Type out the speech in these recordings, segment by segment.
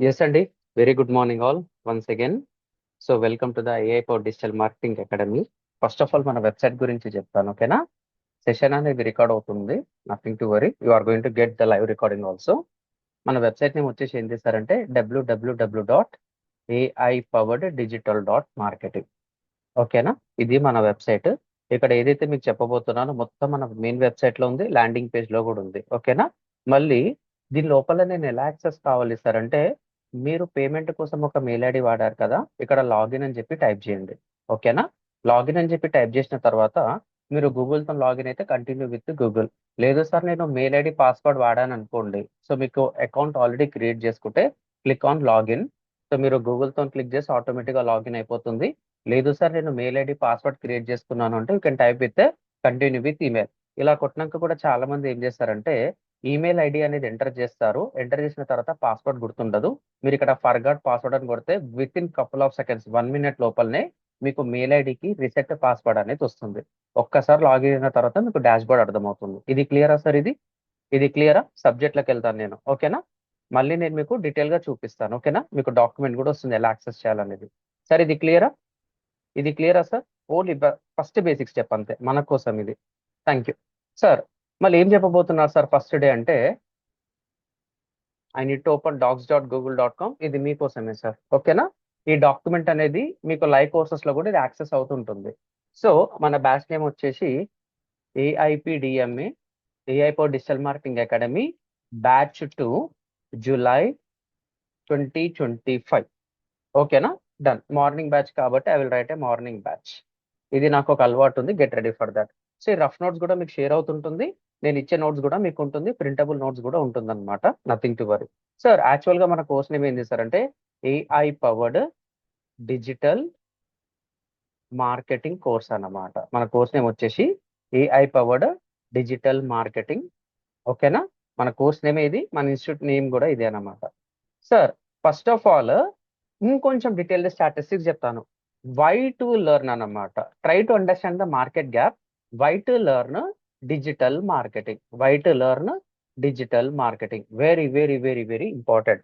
Yes, Andy. Very good morning, all. Once again. So, welcome to the AI for Digital Marketing Academy. First of all మన website గురించి చెప్తాను, ఓకేనా? Session అనేది record అవుతుంది. Nothing to worry. You are going to get the live recording also. మన వెబ్సైట్ name వచ్చేసి ఏం చేస్తారంటే www.aipowereddigital.marketing. ఓకేనా? ఇది మన వెబ్సైట్. ఇక్కడ ఏదైతే మీకు చెప్పబోతున్నానో మొత్తం మన మెయిన్ వెబ్సైట్ లో ఉంది, ల్యాండింగ్ పేజ్ లో కూడా ఉంది, ఓకేనా? మళ్ళీ దీని లోపల నేను ఎలా యాక్సెస్ కావాలి సార్ అంటే, మీరు పేమెంట్ కోసం ఒక మెయిల్ ఐడి వాడారు కదా, ఇక్కడ లాగిన్ అని చెప్పి టైప్ చేయండి, ఓకేనా? లాగిన్ అని చెప్పి టైప్ చేసిన తర్వాత మీరు గూగుల్తో లాగిన్ అయితే కంటిన్యూ విత్ గూగుల్. లేదు సార్ నేను మెయిల్ ఐడి పాస్వర్డ్ వాడాను అనుకోండి, సో మీకు అకౌంట్ ఆల్రెడీ క్రియేట్ చేసుకుంటే క్లిక్ ఆన్ లాగిన్. సో మీరు గూగుల్తో క్లిక్ చేసి ఆటోమేటిక్గా లాగిన్ అయిపోతుంది. లేదు సార్ నేను మెయిల్ ఐడి పాస్వర్డ్ క్రియేట్ చేసుకున్నాను అంటే you can type with continue with email. ఇలా కొట్టినాక కూడా చాలా మంది ఏం చేస్తారంటే ఈమెయిల్ ఐడి అనేది ఎంటర్ చేస్తారు. ఎంటర్ చేసిన తర్వాత పాస్వర్డ్ గుర్తుండదు. మీరు ఇక్కడ ఫర్గాట్ పాస్వర్డ్ అని కొడితే with in couple of seconds 1 minute లోపలనే మీకు మెయిల్ ఐడికి రిసెట్ పాస్వర్డ్ అనేది వస్తుంది. ఒక్కసారి లాగిన్ అయిన తర్వాత మీకు డాష్ బోర్డ్ అర్థమవుతుంది. ఇది క్లియరా సార్? ఇది క్లియరా? సబ్జెక్ట్లోకి వెళ్తాను నేను, ఓకేనా? మళ్ళీ నేను మీకు డీటెయిల్గా చూపిస్తాను, ఓకేనా? మీకు డాక్యుమెంట్ కూడా వస్తుంది ఎలా యాక్సెస్ చేయాలనేది. సార్ ఇది క్లియరా sir? Only first basic step అంతే మన కోసం ఇది. Thank you sir. మళ్ళీ ఏం చెప్పబోతున్నారు సార్ ఫస్ట్ డే అంటే, I need to open docs.google.com. ఇది మీకోసమే సార్, ఓకేనా? ఈ డాక్యుమెంట్ అనేది మీకు లైవ్ కోర్సెస్ లో కూడా ఇది యాక్సెస్ అవుతుంటుంది. సో మన బ్యాచ్ నేమ్ వచ్చేసి AIPDMA, AI for digital marketing academy, batch 2 July 2025. ఓకేనా? డన్. మార్నింగ్ బ్యాచ్ కాబట్టి I will write A morning batch. ఇది నాకు ఒక అలవాటు ఉంది, get ready for that. So ఈ రఫ్ నోట్స్ కూడా మీకు షేర్ అవుతుంటుంది, నేను ఇచ్చే నోట్స్ కూడా మీకు ఉంటుంది, ప్రింటబుల్ నోట్స్ కూడా ఉంటుంది అనమాట. Nothing to worry sir. యాక్చువల్గా మన కోర్స్ నేమ్ ఏం చేశారంటే AI powered digital marketing course అన్నమాట. మన కోర్స్ నేమ్ వచ్చేసి AI పవర్డ్ డిజిటల్ మార్కెటింగ్, ఓకేనా? మన కోర్స్ నేమ్ ఇది, మన ఇన్స్టిట్యూట్ నేమ్ కూడా ఇదే అన్నమాట. సార్ ఫస్ట్ ఆఫ్ ఆల్ ఇంకొంచెం డీటెయిల్డ్ స్టాటిస్టిక్స్ చెప్తాను. వై టు లెర్న్ అన్నమాట. Try to understand the market gap. Why to learn digital marketing. Very very very very important.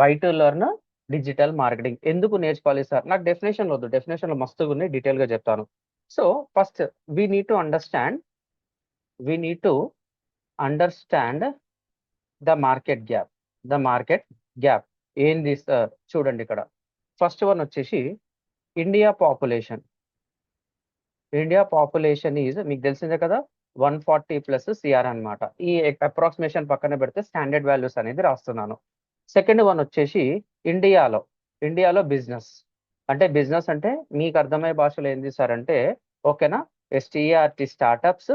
Why to learn digital marketing ఎందుకు నేర్చుకోవాలి sir? నాకు definition వద్దు, డెఫినేషన్లో మస్తుగా ఉన్నాయి, డీటెయిల్గా చెప్తాను. So first we need to understand the market gap. ఏంది sir? చూడండి ఇక్కడ ఫస్ట్ వన్ వచ్చేసి ఇండియా పాపులేషన్ ఈజ్ మీకు తెలిసిందే కదా 140+ CR అన్నమాట. ఈ అప్రాక్సిమేషన్ పక్కన పెడితే స్టాండర్డ్ వాల్యూస్ అనేది రాస్తున్నాను. సెకండ్ వన్ వచ్చేసి ఇండియాలో బిజినెస్ అంటే మీకు అర్థమయ్యే భాషలో ఏంది సార్ అంటే, ఓకేనా, START స్టార్టప్స్,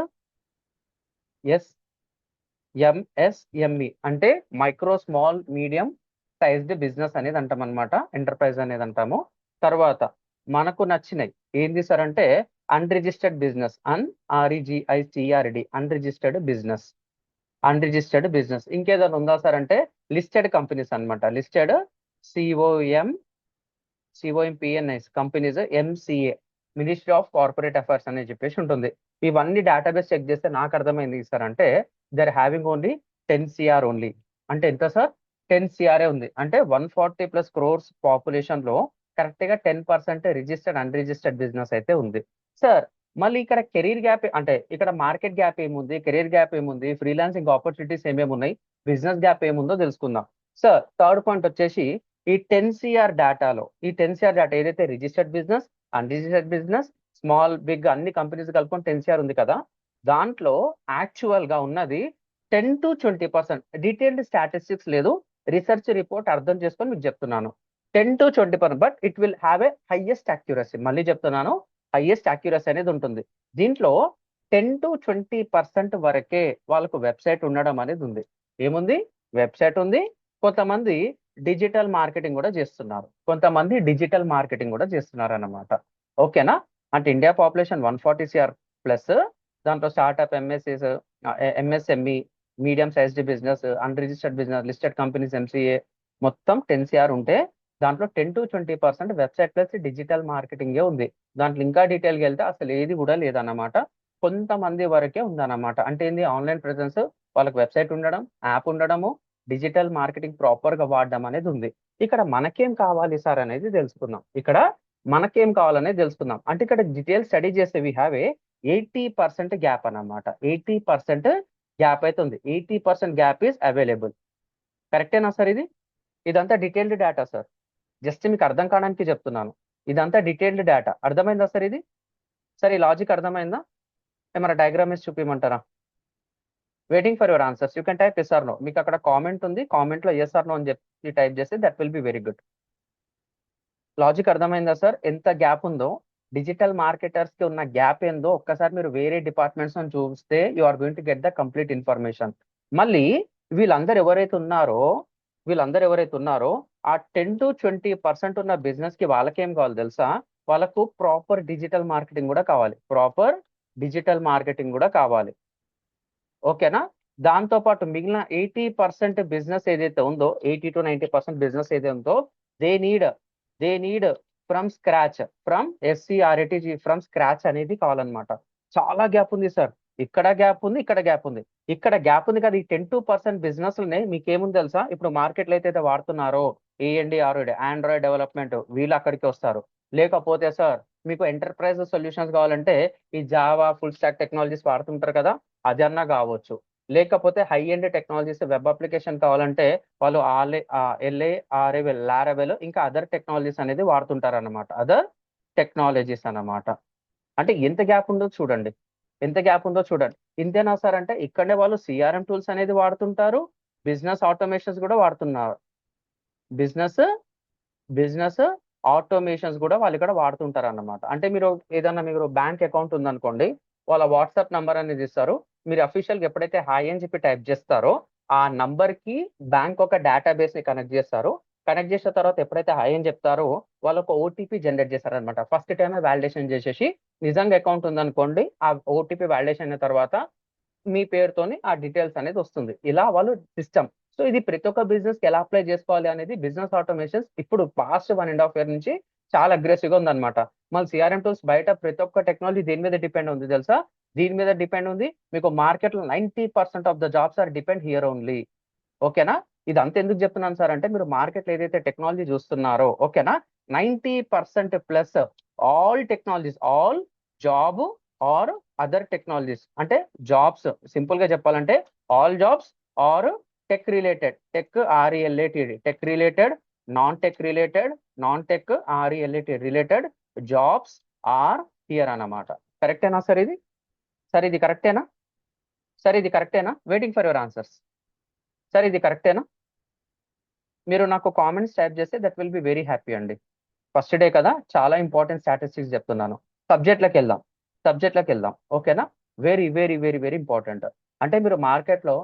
MSME అంటే micro small medium sized business అనేది అంటాం అనమాట, ఎంటర్ప్రైజ్ అనేది అంటాము. తర్వాత మనకు నచ్చినాయి ఏంది సార్ అంటే unregistered business, REGISTRD unregistered business. ఇంకేదైనా ఉందా సార్ అంటే లిస్టెడ్ కంపెనీస్ అనమాట. Listed COMPNIs companies, MCA ministry of corporate affairs అని చెప్పేసి ఉంటుంది. ఇవన్నీ డేటాబేస్ చెక్ చేస్తే నాకు అర్థమైంది సార్ అంటే there having only 10 CR only. అంటే ఎంత సార్? 10 CR ఉంది. అంటే 140+ crores పాపులేషన్ లో కరెక్ట్ గా 10% రిజిస్టర్డ్ అన్రిజిస్టర్డ్ బిజినెస్ అయితే ఉంది సార్. మళ్ళీ ఇక్కడ కెరీర్ గ్యాప్ అంటే ఇక్కడ మార్కెట్ గ్యాప్ ఏముంది, కెరీర్ గ్యాప్ ఏముంది, ఫ్రీలాన్సింగ్ ఆపర్చునిటీస్ ఏమేమి ఉన్నాయి, బిజినెస్ గ్యాప్ ఏముందో తెలుసుకుందాం సార్. థర్డ్ పాయింట్ వచ్చేసి ఈ 10 CR డేటా ఏదైతే registered business, unregistered business, small big అన్ని కంపెనీస్ కలుపుకొని 10 CR ఉంది కదా, దాంట్లో యాక్చువల్ గా ఉన్నది 10-20%. డీటెయిల్డ్ స్టాటిస్టిక్స్ లేదు, రీసెర్చ్ రిపోర్ట్ అర్థం చేసుకొని మీకు చెప్తున్నాను. 10-20%, but it will have a highest accuracy. మళ్ళీ చెప్తున్నాను, హైయెస్ట్ యాక్యురసీ అనేది ఉంటుంది. దీంట్లో 10-20% వరకే వాళ్ళకు వెబ్సైట్ ఉండడం అనేది ఉంది. ఏముంది? వెబ్సైట్ ఉంది. కొంతమంది డిజిటల్ మార్కెటింగ్ కూడా చేస్తున్నారు అన్నమాట. ఓకేనా? అంటే ఇండియా పాపులేషన్ 140 CR ప్లస్ దాంట్లో startup, MSME, medium sized business, unregistered business, listed companies, MCA మొత్తం 10 CR ఉంటే దాంట్లో 10-20% వెబ్సైట్ ప్లస్ డిజిటల్ మార్కెటింగే ఉంది. దాంట్లో ఇంకా డీటెయిల్గా వెళ్తే అసలు ఏది కూడా లేదన్నమాట. కొంతమంది వరకే ఉందన్నమాట. అంటే ఏంది? ఆన్లైన్ ప్రెసెన్స్, వాళ్ళకి వెబ్సైట్ ఉండడం, యాప్ ఉండడము, డిజిటల్ మార్కెటింగ్ ప్రాపర్ గా వాడడం అనేది ఉంది. ఇక్కడ మనకేం కావాలి సార్ అనేది తెలుసుకుందాం. ఇక్కడ మనకేం కావాలనేది తెలుసుకుందాం. అంటే ఇక్కడ డీటెయిల్ స్టడీ చేస్తే వీ హ్యావ్ ఏ 80% గ్యాప్ అన్నమాట. 80% గ్యాప్ అయితే ఉంది. 80% గ్యాప్ ఈస్ అవైలబుల్. కరెక్టేనా సార్? ఇదంతా డీటెయిల్డ్ డేటా సార్. జస్ట్ మీకు అర్థం కావడానికి చెప్తున్నాను. ఇదంతా డీటెయిల్డ్ డేటా. అర్థమైందా సార్? సార్ ఈ లాజిక్ అర్థమైందా? ఏమైనా డయాగ్రామ్ వేసి చూపించమంటారా? Waiting for your answers. You can type yes or no. మీకు అక్కడ కామెంట్ ఉంది, కామెంట్ లో ఎస్ ఆర్ నో అని చెప్పి టైప్ చేస్తే that will be very good. Logic అర్థమైందా సార్? ఎంత గ్యాప్ ఉందో, డిజిటల్ మార్కెటర్స్ కి ఉన్న గ్యాప్ ఏందో ఒక్కసారి మీరు వేరే డిపార్ట్మెంట్స్ అని చూస్తే you are going to get the complete information. మళ్ళీ వీళ్ళందరూ ఎవరైతే ఉన్నారో ఆ 10-20% ఉన్న బిజినెస్ కి వాళ్ళకేం కావాలి తెలుసా? వాళ్ళకు ప్రాపర్ డిజిటల్ మార్కెటింగ్ కూడా కావాలి. ఓకేనా? దాంతో పాటు మిగిలిన 80% బిజినెస్ ఏదైతే ఉందో, 80-90% బిజినెస్ ఏదైతే ఉందో, దే నీడ్ ఫ్రమ్ స్క్రాచ్ అనేది కావాలన్నమాట. చాలా గ్యాప్ ఉంది సార్. ఇక్కడ గ్యాప్ ఉంది, ఇక్కడ గ్యాప్ ఉంది, ఇక్కడ గ్యాప్ ఉంది కదా. ఈ 10-2% బిజినెస్ లోనే మీకేముంది తెలుసా? ఇప్పుడు మార్కెట్లో అయితే వాడుతున్నారో ఆండ్రాయిడ్ డెవలప్మెంట్, వీళ్ళు అక్కడికి వస్తారు. లేకపోతే సార్ మీకు ఎంటర్ప్రైజ్ సొల్యూషన్స్ కావాలంటే ఈ జావా ఫుల్ స్టాక్ టెక్నాలజీస్ వాడుతుంటారు కదా, అది అన్నా కావచ్చు. లేకపోతే high end technologies web application కావాలంటే వాళ్ళు లారవెల్ ఇంకా అదర్ టెక్నాలజీస్ అనేది వాడుతుంటారు అన్నమాట. అదర్ టెక్నాలజీస్ అన్నమాట. అంటే ఎంత గ్యాప్ ఉందో చూడండి. ఇంతేనా సార్? అంటే ఇక్కడనే వాళ్ళు సిఆర్ఎం టూల్స్ అనేది వాడుతుంటారు, బిజినెస్ ఆటోమేషన్స్ కూడా వాడుతున్నారు. బిజినెస్ ఆటోమేషన్స్ కూడా వాళ్ళు ఇక్కడ వాడుతుంటారు అన్నమాట. అంటే మీరు బ్యాంక్ అకౌంట్ ఉందనుకోండి, వాళ్ళ వాట్సాప్ నంబర్ అనేది ఇస్తారు. మీరు అఫీషియల్ గా ఎప్పుడైతే హాయ్ అని చెప్పి టైప్ చేస్తారో ఆ నంబర్ కి బ్యాంక్ ఒక డేటాబేస్ ని కనెక్ట్ చేస్తారు. కనెక్ట్ చేసిన తర్వాత ఎప్పుడైతే హాయ్ అని చెప్తారో వాళ్ళు ఒక ఓటీపీ జనరేట్ చేస్తారనమాట. ఫస్ట్ టైం వాలిడేషన్ చేసేసి నిజంగా అకౌంట్ ఉందనుకోండి, ఆ ఓటీపీ వాలిడేషన్ అయిన తర్వాత మీ పేరుతోని ఆ డీటెయిల్స్ అనేది వస్తుంది. ఇలా వాళ్ళు సిస్టమ్. సో ఇది ప్రతి ఒక్క బిజినెస్ కి ఎలా అప్లై చేసుకోవాలి అనేది బిజినెస్ ఆటోమేషన్స్ ఇప్పుడు పాస్ట్ 1.5 year నుంచి చాలా అగ్రెసివ్ గా ఉందన్నమాట. మన సిఆర్ఎం టూల్స్ బయట ప్రతి ఒక్క టెక్నాలజీ దేని మీద డిపెండ్ ఉంది తెలుసా? దీని మీద డిపెండ్ ఉంది. మీకు మార్కెట్ లో 90% of the jobs are depend here only. ఓకేనా? ఇది అంత ఎందుకు చెప్తున్నాను సార్ అంటే మీరు మార్కెట్ లో ఏదైతే టెక్నాలజీ చూస్తున్నారో, ఓకేనా, 90% plus all technologies, all job are other technologies, అంటే జాబ్స్ సింపుల్ గా చెప్పాలంటే all jobs are tech related, tech related, non tech related jobs are here అన్నమాట. కరెక్టేనా సార్? ఇది కరెక్టేనా? Waiting for your answers. Sir ఇది కరెక్టేనా? మీరు నాకు కామెంట్స్ టైప్ చేస్తే that will be very happy అండి. ఫస్ట్ డే కదా, చాలా ఇంపార్టెంట్ స్టాటిస్టిక్స్ చెప్తున్నాను. సబ్జెక్ట్లోకి వెళ్దాం. ఓకేనా? Very very very very important. అంటే మీరు మార్కెట్లో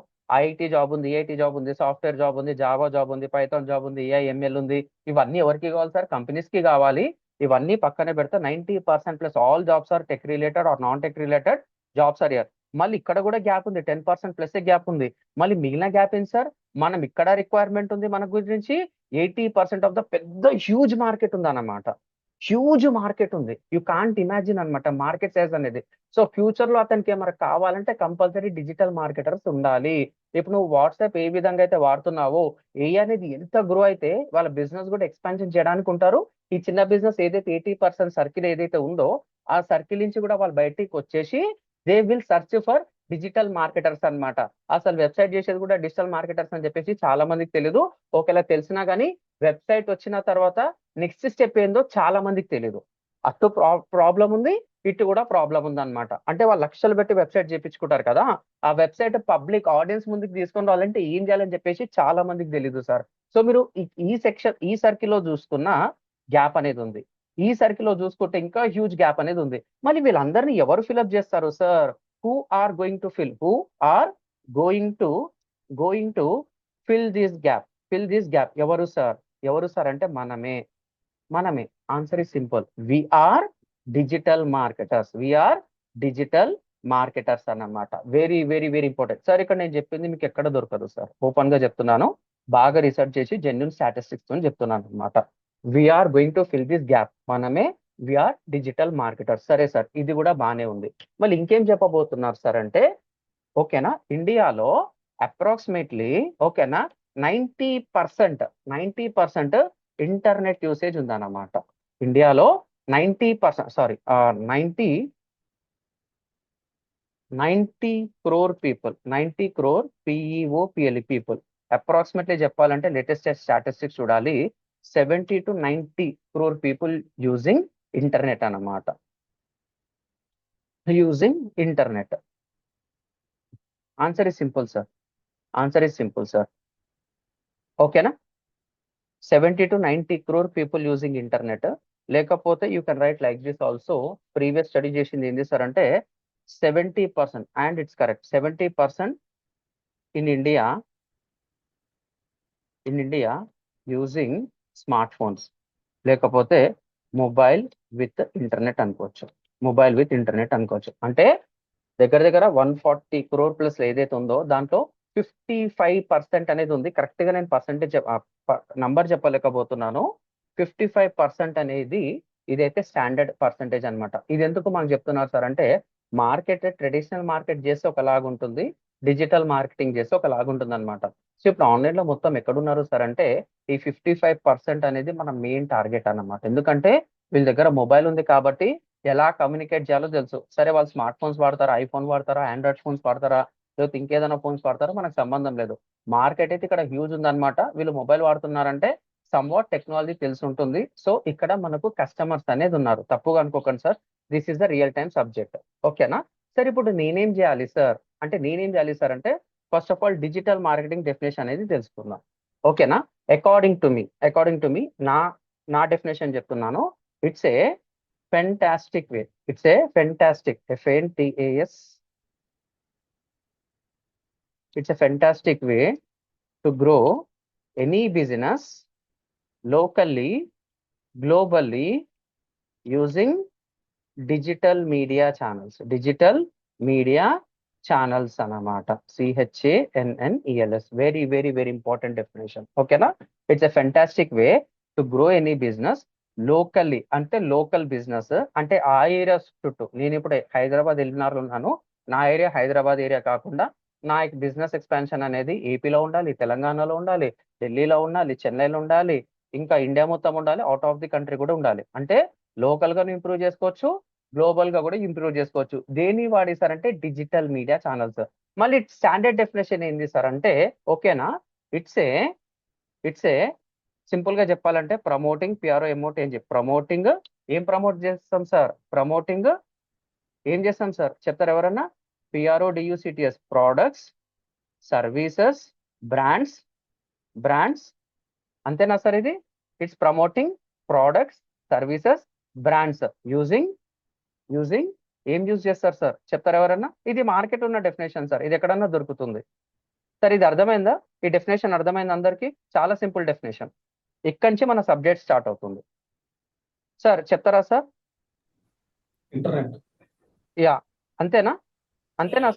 ఐఐటి జాబ్ ఉంది, ఏఐటి జాబ్ ఉంది, సాఫ్ట్వేర్ జాబ్ ఉంది, జావా జాబ్ ఉంది, పైథాన్ జాబ్ ఉంది, ఏఐఎంఎల్ ఉంది. ఇవన్నీ ఎవరికి కావాలి సార్? కంపెనీస్ కి కావాలి. ఇవన్నీ పక్కనే పెడితే 90%+ all jobs are tech related or non tech related jobs are here. మళ్ళీ ఇక్కడ కూడా గ్యాప్ ఉంది, 10%+ గ్యాప్ ఉంది. మళ్ళీ మిగిలిన గ్యాప్ ఏంటి సార్? మనం ఇక్కడ రిక్వైర్మెంట్ ఉంది మన గురించి 80% ఆఫ్ ద పెద్ద హ్యూజ్ మార్కెట్ ఉంది అన్నమాట. హ్యూజ్ మార్కెట్ ఉంది. యూ కాంట్ ఇమాజిన్ అనమాట మార్కెట్ సైజ్ అనేది. సో ఫ్యూచర్ లో అతనికి ఏమైనా కావాలంటే కంపల్సరీ డిజిటల్ మార్కెటర్స్ ఉండాలి. ఇప్పుడు నువ్వు వాట్సాప్ ఏ విధంగా అయితే వాడుతున్నావో, ఏ అనేది ఎంత గ్రో అయితే వాళ్ళ బిజినెస్ కూడా ఎక్స్పాన్షన్ చేయడానికి ఉంటారు. ఈ చిన్న బిజినెస్ ఏదైతే 80% సర్కిల్ ఏదైతే ఉందో ఆ సర్కిల్ నుంచి కూడా వాళ్ళు బయటికి వచ్చేసి they will search for digital marketers అన్నమాట. అసలు వెబ్సైట్ చేసేది కూడా డిజిటల్ మార్కెటర్స్ అని చెప్పేసి చాలా మందికి తెలియదు. ఒకవేళ తెలిసినా కానీ వెబ్సైట్ వచ్చిన తర్వాత నెక్స్ట్ స్టెప్ ఏందో చాలా మందికి తెలియదు. అటు ప్రాబ్లం ఉంది, ఇటు కూడా ప్రాబ్లం ఉంది అనమాట. అంటే వాళ్ళు లక్షలు పెట్టి వెబ్సైట్ చేయించుకుంటారు కదా, ఆ వెబ్సైట్ పబ్లిక్ ఆడియన్స్ ముందుకు తీసుకొని రావాలంటే ఏం చేయాలని చెప్పేసి చాలా మందికి తెలియదు సార్. సో మీరు ఈ సర్కిల్ లో చూసుకున్న గ్యాప్ అనేది ఉంది. ఈ సర్కిల్ లో చూసుకుంటే ఇంకా హ్యూజ్ గ్యాప్ అనేది ఉంది. మళ్ళీ వీళ్ళందరినీ ఎవరు ఫిల్అప్ చేస్తారు sir? Who are going to fill this gap? ఎవరు సార్ అంటే మనమే. Answer is simple. We are digital marketers అన్నమాట. Very very very important sir. ఇక్కడ నేను చెప్పింది మీకు ఎక్కడ దొరకదు సార్. ఓపెన్ గా చెప్తున్నాను, బాగా రీసెర్చ్ చేసి జెన్యున్ స్టాటిస్టిక్స్ తో చెప్తున్నాను అనమాట. We're going to fill this gap. మనమే వీఆర్ డిజిటల్ మార్కెటర్స్. సరే సార్, ఇది కూడా బానే ఉంది. మళ్ళీ ఇంకేం చెప్పబోతున్నారు సార్ అంటే, ఓకేనా, ఇండియాలో అప్రాక్సిమేట్లీ ఓకేనా 90% ఇంటర్నెట్ యూసేజ్ ఉందన్నమాట. ఇండియాలో 90%, sorry, 90 crore people, 90 crore PEOPLE people, approximately చెప్పాలంటే లేటెస్ట్ స్టాటిస్టిక్స్ చూడాలి, 70 to 90 crore people using internet అన్నమాట. Using internet. Answer is simple sir. Answer is simple sir. ఓకేనా? 70 to 90 crore people using internet. లేకపోతే you can write like this also. Previous study చేసింది ఏంది sir అంటే 70%, and it's correct, 70% in India using smartphones, లేకపోతే mobile with internet అనుకోవచ్చు. Mobile with internet అనుకోవచ్చు. అంటే దగ్గర దగ్గర 140 crore ప్లస్ ఏదైతే ఉందో దాంట్లో 55% అనేది ఉంది. కరెక్ట్ గా నేను పర్సెంటేజ్ నంబర్ చెప్పలేకపోతున్నాను. 55% అనేది ఇదైతే స్టాండర్డ్ పర్సెంటేజ్ అన్నమాట. ఇది ఎందుకు మాకు చెప్తున్నారు సార్ అంటే, మార్కెట్ ట్రెడిషనల్ మార్కెట్ చేస్తే ఒకలాగుంటుంది, డిజిటల్ మార్కెటింగ్ చేస్తే ఒకలాగుంటుంది అనమాట. సో ఇప్పుడు ఆన్లైన్ లో మొత్తం ఎక్కడున్నారు సార్ అంటే, ఈ 55% అనేది మన మెయిన్ టార్గెట్ అన్నమాట. ఎందుకంటే వీళ్ళ దగ్గర మొబైల్ ఉంది కాబట్టి ఎలా కమ్యూనికేట్ చేయాలో తెలుసు. సరే వాళ్ళు స్మార్ట్ ఫోన్స్ వాడతారా, ఐఫోన్ వాడతారా, ఆండ్రాయిడ్ ఫోన్స్ వాడతారా, లేకపోతే ఇంకేదైనా ఫోన్స్ వాడతారో మనకు సంబంధం లేదు. మార్కెట్ అయితే ఇక్కడ హ్యూజ్ ఉందన్నమాట. వీళ్ళు మొబైల్ వాడుతున్నారంటే సమ్వాట్ టెక్నాలజీ తెలిసి ఉంటుంది. సో ఇక్కడ మనకు కస్టమర్స్ అనేది ఉన్నారు. తప్పుగా అనుకోకండి sir, this is the real time subject. ఓకేనా? సరే ఇప్పుడు నేనేం చేయాలి సార్ అంటే, first of all digital marketing definition అనేది తెలుసుకుందాం. ఓకేనా? అకార్డింగ్ టు మీ నా డెఫినేషన్ చెప్తున్నాను. It's a fantastic way. It's a fantastic, FNTAS. It's a fantastic way to grow any business locally, globally, using digital media channels. Digital media channels అన్నమాట. CHANNELS. Very, very, very important definition. Okay na? It's a fantastic way to grow any business locally. అంటే local business అంటే ఆ area చుట్టూ. నేను ఇప్పుడు హైదరాబాద్ ఎల్బీనగర్లో ఉన్నాను. నా area Hyderabad area కాకుండా నా బిజినెస్ ఎక్స్పాన్షన్ అనేది ఏపీలో ఉండాలి, తెలంగాణలో ఉండాలి, ఢిల్లీలో ఉండాలి, చెన్నైలో ఉండాలి, ఇంకా ఇండియా మొత్తం ఉండాలి, అవుట్ ఆఫ్ ది కంట్రీ కూడా ఉండాలి. అంటే లోకల్ గా ఇంప్రూవ్ చేసుకోవచ్చు, గ్లోబల్ గా కూడా ఇంప్రూవ్ చేసుకోవచ్చు. దేని వాడేసారంటే డిజిటల్ మీడియా ఛానల్స్. మళ్ళీ స్టాండర్డ్ డెఫినేషన్ ఏంది సార్ అంటే, ఓకేనా, ఇట్స్ ఏ సింపుల్ గా చెప్పాలంటే ప్రమోటింగ్, PROMOT ఏం చెప్పి ప్రమోటింగ్. ఏం ప్రమోట్ చేస్తాం సార్? ప్రమోటింగ్ ఏం చేస్తాం సార్ చెప్తారు ఎవరన్నా? PRODUCTS, products, services, brands. అంతేనా సార్? ఇది it's promoting products, services, brands using ఏం యూజ్ చేస్తారు సార్ చెప్తారు ఎవరన్నా? ఇది మార్కెట్ ఉన్న డెఫినేషన్ సార్, ఇది ఎక్కడన్నా దొరుకుతుంది సార్. ఇది అర్థమైందా? ఈ డెఫినేషన్ అర్థమైందా అందరికి? చాలా సింపుల్ డెఫినేషన్. ఇక్కడి నుంచి మన సబ్జెక్ట్ స్టార్ట్ అవుతుంది సార్. చెప్తారా సార్? ఇంటర్నెట్. యా, అంతేనా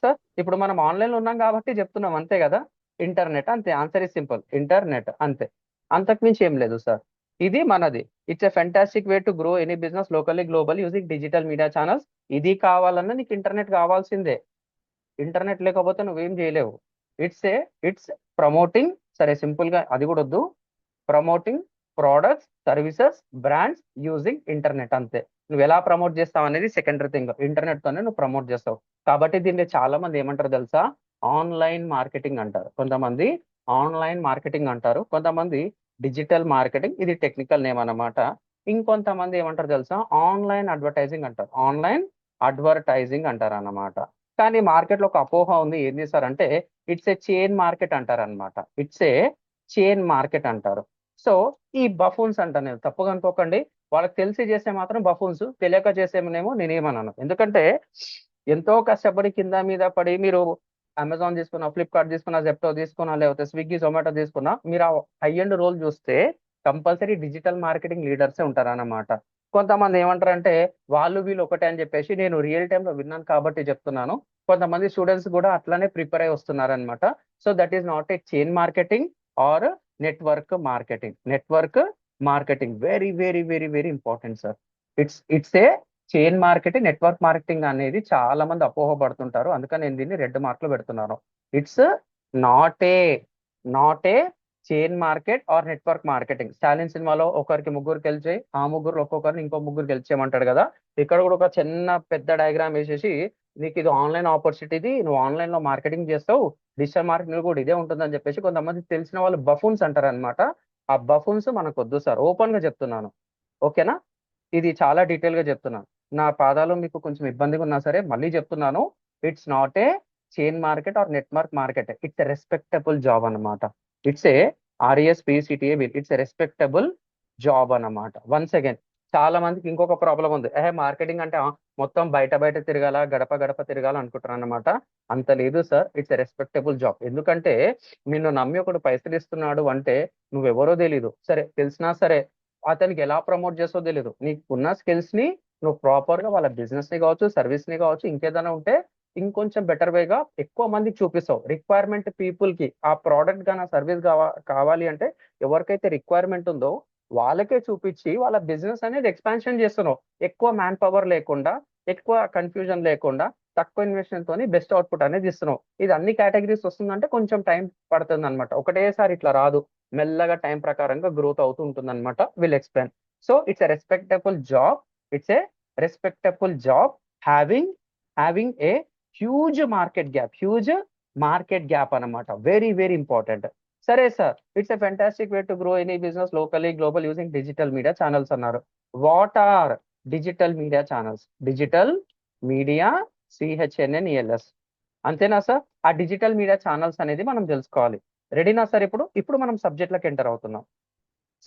సార్? ఇప్పుడు మనం ఆన్లైన్ లో ఉన్నాం కాబట్టి చెప్తున్నాం, అంతే కదా? ఇంటర్నెట్, అంతే. ఆన్సర్ ఇస్ సింపుల్, ఇంటర్నెట్, అంతే. అంతకుమించి ఏం లేదు సార్. ఇది మనది. It's a fantastic way to grow any business locally, global using digital media channels. ఇది కావాలన్నా నీకు ఇంటర్నెట్ కావాల్సిందే. ఇంటర్నెట్ లేకపోతే నువ్వేం చేయలేవు. ఇట్స్ ప్రమోటింగ్, సరే సింపుల్ గా అది కూడా వద్దు, promoting products, services, brands using internet, అంతే. నువ్వు ఎలా ప్రమోట్ చేస్తావు అనేది సెకండరీ థింగ్. ఇంటర్నెట్ తోనే నువ్వు ప్రమోట్ చేస్తావు. కాబట్టి దీన్ని చాలా మంది ఏమంటారు తెలుసా? ఆన్లైన్ మార్కెటింగ్ అంటారు. కొంతమంది ఆన్లైన్ మార్కెటింగ్ అంటారు, కొంతమంది డిజిటల్ మార్కెటింగ్, ఇది టెక్నికల్ నేమ్ అన్నమాట. ఇంకొంతమంది ఏమంటారు తెలుసా? ఆన్లైన్ అడ్వర్టైజింగ్ అంటారు. ఆన్లైన్ అడ్వర్టైజింగ్ అంటారు అన్నమాట. కానీ మార్కెట్ లో ఒక అపోహ ఉంది, ఏం చేస్తారంటే ఇట్స్ ఏ చైన్ మార్కెట్ అంటారు అనమాట. ఇట్స్ ఏ చైన్ మార్కెట్ అంటారు. సో ఈ బఫూన్స్ అంటాను నేను, తప్పుగా అనుకోకండి. వాళ్ళకి తెలిసి చేస్తే మాత్రం బఫూన్స్, తెలియక చేసేమనేమో నేనేమన్నాను. ఎందుకంటే ఎంతో కష్టపడి కింద మీద పడి మీరు అమెజాన్ తీసుకున్నా, ఫ్లిప్కార్ట్ తీసుకున్నా, జెప్టో తీసుకున్నా, లేకపోతే స్విగ్గీ, జొమాటో తీసుకున్నా, మీరు ఆ హై ఎండ్ రోల్ చూస్తే కంపల్సరీ డిజిటల్ మార్కెటింగ్ లీడర్సే ఉంటారన్నమాట. కొంతమంది ఏమంటారంటే వాళ్ళు వీళ్ళు ఒకటే అని చెప్పేసి, నేను రియల్ టైమ్ లో విన్నాను కాబట్టి చెప్తున్నాను. కొంతమంది స్టూడెంట్స్ కూడా అట్లానే ప్రిపేర్ అయి వస్తున్నారనమాట. So that is not a chain marketing or network marketing. Very, very, very, very important sir. It's a chain marketing. Network marketing అనేది చాలా మంది అపోహపడుతుంటారు, అందుకని నేను దీన్ని రెడ్ మార్క్ లో పెడుతున్నాను. It's not a chain market or network marketing. Stalin సినిమాలో ఒకరికి ముగ్గురు గెలిచాయి, ఆ ముగ్గురు ఒక్కొక్కరిని ఇంకో ముగ్గురు గెలిచేయమంటాడు కదా. ఇక్కడ కూడా ఒక చిన్న పెద్ద డయాగ్రామ్ వేసేసి నీకు ఇది ఆన్లైన్ ఆపర్చునిటీ, నువ్వు ఆన్లైన్ లో మార్కెటింగ్ చేస్తావు, డిజిటల్ మార్కెటింగ్ కూడా ఇదే ఉంటుందని చెప్పేసి కొంతమంది తెలిసిన వాళ్ళు బఫూన్స్ అంటారు అనమాట. ఆ బఫూన్స్ మనకు వద్దు సార్, ఓపెన్ గా చెప్తున్నాను. ఓకేనా, ఇది చాలా డీటెయిల్ గా చెప్తున్నాను. నా పాదాలు మీకు కొంచెం ఇబ్బందిగా ఉన్నా సరే మళ్ళీ చెప్తున్నాను, it's not a chain market or network market, it's a respectable job అన్నమాట. ఇట్స్ ఏ RESPCTA బిల్, ఇట్స్ ఎ రెస్పెక్టబుల్ జాబ్ అన్నమాట. వన్స్ అగైన్, చాలా మందికి ఇంకొక ప్రాబ్లం ఉంది, మార్కెటింగ్ అంటే మొత్తం బయట బయట తిరగాల, గడప గడప తిరగాల అనుకుంటారు అనమాట. అంత లేదు sir, it's a respectable job. ఎందుకంటే నిన్ను నమ్మి ఒకడు పైసలు ఇస్తున్నాడు అంటే నువ్వెవరో తెలీదు, సరే తెలిసినా సరే అతనికి ఎలా ప్రమోట్ చేసో తెలియదు. నీకున్న స్కిల్స్ ని నువ్వు ప్రాపర్ గా వాళ్ళ బిజినెస్ ని కావచ్చు, సర్వీస్ ని కావచ్చు, ఇంకేదైనా ఉంటే ఇంకొంచెం బెటర్ వేగా ఎక్కువ మందికి చూపిస్తావు. రిక్వైర్మెంట్ పీపుల్ కి ఆ ప్రోడక్ట్ గానా సర్వీస్ కావాలి అంటే ఎవరికైతే రిక్వైర్మెంట్ ఉందో వాళ్ళకే చూపించి వాళ్ళ బిజినెస్ అనేది ఎక్స్పాన్షన్ చేస్తున్నావు. ఎక్కువ మ్యాన్ పవర్ లేకుండా, ఎక్కువ కన్ఫ్యూజన్ లేకుండా, తక్కువ ఇన్వెస్ట్మెంట్ తోని బెస్ట్ అవుట్పుట్ అనేది ఇస్తున్నావు. ఇది అన్ని కేటగిరీస్ వస్తుందంటే కొంచెం టైం పడుతుంది అనమాట, ఒకటేసారి ఇట్లా రాదు. మెల్లగా టైం ప్రకారంగా గ్రోత్ అవుతూ ఉంటుంది అనమాట. Will explain. So it's a respectable job, it's a respectable job having having a huge market gap అన్నమాట. Very very important. సరే sir, it's a fantastic way to grow any business locally global using digital media channels అన్నారు. What are digital media channels? Digital media, CHNNELS, అంతేనా sir? ఆ digital media channels అనేది మనం తెలుసుకోవాలి. రెడీనా sir? ఇప్పుడు మనం సబ్జెక్ట్లకు ఎంటర్ అవుతున్నాం.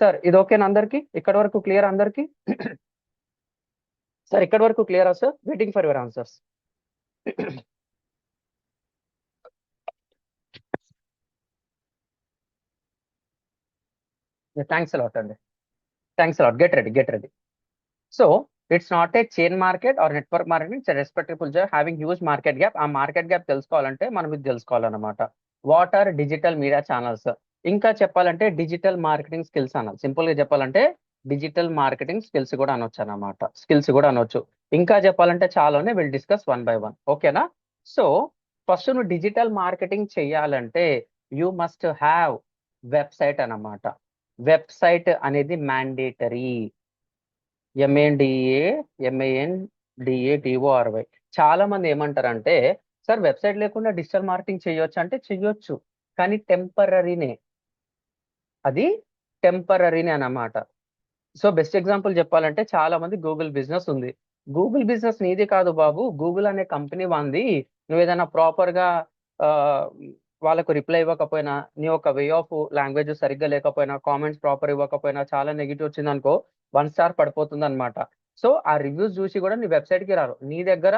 సార్ ఇది ఓకేనా అందరికి? ఇక్కడ వరకు క్లియర్ అందరికి? సార్ ఇక్కడ వరకు క్లియరా sir? Waiting for your answers. Thanks a lot అండి, thanks a lot. Get ready. So it's not a chain market or network marketing, it's respectable job having huge market gap. ఆ మార్కెట్ గ్యాప్ తెలుసుకోవాలంటే మనం ఇది తెలుసుకోవాలన్నమాట. What are digital media channels? ఇంకా చెప్పాలంటే digital marketing skills అనాలి. Simple గా చెప్పాలంటే డిజిటల్ మార్కెటింగ్ స్కిల్స్ కూడా అనొచ్చు అన్నమాట, స్కిల్స్ కూడా అనొచ్చు. ఇంకా చెప్పాలంటే చాలానే, will discuss one by one. ఓకేనా? సో ఫస్ట్ నువ్వు డిజిటల్ మార్కెటింగ్ చేయాలంటే యూ మస్ట్ హ్యావ్ వెబ్సైట్ అన్నమాట. వెబ్సైట్ అనేది మ్యాండేటరీ. MANDADORY. చాలా మంది ఏమంటారంటే సార్ వెబ్సైట్ లేకుండా డిజిటల్ మార్కెటింగ్ చేయొచ్చు అంటే చెయ్యొచ్చు, కానీ టెంపరీనే, అది టెంపరీనే అన్నమాట. సో బెస్ట్ ఎగ్జాంపుల్ చెప్పాలంటే చాలా మంది గూగుల్ బిజినెస్ ఉంది. గూగుల్ బిజినెస్ నీది కాదు బాబు, గూగుల్ అనే కంపెనీ వాంది. నువ్వు ఏదైనా ప్రాపర్ గా ఆ, వాళ్ళకు రిప్లై ఇవ్వకపోయినా, నీ ఒక వే ఆఫ్ లాంగ్వేజ్ సరిగ్గా లేకపోయినా, కామెంట్స్ ప్రాపర్ ఇవ్వకపోయినా, చాలా నెగిటివ్ వచ్చింది అనుకో, 1 స్టార్ పడిపోతుంది అనమాట. సో ఆ రివ్యూస్ చూసి కూడా నీ వెబ్సైట్ కి రారు. నీ దగ్గర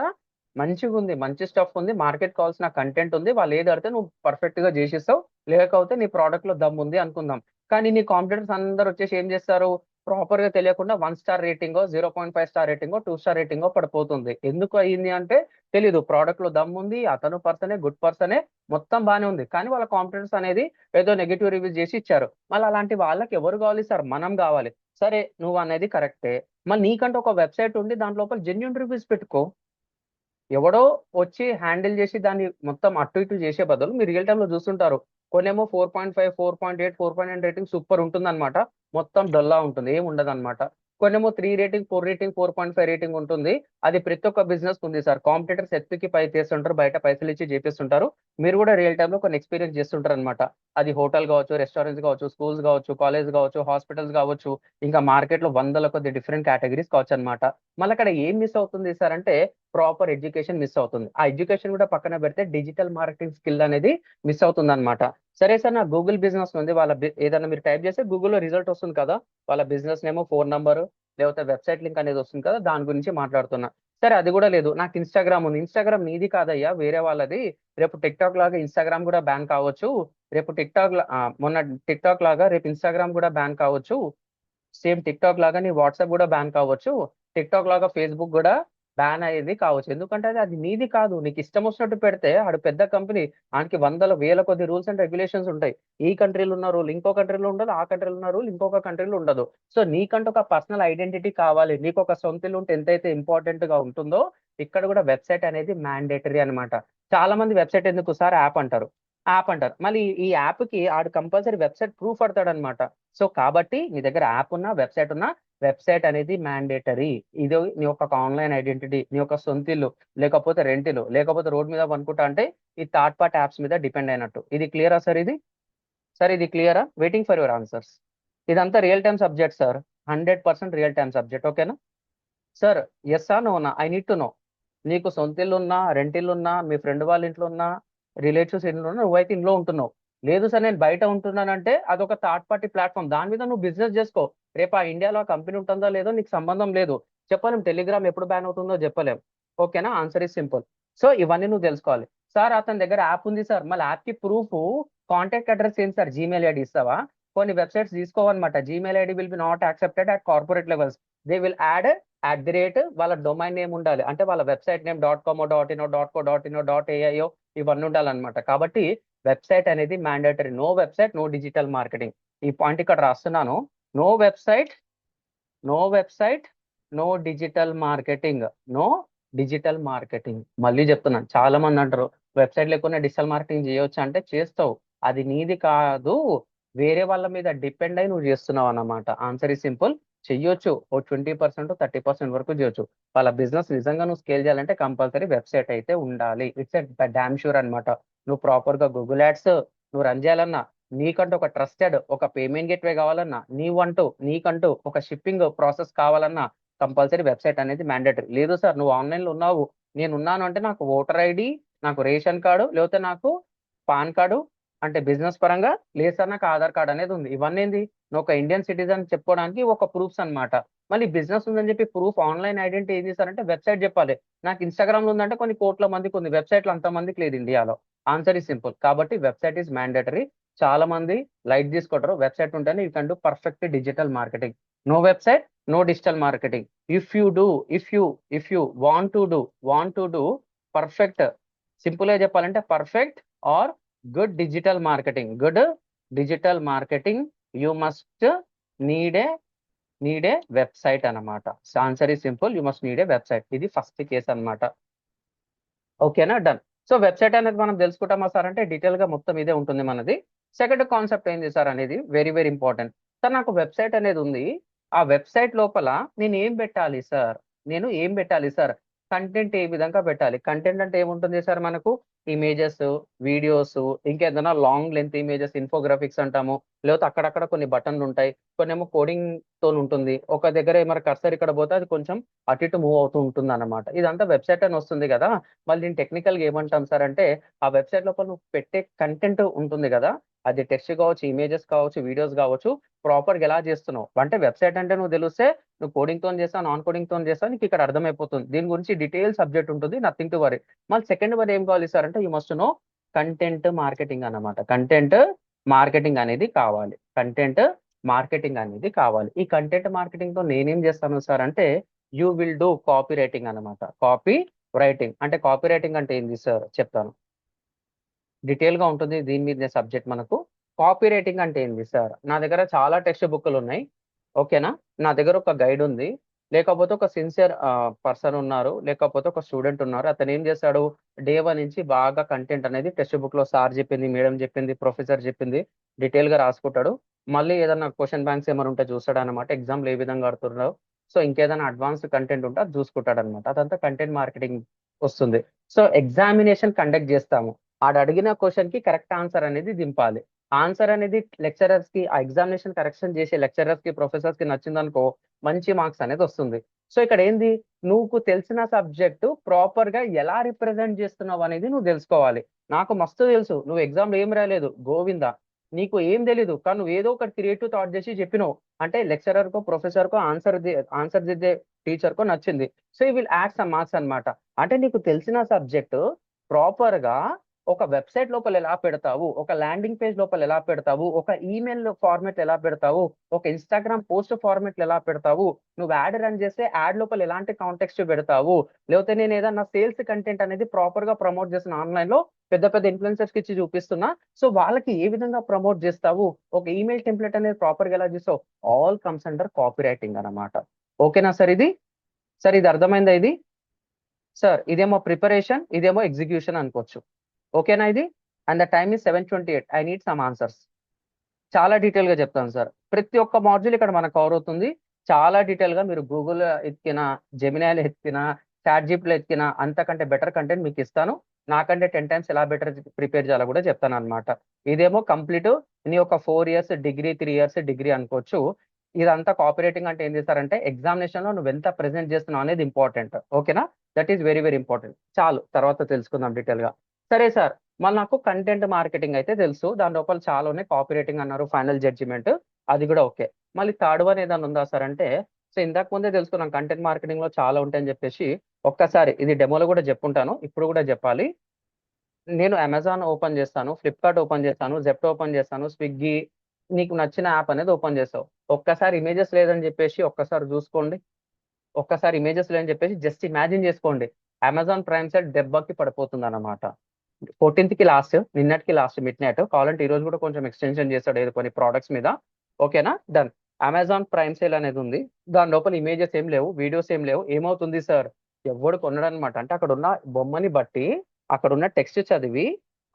మంచిగా ఉంది, మంచి స్టఫ్ ఉంది, మార్కెట్ కావాల్సిన కంటెంట్ ఉంది, వాళ్ళు ఏది అడితే నువ్వు పర్ఫెక్ట్ గా చేసిస్తావు. లేకపోతే నీ ప్రోడక్ట్ లో దమ్ ఉంది అనుకుందాం. కానీ నీ కాంపిటేటర్స్ అందరూ వచ్చేసి ఏం చేస్తారు? ప్రాపర్ గా తెలియకుండా 1 స్టార్ రేటింగో, 0.5 స్టార్ రేటింగో, 2 స్టార్ రేటింగో పడిపోతుంది. ఎందుకు అయ్యింది అంటే తెలీదు. ప్రోడక్ట్ లో దమ్ ఉంది, అతను పర్సనే, గుడ్ పర్సనే, మొత్తం బానే ఉంది, కానీ వాళ్ళ కాంపిటెన్స్ అనేది ఏదో నెగిటివ్ రివ్యూస్ చేసి ఇచ్చారు. మళ్ళీ అలాంటి వాళ్ళకి ఎవరు కావాలి సార్? మనం కావాలి. సరే నువ్వు అనేది కరెక్టే, మళ్ళీ నీకంటే ఒక వెబ్సైట్ ఉండి దాని లోపల జెన్యున్ రివ్యూస్ పెట్టుకో. ఎవడో వచ్చి హ్యాండిల్ చేసి దాన్ని మొత్తం అటు ఇటు చేసే బదులు మీరు రియల్ టైమ్ లో చూస్తుంటారు, కొన్నేమో 4.5, 4.8, 4.9 రేటింగ్ సూపర్ ఉంటుంది అనమాట, మొత్తం డొల్లా ఉంటుంది, ఏం ఉండదు అనమాట. కొన్నేమో 3 రేటింగ్, 4 రేటింగ్, 4.5 రేటింగ్ ఉంటుంది. అది ప్రతి ఒక్క బిజినెస్ ఉంది సార్. కాంపిటేటర్స్ ఎత్తుకి పై చేస్తుంటారు, బయట పైసలు ఇచ్చి చేపిస్తుంటారు. మీరు కూడా రియల్ టైమ్ లో కొన్ని ఎక్స్పీరియన్స్ చేస్తుంటారు అనమాట. అది హోటల్ కావచ్చు, రెస్టారెంట్స్ కావచ్చు, స్కూల్స్ కావచ్చు, కాలేజ్ కావచ్చు, హాస్పిటల్స్ కావచ్చు, ఇంకా మార్కెట్ లో వందల కొద్ది డిఫరెంట్ కేటగిరీస్ కావచ్చు అనమాట. మళ్ళీ అక్కడ ఏం మిస్ అవుతుంది సార్ అంటే ప్రాపర్ ఎడ్యుకేషన్ మిస్ అవుతుంది. ఆ ఎడ్యుకేషన్ కూడా పక్కన పెడితే డిజిటల్ మార్కెటింగ్ స్కిల్ అనేది మిస్ అవుతుంది అనమాట. సరే సార్, నా గూగుల్ బిజినెస్ ఉంది, వాళ్ళ ఏదైనా మీరు టైప్ చేస్తే గూగుల్లో రిజల్ట్ వస్తుంది కదా, వాళ్ళ బిజినెస్ నేమో, ఫోన్ నంబర్, లేకపోతే వెబ్సైట్ లింక్ అనేది వస్తుంది కదా, దాని గురించి మాట్లాడుతున్నా. సరే అది కూడా లేదు, నాకు ఇన్స్టాగ్రామ్ ఉంది. ఇన్స్టాగ్రామ్ నీది కాదయ్యా, వేరే వాళ్ళది. రేపు టిక్టాక్ లాగా ఇన్స్టాగ్రామ్ కూడా బ్యాన్ కావచ్చు. రేపు మొన్న టిక్టాక్ లాగా రేపు ఇన్స్టాగ్రామ్ కూడా బ్యాన్ కావచ్చు. సేమ్ టిక్టాక్ లాగా నీ వాట్సాప్ కూడా బ్యాన్ కావచ్చు. టిక్టాక్ లాగా ఫేస్బుక్ కూడా బ్యాన్ అయ్యేది కావచ్చు. ఎందుకంటే అది నీది కాదు. నీకు ఇష్టం వచ్చినట్టు పెడితే ఆడు పెద్ద కంపెనీ, ఆయనకి వందల వేల కొద్ది రూల్స్ అండ్ రెగ్యులేషన్స్ ఉంటాయి. ఈ కంట్రీలో ఉన్న రూల్ ఇంకో కంట్రీలో ఉండదు, ఆ కంట్రీలో ఉన్న రూల్ ఇంకొక కంట్రీలో ఉండదు. సో నీకంటూ ఒక పర్సనల్ ఐడెంటిటీ కావాలి, నీకు ఒక సొంత ఇల్లు ఉంటే ఎంతైతే ఇంపార్టెంట్ గా ఉంటుందో ఇక్కడ కూడా వెబ్సైట్ అనేది మ్యాండేటరీ అన్నమాట. చాలా మంది వెబ్సైట్ ఎందుకు సార్ యాప్ అంటారు. యాప్ అంటారు. మళ్ళీ ఈ యాప్ కి ఆడు కంపల్సరీ వెబ్సైట్ ప్రూఫ్ పడతాడు అనమాట. సో కాబట్టి నీ దగ్గర యాప్ ఉన్నా వెబ్సైట్ ఉన్నా వెబ్సైట్ అనేది మ్యాండేటరీ. ఇది నీ యొక్క ఆన్లైన్ ఐడెంటిటీ, నీ యొక్క సొంత ఇల్లు, లేకపోతే రెంటిల్లు, లేకపోతే రోడ్ మీద అనుకుంటా అంటే ఈ థర్డ్ పార్టీ యాప్స్ మీద డిపెండ్ అయినట్టు. ఇది క్లియరా సార్? ఇది సార్ ఇది క్లియరా? Waiting for your answers. ఇదంతా real time subject sir, 100% real time subject. ఓకేనా సార్? ఎస్ ఆ నోనా? I need to know. నీకు సొంత ఇల్లు ఉన్నా, రెంట్ ఇల్లు ఉన్నా, మీ ఫ్రెండ్ వాళ్ళ ఇంట్లో ఉన్నా, రిలేటివ్స్ ఇంట్లో ఉన్నా, నువ్వైతే ఇంట్లో ఉంటున్నావు. లేదు సార్ నేను బయట ఉంటున్నానంటే అదొక థర్డ్ పార్టీ ప్లాట్ఫామ్, దాని మీద నువ్వు బిజినెస్ చేసుకో. రేపు ఆ ఇండియాలో ఆ కంపెనీ ఉంటుందో లేదో నీకు సంబంధం లేదు. చెప్పలేం టెలిగ్రామ్ ఎప్పుడు బ్యాన్ అవుతుందో చెప్పలేం. ఓకేనా? Answer is simple. సో ఇవన్నీ నువ్వు తెలుసుకోవాలి. సార్ అతని దగ్గర యాప్ ఉంది సార్, మళ్ళీ యాప్ కి ప్రూఫ్ కాంటాక్ట్ అడ్రస్ ఏంటి సార్? జీమెయిల్ ఐడి ఇస్తావా? కొన్ని వెబ్సైట్స్ తీసుకోవన్నమాట. Gmail ID will be not accepted at corporate levels. They will add @ వాళ్ళ డొమైన్ నేమ్ ఉండాలి, అంటే వాళ్ళ website name .com .in .co .in .in ఇవన్నీ ఉండాలన్నమాట. కాబట్టి వెబ్సైట్ అనేది mandatory. No website no digital marketing. ఈ పాయింట్ ఇక్కడ రాస్తున్నాను. No website no website no digital marketing. No digital marketing. మళ్ళీ చెప్తున్నాను, చాలా మంది అంటారు వెబ్సైట్ లేకుండా డిజిటల్ మార్కెటింగ్ చేయొచ్చు అంటే చేస్తావు, అది నీది కాదు, వేరే వాళ్ళ మీద డిపెండ్ అయి నువ్వు చేస్తున్నావు అన్నమాట. ఆన్సర్ ఈ సింపుల్. చెయ్యొచ్చు, ఓ 20% 30% వరకు చేయొచ్చు. వాళ్ళ బిజినెస్ నిజంగా నువ్వు స్కేల్ చేయాలంటే కంపల్సరీ వెబ్సైట్ అయితే ఉండాలి. ఇట్స్ ఎ డామ్ షూర్ అనమాట. నువ్వు ప్రాపర్ గా గూగుల్ యాడ్స్ నువ్వు రన్ చేయాలన్నా, నీకంటూ ఒక ట్రస్టెడ్ ఒక పేమెంట్ గేట్వే కావాలన్నా, నీకంటూ ఒక షిప్పింగ్ ప్రాసెస్ కావాలన్నా కంపల్సరీ వెబ్సైట్ అనేది మ్యాండేటరీ. లేదు సార్ నువ్వు ఆన్లైన్ లో ఉన్నావు, నేను ఉన్నాను అంటే నాకు ఓటర్ ఐడి, నాకు రేషన్ కార్డు, లేకపోతే నాకు పాన్ కార్డు, అంటే బిజినెస్ పరంగా లేదు సార్ నాకు ఆధార్ కార్డ్ అనేది ఉంది. ఇవన్నీ ఏంది? నువ్వు ఒక ఇండియన్ సిటిజన్ చెప్పుకోవడానికి ఒక ప్రూఫ్స్ అన్నమాట. మళ్ళీ బిజినెస్ ఉందని చెప్పి ప్రూఫ్ ఆన్లైన్ ఐడెంటిటీ ఏం చేస్తారంటే వెబ్సైట్ చెప్పాలి. నాకు ఇన్స్టాగ్రామ్ లో ఉందంటే కొన్ని కోట్ల మందికి ఉంది, వెబ్సైట్లు అంత మందికి లేదు ఇండియాలో. ఆన్సర్ ఈ సింపుల్. కాబట్టి వెబ్సైట్ ఈస్ మ్యాండేటరీ. చాలా మంది లైట్ తీసుకుంటారు, వెబ్సైట్ ఉంటేనే you can do perfect digital marketing. No website no digital marketing. If you do if you want to do perfect, simple గా చెప్పాలంటే perfect or good digital marketing you must need a website అనమాట. Answer ఈ simple. You must need a website. ఇది first case అన్నమాట. ఓకేనా? Done. So website అనేది మనం తెలుసుకుంటామా sir అంటే డీటెయిల్ గా మొత్తం ఇదే ఉంటుంది మనది. సెకండ్ కాన్సెప్ట్ ఏంది సార్ అనేది వెరీ వెరీ ఇంపార్టెంట్. సార్ నాకు వెబ్సైట్ అనేది ఉంది, ఆ వెబ్సైట్ లోపల నేను ఏం పెట్టాలి సార్? కంటెంట్ ఏ విధంగా పెట్టాలి? కంటెంట్ అంటే ఏముంటుంది సార్? మనకు ఇమేజెస్, వీడియోస్, ఇంకేదైనా లాంగ్ లెంత్ ఇమేజెస్, ఇన్ఫోగ్రాఫిక్స్ అంటాము, లేకపోతే అక్కడక్కడ కొన్ని బటన్లు ఉంటాయి, కొన్ని ఏమో కోడింగ్ తో ఉంటుంది, ఒక దగ్గర ఏమైనా కర్సర్ ఇక్కడ పోతే అది కొంచెం అటు ఇటు మూవ్ అవుతూ ఉంటుంది అనమాట. ఇదంతా వెబ్సైట్ అని వస్తుంది కదా. మళ్ళీ దీన్ని టెక్నికల్ గా ఏమంటాం సార్ అంటే, ఆ వెబ్సైట్ లోపల నువ్వు పెట్టే కంటెంట్ ఉంటుంది కదా, అది టెక్స్ట్ కావచ్చు, ఇమేజెస్ కావచ్చు, వీడియోస్ కావచ్చు, ప్రాపర్ గా ఎలా చేస్తున్నావు అంటే వెబ్సైట్ అంటే నువ్వు తెలిస్తే నువ్వు కోడింగ్ తో చేస్తావు, నాన్ కోడింగ్ తో చేస్తావు, నీకు ఇక్కడ అర్థమైపోతుంది. దీని గురించి డీటెయిల్ సబ్జెక్ట్ ఉంటుంది, నథింగ్ టు వరీ. మళ్ళీ సెకండ్ వన్ ఏం కావాలి సార్ అంటే, you must know content marketing అన్నమాట. కంటెంట్ మార్కెటింగ్ అనేది కావాలి. ఈ కంటెంట్ మార్కెటింగ్ తో నేనేం చేస్తాను సార్ అంటే, you will do copy writing అనమాట. కాపీ రైటింగ్ అంటే ఏంది సార్ చెప్తాను, డీటెయిల్ గా ఉంటుంది దీని మీద సబ్జెక్ట్ మనకు. కాపీ రైటింగ్ అంటే ఏంది సార్? నా దగ్గర చాలా టెక్స్ట్ బుక్లు ఉన్నాయి, ఓకేనా, నా దగ్గర ఒక గైడ్ ఉంది, లేకపోతే ఒక సిన్సియర్ పర్సన్ ఉన్నారు, లేకపోతే ఒక స్టూడెంట్ ఉన్నారు. అతను ఏం చేస్తాడు, డే 1 నుంచి బాగా కంటెంట్ అనేది టెక్స్ట్ బుక్ లో సార్ చెప్పింది, మేడం చెప్పింది, ప్రొఫెసర్ చెప్పింది డీటెయిల్ గా రాసుకుంటాడు. మళ్ళీ ఏదైనా క్వశ్చన్ బ్యాంక్స్ ఏమైనా ఉంటే చూస్తాడు అనమాట, ఎగ్జామ్లో ఏ విధంగా ఆడుతున్నారో. సో ఇంకేదైనా అడ్వాన్స్ కంటెంట్ ఉంటే అది చూసుకుంటాడు అనమాట. అదంతా కంటెంట్ మార్కెటింగ్ వస్తుంది. సో ఎగ్జామినేషన్ కండక్ట్ చేస్తాము, ఆడు అడిగిన క్వశ్చన్ కి కరెక్ట్ ఆన్సర్ అనేది దింపాలి. ఆన్సర్ అనేది లెక్చరర్స్ కి, ఆ ఎగ్జామినేషన్ కరెక్షన్ చేసే లెక్చరర్స్ కి, ప్రొఫెసర్స్ కి నచ్చిందనుకో మంచి మార్క్స్ అనేది వస్తుంది. సో ఇక్కడ ఏంది, నువ్వు తెలిసిన సబ్జెక్టు ప్రాపర్ గా ఎలా రిప్రజెంట్ చేస్తున్నావు అనేది నువ్వు తెలుసుకోవాలి. నాకు మస్తు తెలుసు, నువ్వు ఎగ్జామ్ ఏం రాయలేదు గోవిందా, నీకు ఏం తెలీదు, కానీ నువ్వు ఏదో ఒకటి క్రియేటివ్ థాట్ చేసి చెప్పినావు అంటే లెక్చరర్ కో, ప్రొఫెసర్ కో, ఆన్సర్ దిద్దే టీచర్ కో నచ్చింది. సో ఈ విల్ యాడ్ సమ్ మార్క్స్ అనమాట. అంటే నీకు తెలిసిన సబ్జెక్టు ప్రాపర్ గా ఒక వెబ్సైట్ లోపల ఎలా పెడతావు, ఒక ల్యాండింగ్ పేజ్ లోపల ఎలా పెడతావు, ఒక ఈమెయిల్ ఫార్మాట్ ఎలా పెడతావు, ఒక ఇన్స్టాగ్రామ్ పోస్ట్ ఫార్మాట్ ఎలా పెడతావు, నువ్వు యాడ్ రన్ చేస్తే యాడ్ లోపల ఎలాంటి కాంటెక్స్ట్ పెడతావు, లేకపోతే నేను ఏదన్నా సేల్స్ కంటెంట్ అనేది ప్రాపర్ గా ప్రమోట్ చేసిన ఆన్లైన్ లో పెద్ద పెద్ద ఇన్ఫ్లుయెన్సర్స్ కి ఇచ్చి చూపిస్తున్నా, సో వాళ్ళకి ఏ విధంగా ప్రమోట్ చేస్తావు, ఒక ఈమెయిల్ టెంప్లెట్ అనేది ప్రాపర్ గా ఎలా చేస్తావు, all comes under copy writing అనమాట. ఓకేనా సార్? ఇది అర్థమైందా? సార్ ఇదేమో ప్రిపరేషన్, ఇదేమో ఎగ్జిక్యూషన్ అనుకోవచ్చు. ఓకేనా? And the time is 7:28. I need some answers. చాలా డీటెయిల్ గా చెప్తాను సార్. ప్రతి ఒక్క మాడ్యూల్ ఇక్కడ మనకు కవర్ అవుతుంది. చాలా డీటెయిల్ గా మీరు గూగుల్ ఎత్తికినా, జెమినాయిలో ఎత్తికినా, చాట్ జీపీటీలో ఎత్తికినా అంతకంటే బెటర్ కంటెంట్ మీకు ఇస్తాను. నాకంటే 10 టైమ్స్ ఎలా బెటర్ ప్రిపేర్ చేయాలో కూడా చెప్తాను అనమాట. ఇదేమో కంప్లీట్ నీ ఒక 4 years డిగ్రీ, 3 years డిగ్రీ అనుకోవచ్చు. ఇదంతా కాపరేటింగ్ అంటే ఏం చేస్తారంటే ఎగ్జామినేషన్ లో నువ్వు ఎంత ప్రెజెంట్ చేస్తున్నావు అనేది ఇంపార్టెంట్. ఓకేనా? That is very very important. చాలు, తర్వాత తెలుసుకుందాం డీటెయిల్ గా. సరే సార్, మళ్ళీ నాకు కంటెంట్ మార్కెటింగ్ అయితే తెలుసు. దాని లోపల చాలా ఉన్నాయి. కాపీ రైటింగ్ అన్నారు, ఫైనల్ జడ్జిమెంట్, అది కూడా ఓకే. మళ్ళీ థర్డ్ వన్ ఏదైనా ఉందా సార్ అంటే, సో ఇందాక ముందే తెలుసుకున్నాం కంటెంట్ మార్కెటింగ్ లో చాలా ఉంటాయని చెప్పేసి ఒక్కసారి ఇది డెమోలో కూడా చెప్పుంటాను, ఇప్పుడు కూడా చెప్పాలి. నేను అమెజాన్ ఓపెన్ చేస్తాను, ఫ్లిప్కార్ట్ ఓపెన్ చేస్తాను, జెప్టో ఓపెన్ చేస్తాను, స్విగ్గీ, నీకు నచ్చిన యాప్ అనేది ఓపెన్ చేస్తావు. ఒక్కసారి ఇమేజెస్ లేదని చెప్పేసి ఒక్కసారి చూసుకోండి. ఒక్కసారి ఇమేజెస్ లేదని చెప్పేసి జస్ట్ ఇమాజిన్ చేసుకోండి, అమెజాన్ ప్రైమ్ సెట్ దెబ్బకి పడిపోతుంది అనమాట. 14th కి లాస్ట్, నిన్నటికి లాస్ట్ మిడ్ నైట్. కావాలంటే ఈ రోజు కూడా కొంచెం ఎక్స్టెన్షన్ చేస్తాడు ఏదో కొన్ని ప్రోడక్ట్స్ మీద. ఓకేనా? డన్. అమెజాన్ ప్రైమ్ సేల్ అనేది ఉంది. దాని లోపల ఇమేజెస్ ఏం లేవు, వీడియోస్ ఏం లేవు. ఏమవుతుంది సార్, ఎవడు కొనడు అనమాట. అంటే అక్కడ ఉన్న బొమ్మని బట్టి, అక్కడ ఉన్న టెక్స్ట్ చదివి,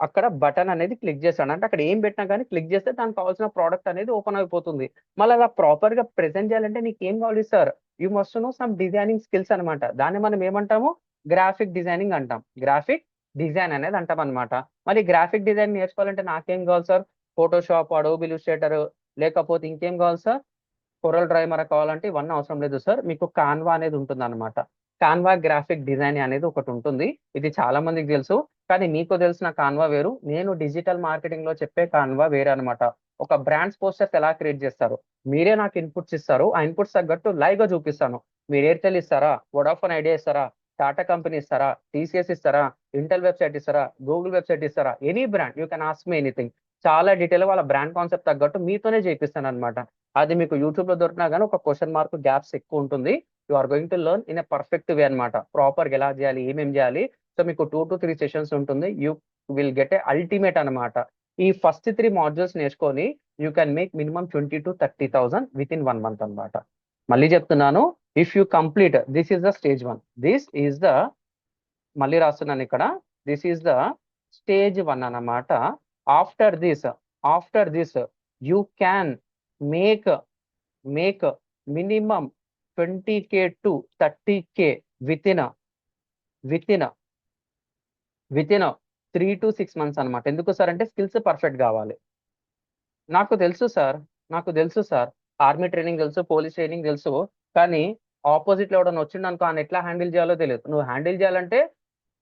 అక్కడ బటన్ అనేది క్లిక్ చేస్తాడు. అంటే అక్కడ ఏం పెట్టినా కానీ క్లిక్ చేస్తే దానికి కావాల్సిన ప్రోడక్ట్ అనేది ఓపెన్ అయిపోతుంది. మళ్ళీ అలా ప్రాపర్ గా ప్రెజెంట్ చేయాలంటే నీకు ఏం కావాలి sir, you must know some designing skills అనమాట. దాన్ని మనం ఏమంటాము, గ్రాఫిక్ డిజైనింగ్ అంటాం. గ్రాఫిక్ డిజైన్ అనేది అంటాం అనమాట. మరి గ్రాఫిక్ డిజైన్ నేర్చుకోవాలంటే నాకేం కావాలి సార్, ఫోటోషాప్, అడోబ్ ఇల్లుస్ట్రేటర్, లేకపోతే ఇంకేం కావాలి సార్, కొరల్ డ్రైవ్ మనకు కావాలంటే ఇవన్నీ అవసరం లేదు సార్. మీకు కాన్వా అనేది ఉంటుంది అనమాట. కాన్వా గ్రాఫిక్ డిజైన్ అనేది ఒకటి ఉంటుంది. ఇది చాలా మందికి తెలుసు, కానీ మీకు తెలిసిన కాన్వా వేరు, నేను డిజిటల్ మార్కెటింగ్ లో చెప్పే కాన్వా వేరే అనమాట. ఒక బ్రాండ్స్ పోస్టర్స్ ఎలా క్రియేట్ చేస్తారు, మీరే నాకు ఇన్పుట్స్ ఇస్తారు. ఆ ఇన్పుట్స్ తగ్గట్టు లైవ్ గా చూపిస్తాను. మీరు ఎయిర్టెల్ ఇస్తారా, వోడాఫోన్ ఐడియా ఇస్తారా, టాటా కంపెనీ ఇస్తారా, టీసీఎస్ ఇస్తారా, ఇంటెల్ వెబ్సైట్ ఇస్తారా, గూగుల్ వెబ్సైట్ ఇస్తారా, any brand you can ask me anything. చాలా డీటెయిల్ వాళ్ళ బ్రాండ్ కాన్సెప్ట్ తగ్గట్టు మీతోనే చేపిస్తాను అనమాట. అది మీకు యూట్యూబ్ లో దొరికినా కానీ ఒక క్వశ్చన్ మార్క్ గ్యాప్స్ ఎక్కువ ఉంటుంది. You are going to learn in a perfect way అనమాట. ప్రాపర్ గా ఎలా చేయాలి, ఏమేం చేయాలి. సో మీకు 2 to 3 సెషన్స్ ఉంటుంది. You will get a ultimate అనమాట. ఈ ఫస్ట్ 3 మాడ్యూల్స్ నేర్చుకొని you can make minimum 20,000 to 30,000 with in 1 month అనమాట. మళ్ళీ చెప్తున్నాను, if you complete this is the stage 1, this is the, మళ్ళీ రాస్తున్నాను ఇక్కడ, దిస్ ఈస్ ద స్టేజ్ 1 అన్నమాట. After this, after this you can make make minimum 20K to 30K with in with in with in 3 to 6 months అనమాట. ఎందుకు sir అంటే skills perfect కావాలి. నాకు తెలుసు సార్, నాకు తెలుసు సార్, ఆర్మీ ట్రైనింగ్ తెలుసు, పోలీస్ ట్రైనింగ్ తెలుసు, కానీ ఆపోజిట్ లో ఎవడన్నా వచ్చిండు అనుకో, ఆయన ఎట్లా హ్యాండిల్ చేయాలో తెలియదు. నువ్వు హ్యాండిల్ చేయాలంటే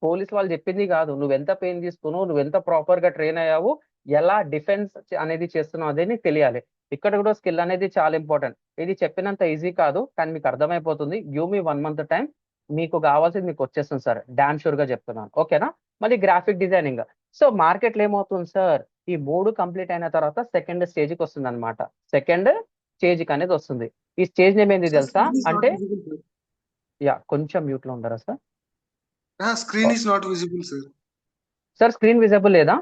పోలీస్ వాళ్ళు చెప్పింది కాదు, నువ్వు ఎంత పెయిన్ తీసుకున్నావు, నువ్వు ఎంత ప్రాపర్ గా ట్రైన్ అయ్యావు, ఎలా డిఫెన్స్ అనేది చేస్తున్నావు అదే నీకు తెలియాలి. ఇక్కడ కూడా స్కిల్ అనేది చాలా ఇంపార్టెంట్. ఇది చెప్పినంత ఈజీ కాదు, కానీ మీకు అర్థమైపోతుంది. గివ్ మీ 1 month టైం, మీకు కావాల్సింది మీకు వచ్చేస్తుంది సార్, డామ్ షూర్ గా చెప్తున్నాను. ఓకేనా? మళ్ళీ గ్రాఫిక్ డిజైనింగ్. సో మార్కెట్లో ఏమవుతుంది సార్, ఈ 3 కంప్లీట్ అయిన తర్వాత సెకండ్ స్టేజ్ కి వస్తుంది అనమాట. సెకండ్ స్టేజ్ కి అనేది వస్తుంది. ఈ స్టేజ్ నేమ్ ఏంది Sir, తెలుసా screen is not అంటే, visible, sir. యా కొంచెం మ్యూట్ లో ఉండరా sir. Screen is not visible, sir. Sir screen visible లేదా?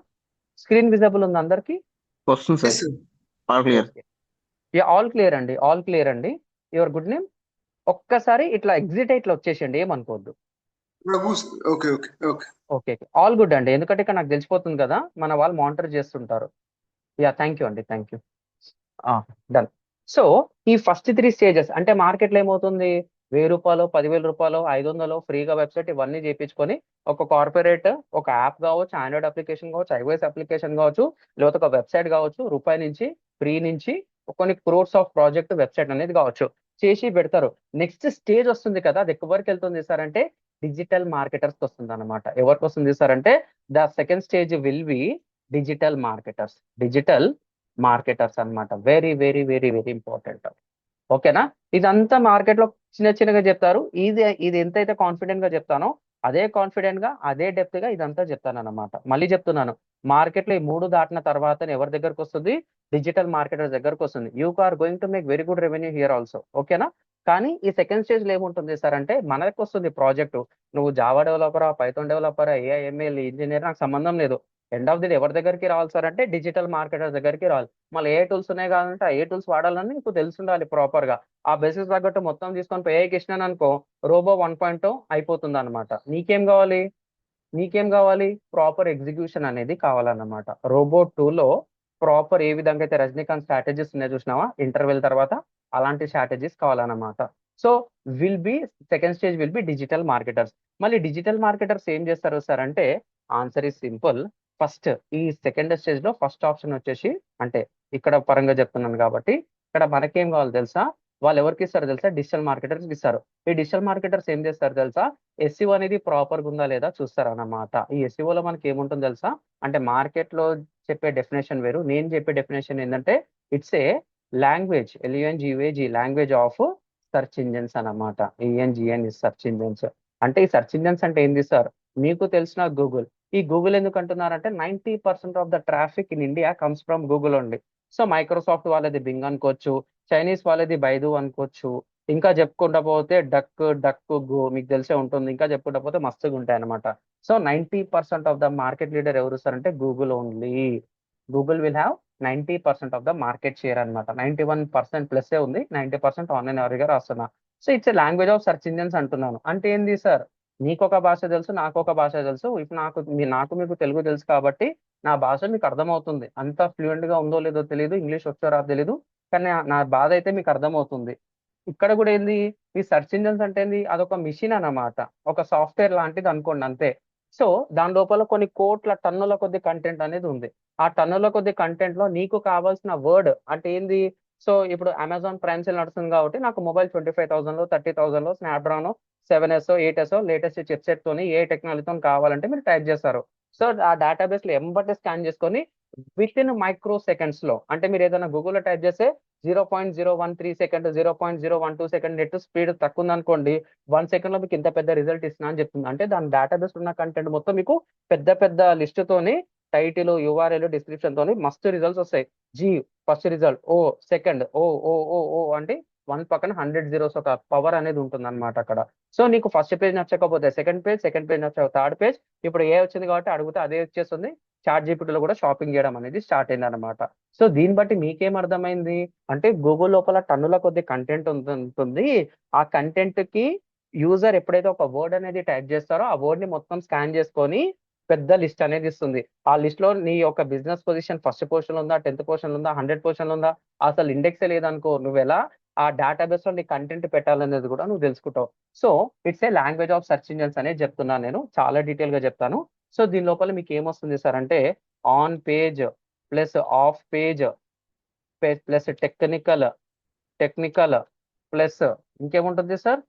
స్క్రీన్ విజిబుల్ ఉంది అందరికి? వస్తుంది Yes, sir, sir. All clear. Yeah all clear అండి, ఆల్ క్లియర్ అండి. Your good name. ఒక్కసారి ఇట్లా ఎగ్జిట్ ఇట్లా వచ్చేసండి, ఏమనుకోవద్దు. Raghu, sir. Okay, okay, okay. Okay, all good అండి. ఎందుకంటే ఇక్కడ నాకు తెలిసిపోతుంది కదా, మన వాళ్ళు మానిటర్ చేస్తుంటారు. యా థ్యాంక్ యూ అండి, థ్యాంక్ యూ. డన్. సో ఈ ఫస్ట్ 3 స్టేజెస్ అంటే మార్కెట్లో ఏమవుతుంది, 1000 రూపాయలు, 10,000 రూపాయలు, 500 ఫ్రీగా వెబ్సైట్ ఇవన్నీ చేయించుకొని ఒక కార్పొరేట్, ఒక యాప్ కావచ్చు, ఆండ్రాయిడ్ అప్లికేషన్ కావచ్చు, ఐఓఎస్ అప్లికేషన్ కావచ్చు, లేకపోతే ఒక వెబ్సైట్ కావచ్చు, రూపాయి నుంచి, ఫ్రీ నుంచి కొన్ని క్రోర్స్ ఆఫ్ ప్రాజెక్ట్ వెబ్సైట్ అనేది కావచ్చు, చేసి పెడతారు. నెక్స్ట్ స్టేజ్ వస్తుంది కదా, అది ఎవరికి వెళ్తుంది సార్ అంటే డిజిటల్ మార్కెటర్స్ వస్తుంది అనమాట. ఎవరికి వస్తుంది సార్ అంటే the second stage will be digital marketers. Digital marketers అన్నమాట. Very very very very important. ఓకేనా? ఇదంతా మార్కెట్ లో చిన్న చిన్నగా చెప్తారు. ఇది ఎంతైతే కాన్ఫిడెంట్ గా చెప్తానో అదే కాన్ఫిడెంట్ గా, అదే డెప్త్ గా ఇదంతా చెప్తాను అనమాట. మళ్ళీ చెప్తున్నాను, మార్కెట్ లో ఈ 3 దాటిన తర్వాత ఎవరి దగ్గరకు వస్తుంది, డిజిటల్ మార్కెటర్ దగ్గరకు వస్తుంది. You are going to make very good revenue here also. ఓకేనా? కానీ ఈ సెకండ్ స్టేజ్ లో ఏముంటుంది సార్ అంటే మనకు వస్తుంది ప్రాజెక్ట్. నువ్వు జావా డెవలపరా, పైథాన్ డెవలపరా, ఏఐఎంఎల్ ఇంజనీర్, నాకు సంబంధం లేదు. ఎండ్ ఆఫ్ ది డే ఎవరి దగ్గరికి రావాలి సార్ అంటే డిజిటల్ మార్కెటర్ దగ్గరికి రావాలి. మళ్ళీ ఏ టూల్స్ ఉన్నాయి కావాలంటే ఏ టూల్స్ వాడాలని నీకు తెలిసి ఉండాలి ప్రాపర్ గా. ఆ బేసిస్ తగ్గట్టు మొత్తం తీసుకొని పోయి ఏఐకి ఇచ్చినాను అనుకో, రోబో 1.0 అయిపోతుంది అనమాట. నీకేం కావాలి, నీకేం కావాలి? ప్రాపర్ ఎగ్జిక్యూషన్ అనేది కావాలన్నమాట. రోబోట్ 2 లో ప్రాపర్ ఏ విధంగా అయితే రజనీకాంత్ స్ట్రాటజీస్ ఉన్నాయో చూసినావా ఇంటర్వెల్ తర్వాత, అలాంటి స్ట్రాటజీస్ కావాలన్నమాట. So second stage will be digital marketers. మళ్ళీ డిజిటల్ మార్కెటర్స్ ఏం చేస్తారు సార్ అంటే, ఆన్సర్ ఈస్ సింపుల్. ఫస్ట్ ఈ సెకండ్ స్టేజ్ లో ఫస్ట్ ఆప్షన్ వచ్చేసి, అంటే ఇక్కడ పరంగా చెప్తున్నాను కాబట్టి, ఇక్కడ మనకేం కావాలి తెలుసా? వాళ్ళు ఎవరికి ఇస్తారు తెలుసా? డిజిటల్ మార్కెటర్స్ ఇస్తారు. ఈ డిజిటల్ మార్కెటర్స్ ఏం చేస్తారు తెలుసా? ఎస్సీఓ అనేది ప్రాపర్ గా ఉందా లేదా చూస్తారు అన్నమాట. ఈ SEO లో మనకి ఏముంటుంది తెలుసా? అంటే మార్కెట్ లో చెప్పే డెఫినేషన్ వేరు, నేను చెప్పే డెఫినేషన్ ఏంటంటే, it's a language, LUNGUAG, language of search engines అన్నమాట. ENGN is search engines. అంటే ఈ సెర్చ్ ఇంజిన్స్ అంటే ఏంది సార్? మీకు తెలిసిన గూగుల్. ఈ గూగుల్ ఎందుకు అంటున్నారంటే 90% of the traffic in India comes from Google only. So Microsoft వాళ్ళది బింగ్ అనుకోవచ్చు, చైనీస్ వాళ్ళది బైదు అనుకోవచ్చు, ఇంకా చెప్పుకుంటా పోతే డక్ గో మీకు తెలిసే ఉంటుంది, ఇంకా చెప్పుకుంటా పోతే మస్తుగా ఉంటాయి అనమాట. So 90% of the market leader ఎవరు సార్ అంటే Google only. Google will have 90% of the market share అనమాట. 91% ప్లస్ ఉంది, 90% ఆన్లైన్ ఎవరిగా రాస్తున్నా. So it's language of search engines అంటున్నాను. అంటే ఏంది సార్? నీకు ఒక భాష తెలుసు, నాకు ఒక భాష తెలుసు. ఇప్పుడు నాకు మీకు తెలుగు తెలుసు కాబట్టి నా భాష మీకు అర్థమవుతుంది. అంత ఫ్లూయెంట్ గా ఉందో లేదో తెలియదు, ఇంగ్లీష్ వచ్చో రాదో తెలియదు, కానీ నా బాధ అయితే మీకు అర్థమవుతుంది. ఇక్కడ కూడా ఏంది? ఈ సెర్చ్ ఇంజన్స్ అంటే ఏంది? అదొక మిషన్ అన్నమాట, ఒక సాఫ్ట్వేర్ లాంటిది అనుకోండి అంతే. సో దాని లోపల కొన్ని కోట్ల టన్నుల కొద్ది కంటెంట్ అనేది ఉంది. ఆ టన్నుల కొద్ది కంటెంట్ లో నీకు కావాల్సిన వర్డ్ అంటే ఏంది? సో ఇప్పుడు అమెజాన్ ప్రైమ్ సేల్ నడుస్తుంది కాబట్టి నాకు మొబైల్ 25,000 లో 30,000 లో Snapdragon 7S 8S latest chipset తోని ఏ టెక్నాలజీతో కావాలంటే మీరు టైప్ చేస్తారు. సో ఆ డేటాబేస్ లో ఎంబటే స్కాన్ చేసుకొని విత్ ఇన్ మైక్రో సెకండ్స్ లో, అంటే మీరు ఏదైనా గూగుల్లో టైప్ చేస్తే 0.013 సెకండ్, 0.012 సెకండ్ నెట్ స్పీడ్ తక్కువ ఉంది అనుకోండి, 1 సెకండ్ లో మీకు ఇంత పెద్ద రిజల్ట్ ఇస్తున్నా అని చెప్తుంది. అంటే దాని డేటాబేస్ ఉన్న కంటెంట్ మొత్తం మీకు పెద్ద పెద్ద లిస్ట్ తోని, టైటిల్, URL, డిస్క్రిప్షన్ తోని మస్తు రిజల్ట్స్ వస్తాయి. జీ ఫస్ట్ రిజల్ట్, ఓ సెకండ్, ఓ ఓ ఓ ఓ అంటే 1 పక్కన 100 జీరోస్ ఒక పవర్ అనేది ఉంటుంది అనమాట అక్కడ. సో నీకు ఫస్ట్ పేజ్ నచ్చకపోతే సెకండ్ పేజ్ నచ్చక థర్డ్ పేజ్, ఇప్పుడు ఏ వచ్చింది కాబట్టి అడిగితే అదే వచ్చేస్తుంది. చాట్ జీపీటీలో కూడా షాపింగ్ చేయడం అనేది స్టార్ట్ అయింది అనమాట. సో దీన్ని బట్టి మీకేం అర్థమైంది అంటే, గూగుల్ లోపల టన్నుల కొద్ది కంటెంట్ ఉంటుంది. ఆ కంటెంట్ కి యూజర్ ఎప్పుడైతే ఒక వర్డ్ అనేది టైప్ చేస్తారో, ఆ వర్డ్ ని మొత్తం స్కాన్ చేసుకొని పెద్ద లిస్ట్ అనేది ఇస్తుంది. ఆ లిస్ట్ లో నీ యొక్క బిజినెస్ పొజిషన్ ఫస్ట్ పొజిషన్ ఉందా, 10th పొజిషన్ ఉందా, 100 పొజిషన్ ఉందా, అసలు ఇండెక్స్ లేదనుకో, నువ్వు ఎలా ఆ డేటాబేస్ లో నీ కంటెంట్ పెట్టాలనేది కూడా నువ్వు తెలుసుకుంటావు. So it's a language of search engines అనేది చెప్తున్నాను, నేను చాలా డీటెయిల్ గా చెప్తాను. సో దీని లోపల మీకు ఏమొస్తుంది సార్ అంటే, on page plus off page plus technical plus ఇంకేముంటుంది సార్?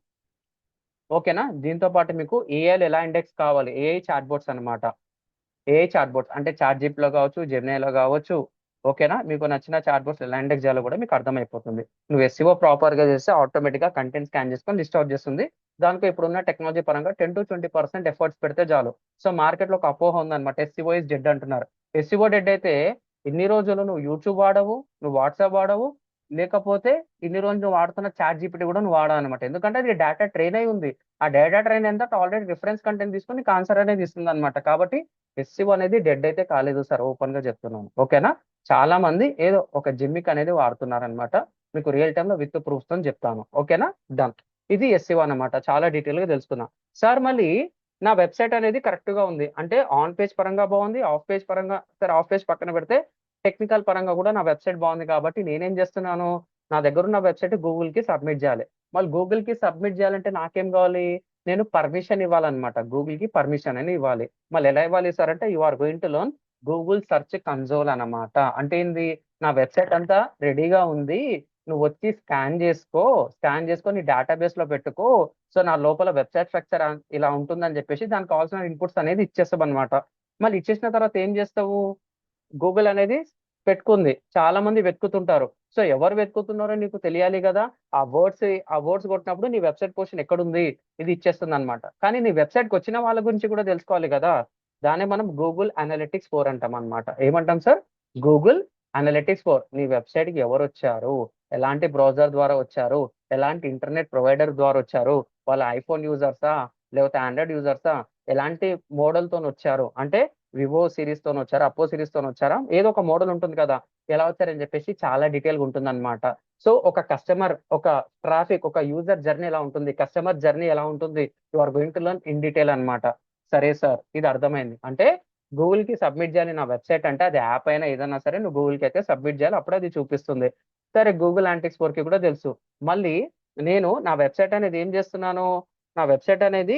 ఓకేనా? దీంతో పాటు మీకు ఏఐలు ఎలా ఇండెక్స్ కావాలి, ఏఐ చాట్ బోట్స్ అనమాట. ఏఐ చాట్ బోట్స్ అంటే చాట్ జీపీలో కావచ్చు, జెమినైలో కావచ్చు. ఓకేనా? మీకు నచ్చిన చాట్ బోట్స్ ఎలా ఇండెక్స్ చేయాలో కూడా మీకు అర్థమైపోతుంది. నువ్వు SEO ప్రాపర్ గా చేస్తే ఆటోమేటిక్ గా కంటెంట్ స్కాన్ చేసుకొని లిస్ట్ అవుట్ చేస్తుంది. దానికి ఇప్పుడున్న టెక్నాలజీ పరంగా 10 to 20% ఎఫర్ట్స్ పెడితే చాలు. సో మార్కెట్ లో ఒక అపోహ ఉందన్నమాట, SEO ఇస్ డెడ్ అంటున్నారు. SEO డెడ్ అయితే ఇన్ని రోజులు నువ్వు యూట్యూబ్ వాడవు, నువ్వు వాట్సాప్ వాడవు, లేకపోతే ఇన్ని రోజులు నువ్వు వాడుతున్న చాట్ జీపీటీ కూడా నువ్వు వాడవు అనమాట. ఎందుకంటే అది డేటా ట్రైన్ అయి ఉంది. ఆ డేటా ట్రైన్ ఎంత ఆల్రెడీ రిఫరెన్స్ కంటెంట్ తీసుకొని నీకు ఆన్సర్ అనేది ఇస్తుంది అనమాట. కాబట్టి SEO అనేది డెడ్ అయితే కాలేదు సార్, ఓపెన్ గా చెప్తున్నాను. ఓకేనా? చాలా మంది ఏదో ఒక జిమ్మిక్ అనేది వాడుతున్నారు అనమాట. మీకు రియల్ టైమ్ లో విత్ ప్రూఫ్స్ తో చెప్తాను. ఓకేనా? డన్. ఇది SEO అనమాట, చాలా డీటెయిల్ గా తెలుసుకున్నాం. సార్ మళ్ళీ నా వెబ్సైట్ అనేది కరెక్ట్ గా ఉంది అంటే, ఆన్ పేజ్ పరంగా బాగుంది, ఆఫ్ పేజ్ పరంగా, సరే ఆఫ్ పేజ్ పక్కన పెడితే టెక్నికల్ పరంగా కూడా నా వెబ్సైట్ బాగుంది కాబట్టి నేనేం చేస్తున్నాను, నా దగ్గర ఉన్న వెబ్సైట్ గూగుల్ కి సబ్మిట్ చేయాలి. మళ్ళీ గూగుల్ కి సబ్మిట్ చేయాలంటే నాకేం కావాలి? నేను పర్మిషన్ ఇవ్వాలన్నమాట. గూగుల్ కి పర్మిషన్ అని ఇవ్వాలి. మళ్ళీ ఎలా ఇవ్వాలి సార్ అంటే, you are going to learn Google search console అన్నమాట. అంటే ఏంది? నా వెబ్సైట్ అంతా రెడీగా ఉంది, నువ్వు వచ్చి స్కాన్ చేసుకొని నీ డేటాబేస్ లో పెట్టుకో. సో నా లోపల వెబ్సైట్ స్ట్రక్చర్ ఇలా ఉంటుందని చెప్పేసి దానికి కావాల్సిన ఇన్పుట్స్ అనేది ఇచ్చేస్తాం అనమాట. మళ్ళీ ఇచ్చేసిన తర్వాత ఏం చేస్తావు? గూగుల్ అనేది పెట్టుకుంది, చాలా మంది వెతుకుతుంటారు. సో ఎవరు వెతుకుతున్నారో నీకు తెలియాలి కదా. ఆ వర్డ్స్ కొట్టినప్పుడు నీ వెబ్సైట్ పొజిషన్ ఎక్కడుంది ఇది ఇచ్చేస్తుంది అనమాట. కానీ నీ వెబ్సైట్ కి వచ్చిన వాళ్ళ గురించి కూడా తెలుసుకోవాలి కదా. దాన్ని మనం గూగుల్ అనలిటిక్స్ స్కోర్ అంటాం అనమాట. ఏమంటాం సార్? Google analytics score. నీ వెబ్సైట్ కి ఎవరు వచ్చారు, ఎలాంటి బ్రౌజర్ ద్వారా వచ్చారు, ఎలాంటి ఇంటర్నెట్ ప్రొవైడర్ ద్వారా వచ్చారు, వాళ్ళ ఐఫోన్ యూజర్సా లేకపోతే ఆండ్రాయిడ్ యూజర్సా, ఎలాంటి మోడల్ తో వచ్చారు, అంటే వివో సిరీస్ తో వచ్చారా, అప్పో సిరీస్ తో వచ్చారా, ఏదో ఒక మోడల్ ఉంటుంది కదా, ఎలా వచ్చారని చెప్పేసి చాలా డీటెయిల్ గా ఉంటుంది అనమాట. సో ఒక కస్టమర్, ఒక ట్రాఫిక్, ఒక యూజర్ జర్నీ ఎలా ఉంటుంది, కస్టమర్ జర్నీ ఎలా ఉంటుంది, you are going to learn in detail అనమాట. సరే సార్, ఇది అర్థమైంది. అంటే గూగుల్ కి సబ్మిట్ చేయాలి నా వెబ్సైట్ అంటే, అది యాప్ అయినా ఏదైనా సరే నువ్వు గూగుల్ కి అయితే సబ్మిట్ చేయాలి, అప్పుడు అది చూపిస్తుంది. సరే, గూగుల్ యాంటిక్స్ 4 కి కూడా తెలుసు. మళ్ళీ నేను నా వెబ్సైట్ అనేది ఏం చేస్తున్నాను, నా వెబ్సైట్ అనేది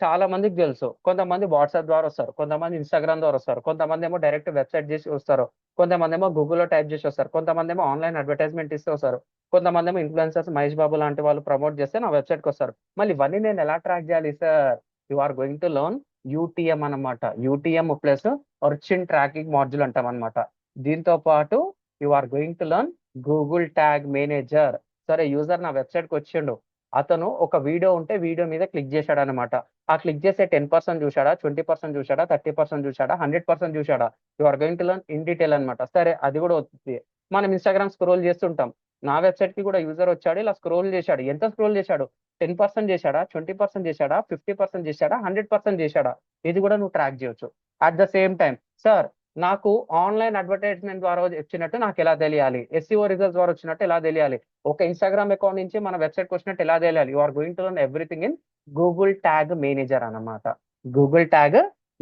చాలా మందికి తెలుసు. కొంతమంది వాట్సాప్ ద్వారా వస్తారు, కొంతమంది ఇన్స్టాగ్రామ్ ద్వారా వస్తారు, కొంతమంది ఏమో డైరెక్ట్ వెబ్సైట్ చేసి వస్తారు, కొంతమంది ఏమో గూగుల్లో టైప్ చేసి వస్తారు, కొంతమంది ఏమో ఆన్లైన్ అడ్వర్టైజ్మెంట్ ఇస్తే వస్తారు, కొంతమంది ఏమో ఇన్ఫ్లుయెన్సర్స్ మహేష్ బాబు లాంటి వాళ్ళు ప్రమోట్ చేస్తే నా వెబ్సైట్కి వస్తారు. మళ్ళీ ఇవన్నీ నేను ఎలా ట్రాక్ చేయాలి sir? You are going to learn UTM అన్నమాట. UTM plus urchin tracking module అంటాం అనమాట. దీంతో పాటు you are going to learn Google tag manager. సరే, యూజర్ నా వెబ్సైట్కి వచ్చిండు, అతను ఒక వీడియో ఉంటే వీడియో మీద క్లిక్ చేశాడు అనమాట. ఆ క్లిక్ చేసే 10% చూశాడా, 20% చూశాడా, 30% చూశాడా, 100% చూశాడా? You are going to learn in detail అనమాట. సరే, అది కూడా వస్తుంది. మనం ఇన్స్టాగ్రామ్ స్క్రోల్ చేస్తుంటాం, నా వెబ్సైట్ కి కూడా యూజర్ వచ్చాడు, ఇలా స్క్రోల్ చేశాడు. ఎంత స్క్రోల్ చేశాడు? 10% చేశాడా, 20% చేశాడా, 50% చేశాడా, 100% చేశాడా? ఇది కూడా నువ్వు ట్రాక్ చేయొచ్చు. At the same time, sir నాకు ఆన్లైన్ అడ్వర్టైజ్మెంట్ ద్వారా వచ్చినట్టు నాకు ఎలా తెలియాలి, ఎస్సీఓ రిజల్ట్స్ ద్వారా వచ్చినట్టు ఎలా తెలియాలి, ఒక ఇన్స్టాగ్రామ్ అకౌంట్ నుంచి మన వెబ్సైట్కి వచ్చినట్టు ఎలా తెలియాలి? You are going to learn everything in Google tag manager అన్నమాట. గూగుల్ ట్యాగ్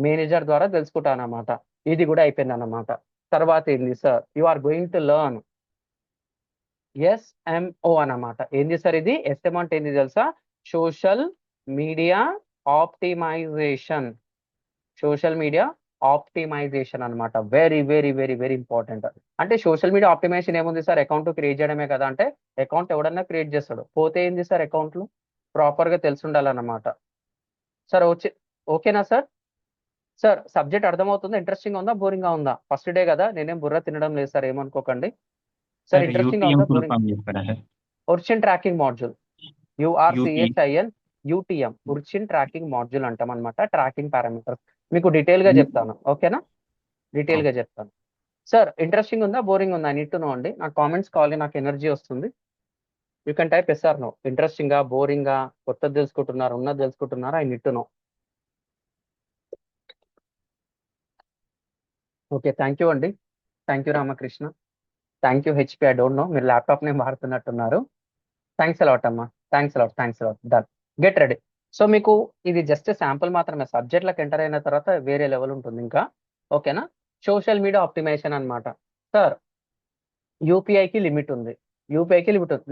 మేనేజర్ ద్వారా తెలుసుకుంటాను అన్నమాట. ఇది కూడా అయిపోయింది అన్నమాట. తర్వాత ఏంది sir? You are going to learn SMO అన్నమాట. ఏంది సార్ ఇది? ఎస్ఎం అంటే ఏంది తెలుసా? Social media optimization. Social media optimization అన్నమాట. Very very very very important. అంటే సోషల్ మీడియా ఆప్టిమైజేషన్ ఏముంది సార్? అకౌంట్ క్రియేట్ చేయడమే కదా. అంటే అకౌంట్ ఎవడన్నా క్రియేట్ చేస్తాడు, పోతే ఏంది సార్? అకౌంట్లు ప్రాపర్ గా తెలిసి ఉండాలన్నమాట. సార్ వచ్చి ఓకేనా సార్? సార్, సబ్జెక్ట్ అర్థమవుతుందా? ఇంట్రెస్టింగ్ ఉందా, బోరింగ్ గా ఉందా? ఫస్ట్ డే కదా, నేనేం బుర్ర తినడం లేదు సార్, ఏమనుకోకండి. సార్, सर ఇంట్రెస్టింగ్ గా यूटीएम ఉందా, फुल బోరింగ్? फॉर्म చెప్పరా sir? Origin tracking module. UT URCHIN UTM origin tracking module అంటాం అనమాట. ట్రాకింగ్ పారామీటర్స్ మీకు డీటెయిల్ గా చెప్తాను, ఓకేనా? డీటెయిల్ గా చెప్తాను. సార్, ఇంట్రెస్టింగ్ ఉందా, బోరింగ్ ఉందా? ఐ నీడ్ టు నో అండి. నాకు కామెంట్స్ కావాలి, నాకు ఎనర్జీ వస్తుంది. You can type yes or no. Interesting గా, బోరింగ్ గా, కొత్తది తెలుసుకుంటున్నారు, ఉన్నది తెలుసుకుంటున్నారా? I need to know. Okay, thank you అండి. Thank you Ramakrishna. Thank you HP. I don't know, మీరు ల్యాప్టాప్ నే వాడుతున్నట్టున్నారు. థ్యాంక్స్ అలాట్ అమ్మా. Thanks a lot. Done. Get ready. So మీకు ఇది జస్ట్ శాంపుల్ మాత్రమే. సబ్జెక్ట్లకు ఎంటర్ అయిన తర్వాత వేరే లెవెల్ ఉంటుంది ఇంకా, ఓకేనా? సోషల్ మీడియా ఆప్టిమైజేషన్ అన్నమాట. సార్, యూపీఐకి లిమిట్ ఉంది.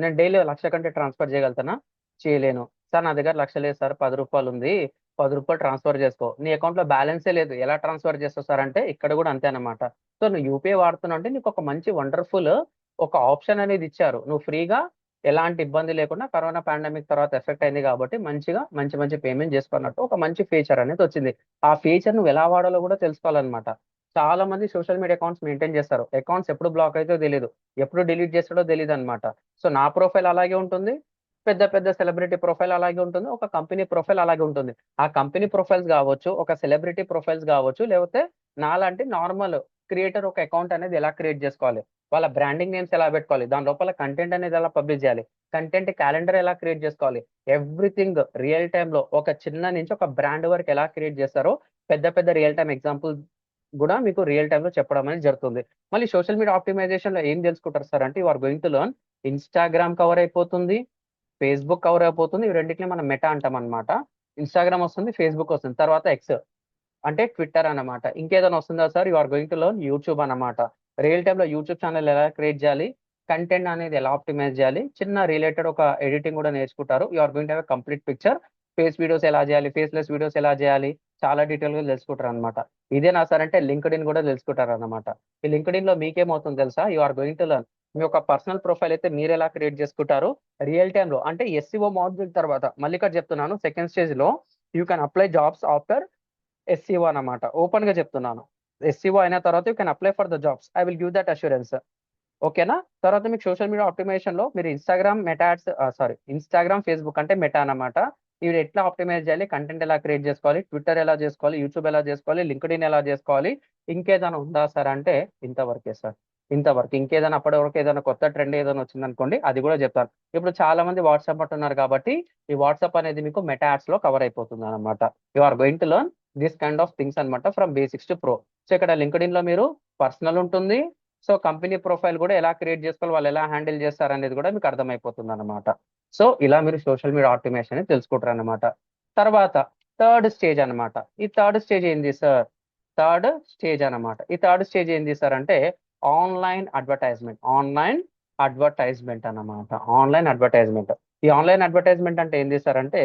నేను డైలీ 1,00,000 కంటే ట్రాన్స్ఫర్ చేయగలుగుతానా? చేయలేను. సార్, నా దగ్గర 1,00,000 లేదు సార్, 10 రూపాయలు ఉంది, 10 రూపాయలు ట్రాన్స్ఫర్ చేసుకో. నీ అకౌంట్ లో బ్యాలెన్సే లేదు, ఎలా ట్రాన్స్ఫర్ చేస్తావు సార్ అంటే, ఇక్కడ కూడా అంతే అనమాట. సో నువ్వు యూపీఐ వాడుతున్నావు అంటే నీకు ఒక మంచి వండర్ఫుల్ ఒక ఆప్షన్ అనేది ఇచ్చారు. నువ్వు ఫ్రీగా ఎలాంటి ఇబ్బంది లేకుండా, కరోనా పాండమిక్ తర్వాత ఎఫెక్ట్ అయింది కాబట్టి మంచిగా మంచి మంచి పేమెంట్ చేసుకున్నట్టు ఒక మంచి ఫీచర్ అనేది వచ్చింది. ఆ ఫీచర్ నువ్వు ఎలా వాడాలో కూడా తెలుసుకోవాలన్నమాట. చాలా మంది సోషల్ మీడియా అకౌంట్స్ మెయింటైన్ చేస్తారు, అకౌంట్స్ ఎప్పుడు బ్లాక్ అయితే తెలియదు, ఎప్పుడు డిలీట్ చేస్తాడో తెలియదు అనమాట. సో నా ప్రొఫైల్ అలాగే ఉంటుంది, పెద్ద పెద్ద సెలబ్రిటీ ప్రొఫైల్ అలాగే ఉంటుంది, ఒక కంపెనీ ప్రొఫైల్ అలాగే ఉంటుంది. ఆ కంపెనీ ప్రొఫైల్స్ కావచ్చు, ఒక సెలబ్రిటీ ప్రొఫైల్స్ కావచ్చు, లేకపోతే నాలాంటి నార్మల్ క్రియేటర్ ఒక అకౌంట్ అనేది ఎలా క్రియేట్ చేసుకోవాలి, వాళ్ళ బ్రాండింగ్ నేమ్స్ ఎలా పెట్టుకోవాలి, దాని లోపల కంటెంట్ అనేది ఎలా పబ్లిష్ చేయాలి, కంటెంట్ క్యాలెండర్ ఎలా క్రియేట్ చేసుకోవాలి, ఎవ్రీథింగ్ రియల్ టైమ్ లో ఒక చిన్న నుంచి ఒక బ్రాండ్ వరకు ఎలా క్రియేట్ చేస్తారో పెద్ద పెద్ద రియల్ టైమ్ ఎగ్జాంపుల్ కూడా మీకు రియల్ టైమ్ లో చెప్పడం అనేది జరుగుతుంది. మళ్ళీ సోషల్ మీడియా ఆప్టిమైజేషన్ లో ఏం తెలుసుకుంటారు సార్ అంటే, you are going to learn Instagram cover అయిపోతుంది, ఫేస్బుక్ కవర్ అయిపోతుంది. ఇవి రెండింటిని మనం మెటా అంటాం అనమాట. ఇన్స్టాగ్రామ్ వస్తుంది, ఫేస్బుక్ వస్తుంది, తర్వాత ఎక్స్ అంటే ట్విట్టర్ అన్నమాట. ఇంకేదైనా వస్తుందా sir? You are going to learn YouTube అన్నమాట. రియల్ టైమ్ లో యూట్యూబ్ ఛానల్ ఎలా క్రియేట్ చేయాలి, కంటెంట్ అనేది ఎలా ఆప్టిమైజ్ చేయాలి, చిన్న రిలేటెడ్ ఒక ఎడిటింగ్ కూడా నేర్చుకుంటారు. You are going to have complete picture. Face videos ఎలా చేయాలి, ఫేస్లెస్ వీడియోస్ ఎలా చేయాలి, చాలా డీటెయిల్ గా తెలుసుకుంటారు అనమాట. ఇదేనా సార్ అంటే, లింక్డ్ ఇన్ కూడా తెలుసుకుంటారు అనమాట. ఈ లింక్డ్ ఇన్ లో మీకేమవుతుంది తెలుసా? You are going to learn మీ యొక్క పర్సనల్ ప్రొఫైల్ అయితే మీరు ఎలా క్రియేట్ చేసుకుంటారు రియల్ టైమ్ లో. అంటే ఎస్సీఓ మాడ్యూల్ తర్వాత మళ్ళీ ఇక్కడ చెప్తున్నాను, సెకండ్ స్టేజ్ లో you can apply jobs after SCO అన్నమాట. ఓపెన్ గా చెప్తున్నాను, ఎస్సీఓ అయిన తర్వాత you can apply for the jobs. I will give that assurance, ఓకేనా? తర్వాత మీకు సోషల్ మీడియా ఆప్టిమైజేషన్ లో మీరు ఇన్స్టాగ్రామ్ ఫేస్బుక్ అంటే మెటా అన్నమాట. ఇవి ఎట్లా ఆప్టిమైజ్ చేయాలి, కంటెంట్ ఎలా క్రియేట్ చేసుకోవాలి, ట్విట్టర్ ఎలా చేసుకోవాలి, యూట్యూబ్ ఎలా చేసుకోవాలి, లింక్డ్ ఇన్ ఎలా చేసుకోవాలి, ఇంకేదైనా ఉందా సార్ అంటే ఇంతవరకే సార్. ఇంతవరకు. ఇంకేదైనా అప్పటి వరకు ఏదైనా కొత్త ట్రెండ్ ఏదైనా వచ్చింది అనుకోండి, అది కూడా చెప్తాను. ఇప్పుడు చాలా మంది వాట్సాప్ అంటున్నారు కాబట్టి ఈ వాట్సాప్ అనేది మీకు మెటా యాడ్స్ లో కవర్ అయిపోతుంది అనమాట. You are going to learn this kind of things అనమాట, from basics to pro. So ఇక్కడ లింక్డ్ ఇన్ లో మీరు పర్సనల్ ఉంటుంది, సో కంపెనీ ప్రొఫైల్ కూడా ఎలా క్రియేట్ చేసుకోవాలి, వాళ్ళు ఎలా హ్యాండిల్ చేస్తారు అనేది కూడా మీకు అర్థమైపోతుంది అనమాట. సో ఇలా మీరు సోషల్ మీడియా ఆటోమేషన్ అనేది తెలుసుకుంటారు అనమాట. తర్వాత థర్డ్ స్టేజ్ అన్నమాట. ఈ థర్డ్ స్టేజ్ ఏంది సార్? థర్డ్ స్టేజ్ అన్నమాట. ఈ థర్డ్ స్టేజ్ ఏంది సార్ అంటే ఆన్లైన్ అడ్వర్టైజ్మెంట్. ఆన్లైన్ అడ్వర్టైజ్మెంట్ అన్నమాట. Online advertisement. ఈ ఆన్లైన్ అడ్వర్టైజ్మెంట్ అంటే ఏంది సార్ అంటే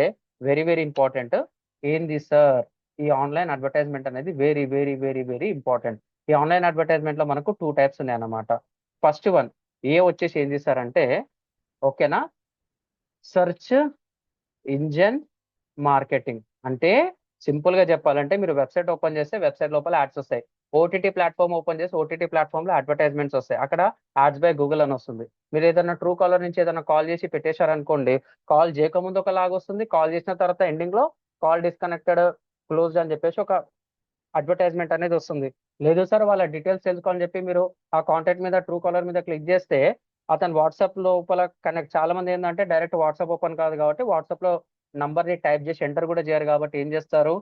వెరీ వెరీ ఇంపార్టెంట్. ఏంది సార్? ఈ ఆన్లైన్ అడ్వర్టైజ్మెంట్ అనేది very very very very important. ఈ ఆన్లైన్ అడ్వర్టైజ్మెంట్ లో మనకు 2 టైప్స్ ఉన్నాయి అన్నమాట. ఫస్ట్ వన్ వచ్చేసి ఏంది సార్ అంటే ఓకేనా, సెర్చ్ ఇంజన్ మార్కెటింగ్. అంటే సింపుల్ గా చెప్పాలంటే మీరు వెబ్సైట్ ఓపెన్ చేస్తే వెబ్సైట్ లోపల యాడ్స్ వస్తాయి. ఓటీటీ ప్లాట్ఫామ్ ఓపెన్ చేసి ఓటీటీ ప్లాట్ఫామ్ లో అడ్వర్టైజ్మెంట్స్ వస్తాయి. అక్కడ యాడ్స్ బై గూగుల్ అని వస్తుంది. మీరు ఏదైనా ట్రూ కాలర్ నుంచి ఏదైనా కాల్ చేసి పెట్టేశారనుకోండి, కాల్ చేయకముందు ఒక లాగ్ వస్తుంది, కాల్ చేసిన తర్వాత ఎండింగ్ లో కాల్ డిస్కనెక్టెడ్, క్లోజ్డ్ అని చెప్పేసి ఒక అడ్వర్టైజ్మెంట్ అనేది వస్తుంది. లేదు సార్ వాళ్ళ డీటెయిల్స్ తెలుసుకోవాలని చెప్పి మీరు ఆ కాంటాక్ట్ మీద ట్రూ కాలర్ మీద క్లిక్ చేస్తే అతను వాట్సాప్ లోపల కనెక్ట్. చాలా మంది ఏంటంటే డైరెక్ట్ వాట్సాప్ ఓపెన్ కాదు కాబట్టి వాట్సాప్ లో నంబర్ ని టైప్ చేసి ఎంటర్ కూడా చేయరు కాబట్టి ఏం చేస్తారు,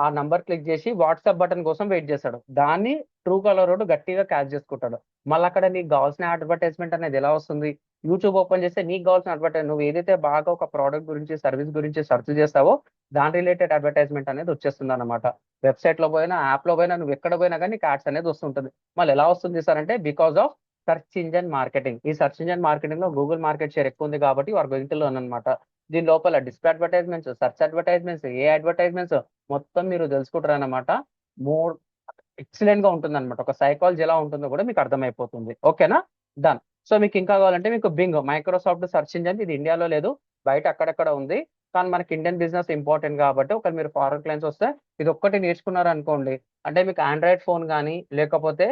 ఆ నంబర్ క్లిక్ చేసి వాట్సాప్ బటన్ కోసం వెయిట్ చేస్తాడు. దాన్ని ట్రూ కాలర్ రోడ్ గట్టిగా క్యాచ్ చేసుకుంటాడు. మళ్ళీ అక్కడ నీకు కావాల్సిన అడ్వర్టైజ్మెంట్ అనేది ఎలా వస్తుంది? యూట్యూబ్ ఓపెన్ చేస్తే నీకు కావాల్సిన అడ్వర్టైజ్, నువ్వు ఏదైతే బాగా ఒక ప్రోడక్ట్ గురించి సర్వీస్ గురించి సెర్చ్ చేస్తావో దాని రిలేటెడ్ అడ్వర్టైజ్మెంట్ అనేది వచ్చేస్తుంది అనమాట. వెబ్సైట్ లో పోయినా యాప్ లో పోయినా నువ్వు ఎక్కడ పోయినా కానీ యాడ్స్ అనేది వస్తుంటుంది. మళ్ళీ ఎలా వస్తుంది సార్ అంటే because of search engine marketing. ఈ సెర్చ్ ఇంజన్ మార్కెటింగ్ లో గూగుల్ మార్కెట్ షేర్ ఎక్కువ ఉంది కాబట్టి వారు గోయింగ్ టు లెర్న్ అనమాట. దీని లోపల డిస్ప్లే అడ్వర్టైజ్మెంట్స్, సెర్చ్ అడ్వర్టైజ్మెంట్స్, ఏ అడ్వర్టైజ్మెంట్స్ మొత్తం మీరు తెలుసుకుంటారు అనమాట. మోర్ ఎక్సలెంట్ గా ఉంటుంది అనమాట. ఒక సైకాలజీ ఎలా ఉంటుందో కూడా మీకు అర్థమైపోతుంది. ఓకేనా? డన్. సో మీకు ఇంకా కావాలంటే మీకు బింగ్, మైక్రోసాఫ్ట్ సెర్చ్ ఇంజన్, ఇది ఇండియాలో లేదు, బయట అక్కడక్కడ ఉంది. కానీ మనకి ఇండియన్ బిజినెస్ ఇంపార్టెంట్ కాబట్టి ఒక మీరు ఫారెన్ క్లయింట్స్ వస్తే ఇది ఒక్కటి నేర్చుకున్నారు అనుకోండి, అంటే మీకు ఆండ్రాయిడ్ ఫోన్ కానీ లేకపోతే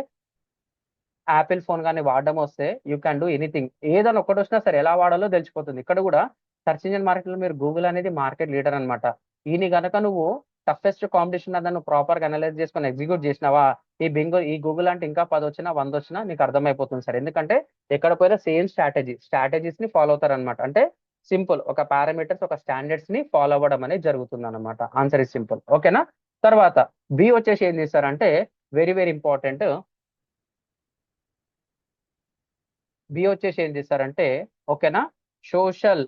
యాపిల్ ఫోన్ కానీ వాడడం వస్తే యూ క్యాన్ డూ ఎనీథింగ్. ఏదైనా ఒక్కటి వచ్చినా సరే ఎలా వాడాలో తెలిసిపోతుంది. ఇక్కడ కూడా సెర్చ్ ఇంజిన్ మార్కెట్ లో మీరు గూగుల్ అనేది మార్కెట్ లీడర్ అనమాట. ఈయన గనక నువ్వు టఫెస్ట్ కాంపిటీషన్ అదను ప్రాపర్ గా అనలైజ్ చేసుకొని ఎగ్జిక్యూట్ చేసినావా, ఈ గూగుల్ అంటే ఇంకా 10 వచ్చినా 100 వచ్చినా నీకు అర్థమైపోతుంది సార్. ఎందుకంటే ఎక్కడ పోయినా సేమ్ స్ట్రాటజీస్ ని ఫాలో అవుతారనమాట. అంటే సింపుల్, ఒక పారామీటర్స్ ఒక స్టాండర్డ్స్ ని ఫాలో అవ్వడం అనేది జరుగుతుంది అనమాట. Answer is simple. ఓకేనా? తర్వాత బి వచ్చేసి ఏం చేస్తారంటే వెరీ వెరీ ఇంపార్టెంట్. బి వచ్చేసి ఏం చేస్తారంటే ఓకేనా, సోషల్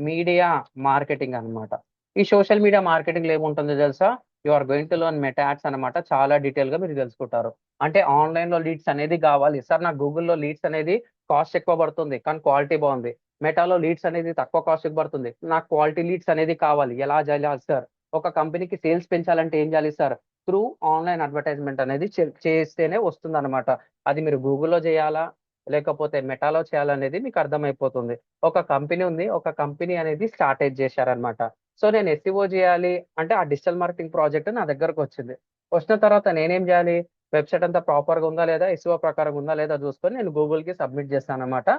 మీడియా మార్కెటింగ్ అన్నమాట. ఈ సోషల్ మీడియా మార్కెటింగ్ లో ఏముంటుందో తెలుసా? You are going to learn Meta ads అనమాట. చాలా డీటెయిల్ గా మీరు తెలుసుకుంటారు. అంటే ఆన్లైన్ లో లీడ్స్ అనేది కావాలి సార్, నాకు గూగుల్లో లీడ్స్ అనేది కాస్ట్ ఎక్కువ పడుతుంది కానీ క్వాలిటీ బాగుంది. మెటాలో లీడ్స్ అనేది తక్కువ కాస్ట్ పడుతుంది, నాకు క్వాలిటీ లీడ్స్ అనేది కావాలి. ఎలా చేయాలి సార్? ఒక కంపెనీకి సేల్స్ పెంచాలంటే ఏం చేయాలి సార్? త్రూ ఆన్లైన్ అడ్వర్టైజ్మెంట్ అనేది చేస్తేనే వస్తుంది అనమాట. అది మీరు గూగుల్లో చేయాలా లేకపోతే మెటాలో చేయాలనేది మీకు అర్థమైపోతుంది. ఒక కంపెనీ ఉంది, ఒక కంపెనీ అనేది స్టార్ట్ చేశారనమాట. సో నేను ఎస్ఈఓ చేయాలి అంటే ఆ డిజిటల్ మార్కెటింగ్ ప్రాజెక్ట్ నా దగ్గరకు వచ్చింది. వచ్చిన తర్వాత నేనేం చేయాలి? వెబ్సైట్ అంతా ప్రాపర్ గా ఉందా లేదా, ఎస్ఈఓ ప్రకారం ఉందా లేదా చూసుకొని నేను గూగుల్ కి సబ్మిట్ చేస్తాను అనమాట.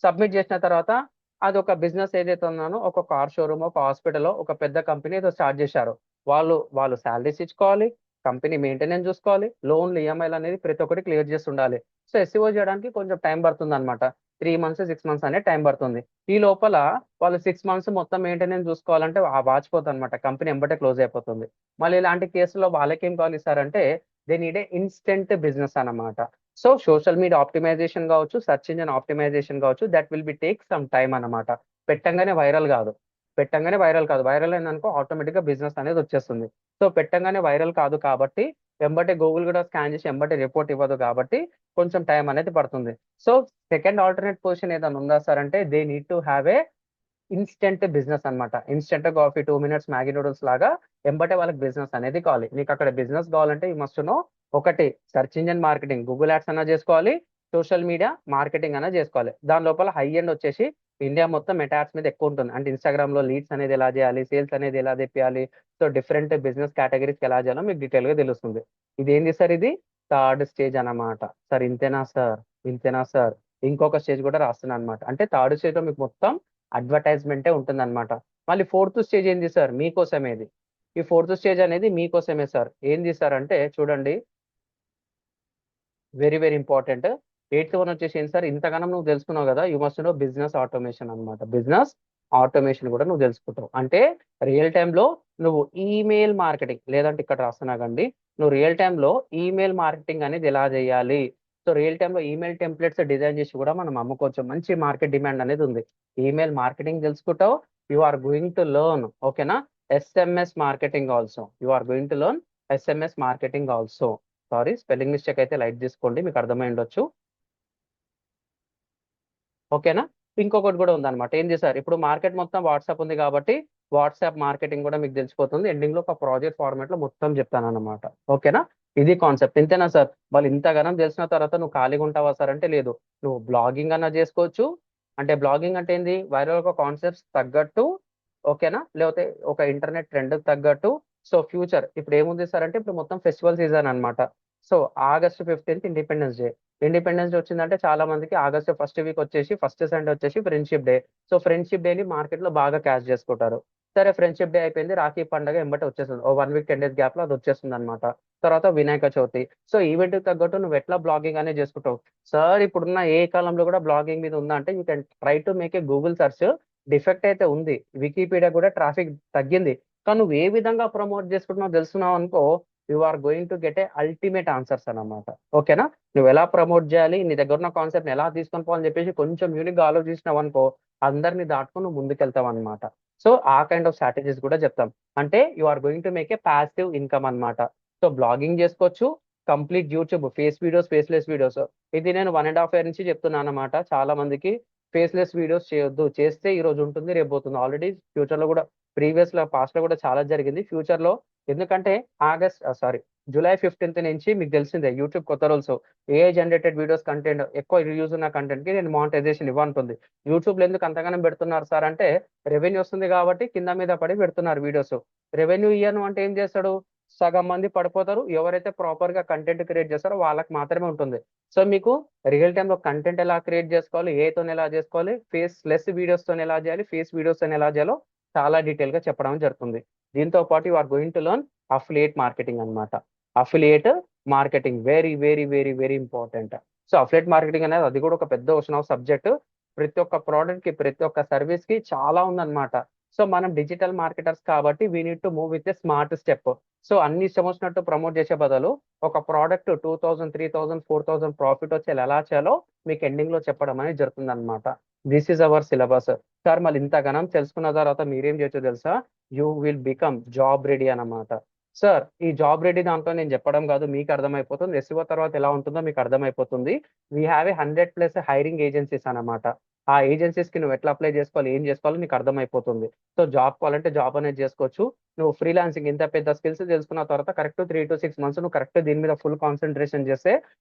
సబ్మిట్ చేసిన తర్వాత అది ఒక బిజినెస్ ఏదైతే ఉన్నానో, ఒక కార్ షోరూమ్, ఒక హాస్పిటల్, ఒక పెద్ద కంపెనీ ఏదో స్టార్ట్ చేశారు. వాళ్ళు శాలరీస్ ఇచ్చుకోవాలి, కంపెనీ మెయింటెనెన్స్ చూసుకోవాలి, లోన్లు ఈఎంఐలు అనేది ప్రతి ఒక్కటి క్లియర్ చేసి ఉండాలి. సో ఎస్ఈఓ చేయడానికి కొంచెం టైం పడుతుంది అనమాట. 3 మంత్స్ 6 మంత్స్ అనేది టైం పడుతుంది. ఈ లోపల వాళ్ళు 6 మంత్స్ మొత్తం మెయింటెనెన్స్ చూసుకోవాలంటే వాచిపోతుంది అనమాట. కంపెనీ ఎంబటే క్లోజ్ అయిపోతుంది. మళ్ళీ ఇలాంటి కేసులో వాళ్ళకి ఏం కావాలి ఇస్తారంటే they need a instant business అన్నమాట. సో సోషల్ మీడియా ఆప్టిమైజేషన్ కావచ్చు, సెర్చ్ ఇంజిన్ ఆప్టిమైజేషన్ కావచ్చు, that will B take some time అన్నమాట. పెట్టంగానే వైరల్ కాదు. వైరల్ అయిందనుకో ఆటోమేటిక్ గా బిజినెస్ అనేది వచ్చేస్తుంది. సో పెట్టంగానే వైరల్ కాదు కాబట్టి వెంబటే గూగుల్ కూడా స్కాన్ చేసి వెంబటే రిపోర్ట్ ఇవ్వదు కాబట్టి కొంచెం టైం అనేది పడుతుంది. సో సెకండ్ ఆల్టర్నేట్ పొజిషన్ ఏదైనా ఉందా సార్ అంటే they need to have a instant business అన్నమాట. Instant coffee, 2 minutes Maggi noodles లాగా ఎంబటే వాళ్ళకి బిజినెస్ అనేది కావాలి. నీకు అక్కడ బిజినెస్ కావాలంటే ఈ మస్ట్ నో ఒకటి search engine marketing, Google ads అన్నా చేసుకోవాలి, సోషల్ మీడియా మార్కెటింగ్ అన్నా చేసుకోవాలి. దాని లోపల హై ఎండ్ వచ్చేసి ఇండియా మొత్తం మెటా యాడ్స్ మీద ఎక్కువ ఉంటుంది. అంటే ఇన్స్టాగ్రామ్ లో లీడ్స్ అనేది ఎలా చేయాలి, సేల్స్ అనేది ఎలా తెప్పియాలి, సో డిఫరెంట్ బిజినెస్ కేటగిరీస్ ఎలా చేయాలో మీకు డీటెయిల్ గా తెలుస్తుంది. ఇదేంది సార్? ఇది థర్డ్ స్టేజ్ అన్నమాట. సార్ ఇంతేనా సార్? ఇంతేనా సార్? ఇంకొక స్టేజ్ కూడా రాస్తున్నాను అనమాట. అంటే థర్డ్ స్టేజ్ లో మీకు మొత్తం అడ్వర్టైజ్మెంటే ఉంటుంది అనమాట. మళ్ళీ ఫోర్త్ స్టేజ్ ఏంది సార్? మీకోసమేది. ఈ ఫోర్త్ స్టేజ్ అనేది మీకోసమే సార్. ఏంది సార్ అంటే చూడండి, very very important. 8th one వచ్చేసి ఏంటి సార్? ఇంతగానం నువ్వు తెలుసుకున్నావు కదా, you must know business automation అన్నమాట. బిజినెస్ ఆటోమేషన్ కూడా నువ్వు తెలుసుకుంటావు. అంటే రియల్ టైంలో నువ్వు ఈమెయిల్ మార్కెటింగ్, లేదంటే ఇక్కడ రాస్తున్నాగండి, నువ్వు రియల్ టైంలో ఈమెయిల్ మార్కెటింగ్ అనేది ఎలా చేయాలి. సో రియల్ టైంలో ఈమెయిల్ టెంప్లెట్స్ డిజైన్ చేసి కూడా మనం అమ్ముకోవచ్చు. మంచి మార్కెట్ డిమాండ్ అనేది ఉంది. ఈమెయిల్ మార్కెటింగ్ తెలుసుకుంటావు, you are going to learn. ఓకేనా? SMS marketing also. You are going to learn SMS marketing also. Sorry, spelling mistake అయితే లైట్ తీసుకోండి, మీకు అర్థమై ఉండొచ్చు. ఓకేనా? ఇంకొకటి కూడా ఉందన్నమాట. ఏంది సార్, ఇప్పుడు మార్కెట్ మొత్తం వాట్సాప్ ఉంది కాబట్టి వాట్సాప్ మార్కెటింగ్ కూడా మీకు తెలిసిపోతుంది. ఎండింగ్ లో ఒక ప్రాజెక్ట్ ఫార్మాట్ లో మొత్తం చెప్తాను అనమాట. ఓకేనా? ఇది కాన్సెప్ట్. ఇంతేనా సార్? వాళ్ళు ఇంతగానం తెలిసిన తర్వాత నువ్వు ఖాళీగా ఉంటావా సార్ అంటే లేదు. నువ్వు బ్లాగింగ్ అన్నా చేసుకోవచ్చు. అంటే బ్లాగింగ్ అంటే ఏంది, వైరల్ ఒక కాన్సెప్ట్స్ తగ్గట్టు, ఓకేనా, లేకపోతే ఒక ఇంటర్నెట్ ట్రెండ్ తగ్గట్టు. సో ఫ్యూచర్ ఇప్పుడు ఏముంది సార్ అంటే ఇప్పుడు మొత్తం ఫెస్టివల్ సీజన్ అన్నమాట. So August 15th independence day. Independence day వచ్చిందంటే చాలా మందికి ఆగస్ట్ ఫస్ట్ వీక్ వచ్చేసి ఫస్ట్ సండే వచ్చేసి ఫ్రెండ్షిప్ డే. సో ఫ్రెండ్షిప్ డేని మార్కెట్ లో బాగా క్యాష్ చేసుకుంటారు. సరే, ఫ్రెండ్షిప్ డే అయిపోయింది, రాఖీ పండుగ ఎంబటే వచ్చేస్తుంది, ఓ 1 వీక్ 10 days గ్యాప్ లో అది వచ్చేస్తుంది అనమాట. తర్వాత వినాయక చవితి. సో ఈవెంట్ కి తగ్గట్టు నువ్వు ఎట్లా బ్లాగింగ్ అనేది చేసుకుంటావు సార్? ఇప్పుడున్న ఏ కాలంలో కూడా బ్లాగింగ్ మీద ఉందా అంటే you can try to make A Google search. Defect అయితే ఉంది, వికీపీడియా కూడా ట్రాఫిక్ తగ్గింది. కానీ నువ్వు ఏ విధంగా ప్రమోట్ చేసుకుంటున్నావు తెలుసుకున్నావు అనుకో, you are going to get a ultimate answers అన్నమాట. ఓకేనా? నువ్వు ఎలా ప్రమోట్ చేయాలి, నీ దగ్గర ఉన్న కాన్సెప్ట్ ఎలా తీసుకొని పోవాలని చెప్పేసి కొంచెం యూనిక్ గా ఆలోచించినావు అనుకో, అందరినీ దాటుకొని నువ్వు ముందుకెళ్తావు అనమాట. సో ఆ కైండ్ ఆఫ్ స్ట్రాటజీస్ కూడా చెప్తాం. అంటే you are going to make a passive income అన్నమాట. సో బ్లాగింగ్ చేసుకోవచ్చు, complete YouTube face videos, faceless videos. ఇది నేను 1.5 year నుంచి చెప్తున్నాను అనమాట చాలా మందికి. ఫేస్లెస్ వీడియోస్ చేయొద్దు, చేస్తే ఈ రోజు ఉంటుంది రేపు పోతుంది. ఆల్రెడీ ఫ్యూచర్ లో కూడా, ప్రీవియస్ లో పాస్ట్ లో కూడా చాలా జరిగింది. ఫ్యూచర్ లో ఎందుకంటే జూలై 15th నుంచి మీకు తెలిసిందే యూట్యూబ్ కొత్త rules. AI generated videos content, ఎక్కువ రివ్యూస్ ఉన్న కంటెంట్ కి నేను మానిటైజేషన్ ఇవ్వంటుంది. యూట్యూబ్ లో ఎందుకు అంతగానం పెడుతున్నారు సార్ అంటే రెవెన్యూ వస్తుంది కాబట్టి కింద మీద పడి పెడుతున్నారు వీడియోస్. రెవెన్యూ ఇయ్యను అంటే ఏం చేస్తాడు, సగం మంది పడిపోతారు. ఎవరైతే ప్రాపర్ గా కంటెంట్ క్రియేట్ చేస్తారో వాళ్ళకి మాత్రమే ఉంటుంది. సో మీకు రియల్ టైమ్ లో కంటెంట్ ఎలా క్రియేట్ చేసుకోవాలి, ఏతో ఎలా చేసుకోవాలి, ఫేస్ లెస్ వీడియోస్ తో ఎలా చేయాలి, ఫేస్ వీడియోస్ తో ఎలా చేయాలో చాలా డీటెయిల్ గా చెప్పడం జరుగుతుంది. దీంతో పాటు you are going to learn affiliate marketing అన్నమాట. Affiliate marketing very very very very important. So affiliate marketing అనేది అది కూడా ఒక పెద్ద ఓషన్ ఆఫ్ సబ్జెక్ట్. ప్రతి ఒక్క ప్రోడక్ట్ కి, ప్రతి ఒక్క సర్వీస్ కి చాలా ఉందన్నమాట. సో మనం డిజిటల్ మార్కెటర్స్ కాబట్టి we need to move with a smart step. So అన్ని ఇష్టం వచ్చినట్టు ప్రమోట్ చేసే బదులు ఒక ప్రోడక్ట్ 2000, 3000, 4000 ప్రాఫిట్ వచ్చేలా ఎలా చేయాలో మీకు ఎండింగ్ లో చెప్పడం అనేది జరుగుతుంది అనమాట. This is our syllabus. Sir మళ్ళీ ఇంతగానం తెలుసుకున్న తర్వాత మీరేం చేయొచ్చో తెలుసా, you will become job ready అన్నమాట. సార్ ఈ జాబ్ రెడీ దాంట్లో నేను చెప్పడం కాదు, మీకు అర్థమైపోతుంది. ఎస్ఈఓ తర్వాత ఎలా ఉంటుందో మీకు అర్థమైపోతుంది. We have A 100+ hiring agencies అన్నమాట. ఆ ఏజెన్సీస్ కి నువ్వు ఎట్లా అప్లై చేసుకోవాలి, ఏం చేసుకోవాలో నీకు అర్థమైపోతుంది. సో జాబ్ కావాలంటే జాబ్ అనేది చేసుకోవచ్చు. నువ్వు ఫ్రీలాన్సింగ్ ఇంత పెద్ద స్కిల్స్ తెలుసుకున్న తర్వాత కరెక్ట్ 3 to 6 months నువ్వు కరెక్ట్ దీని మీద ఫుల్ కాన్సన్ట్రేషన్ చేస్తే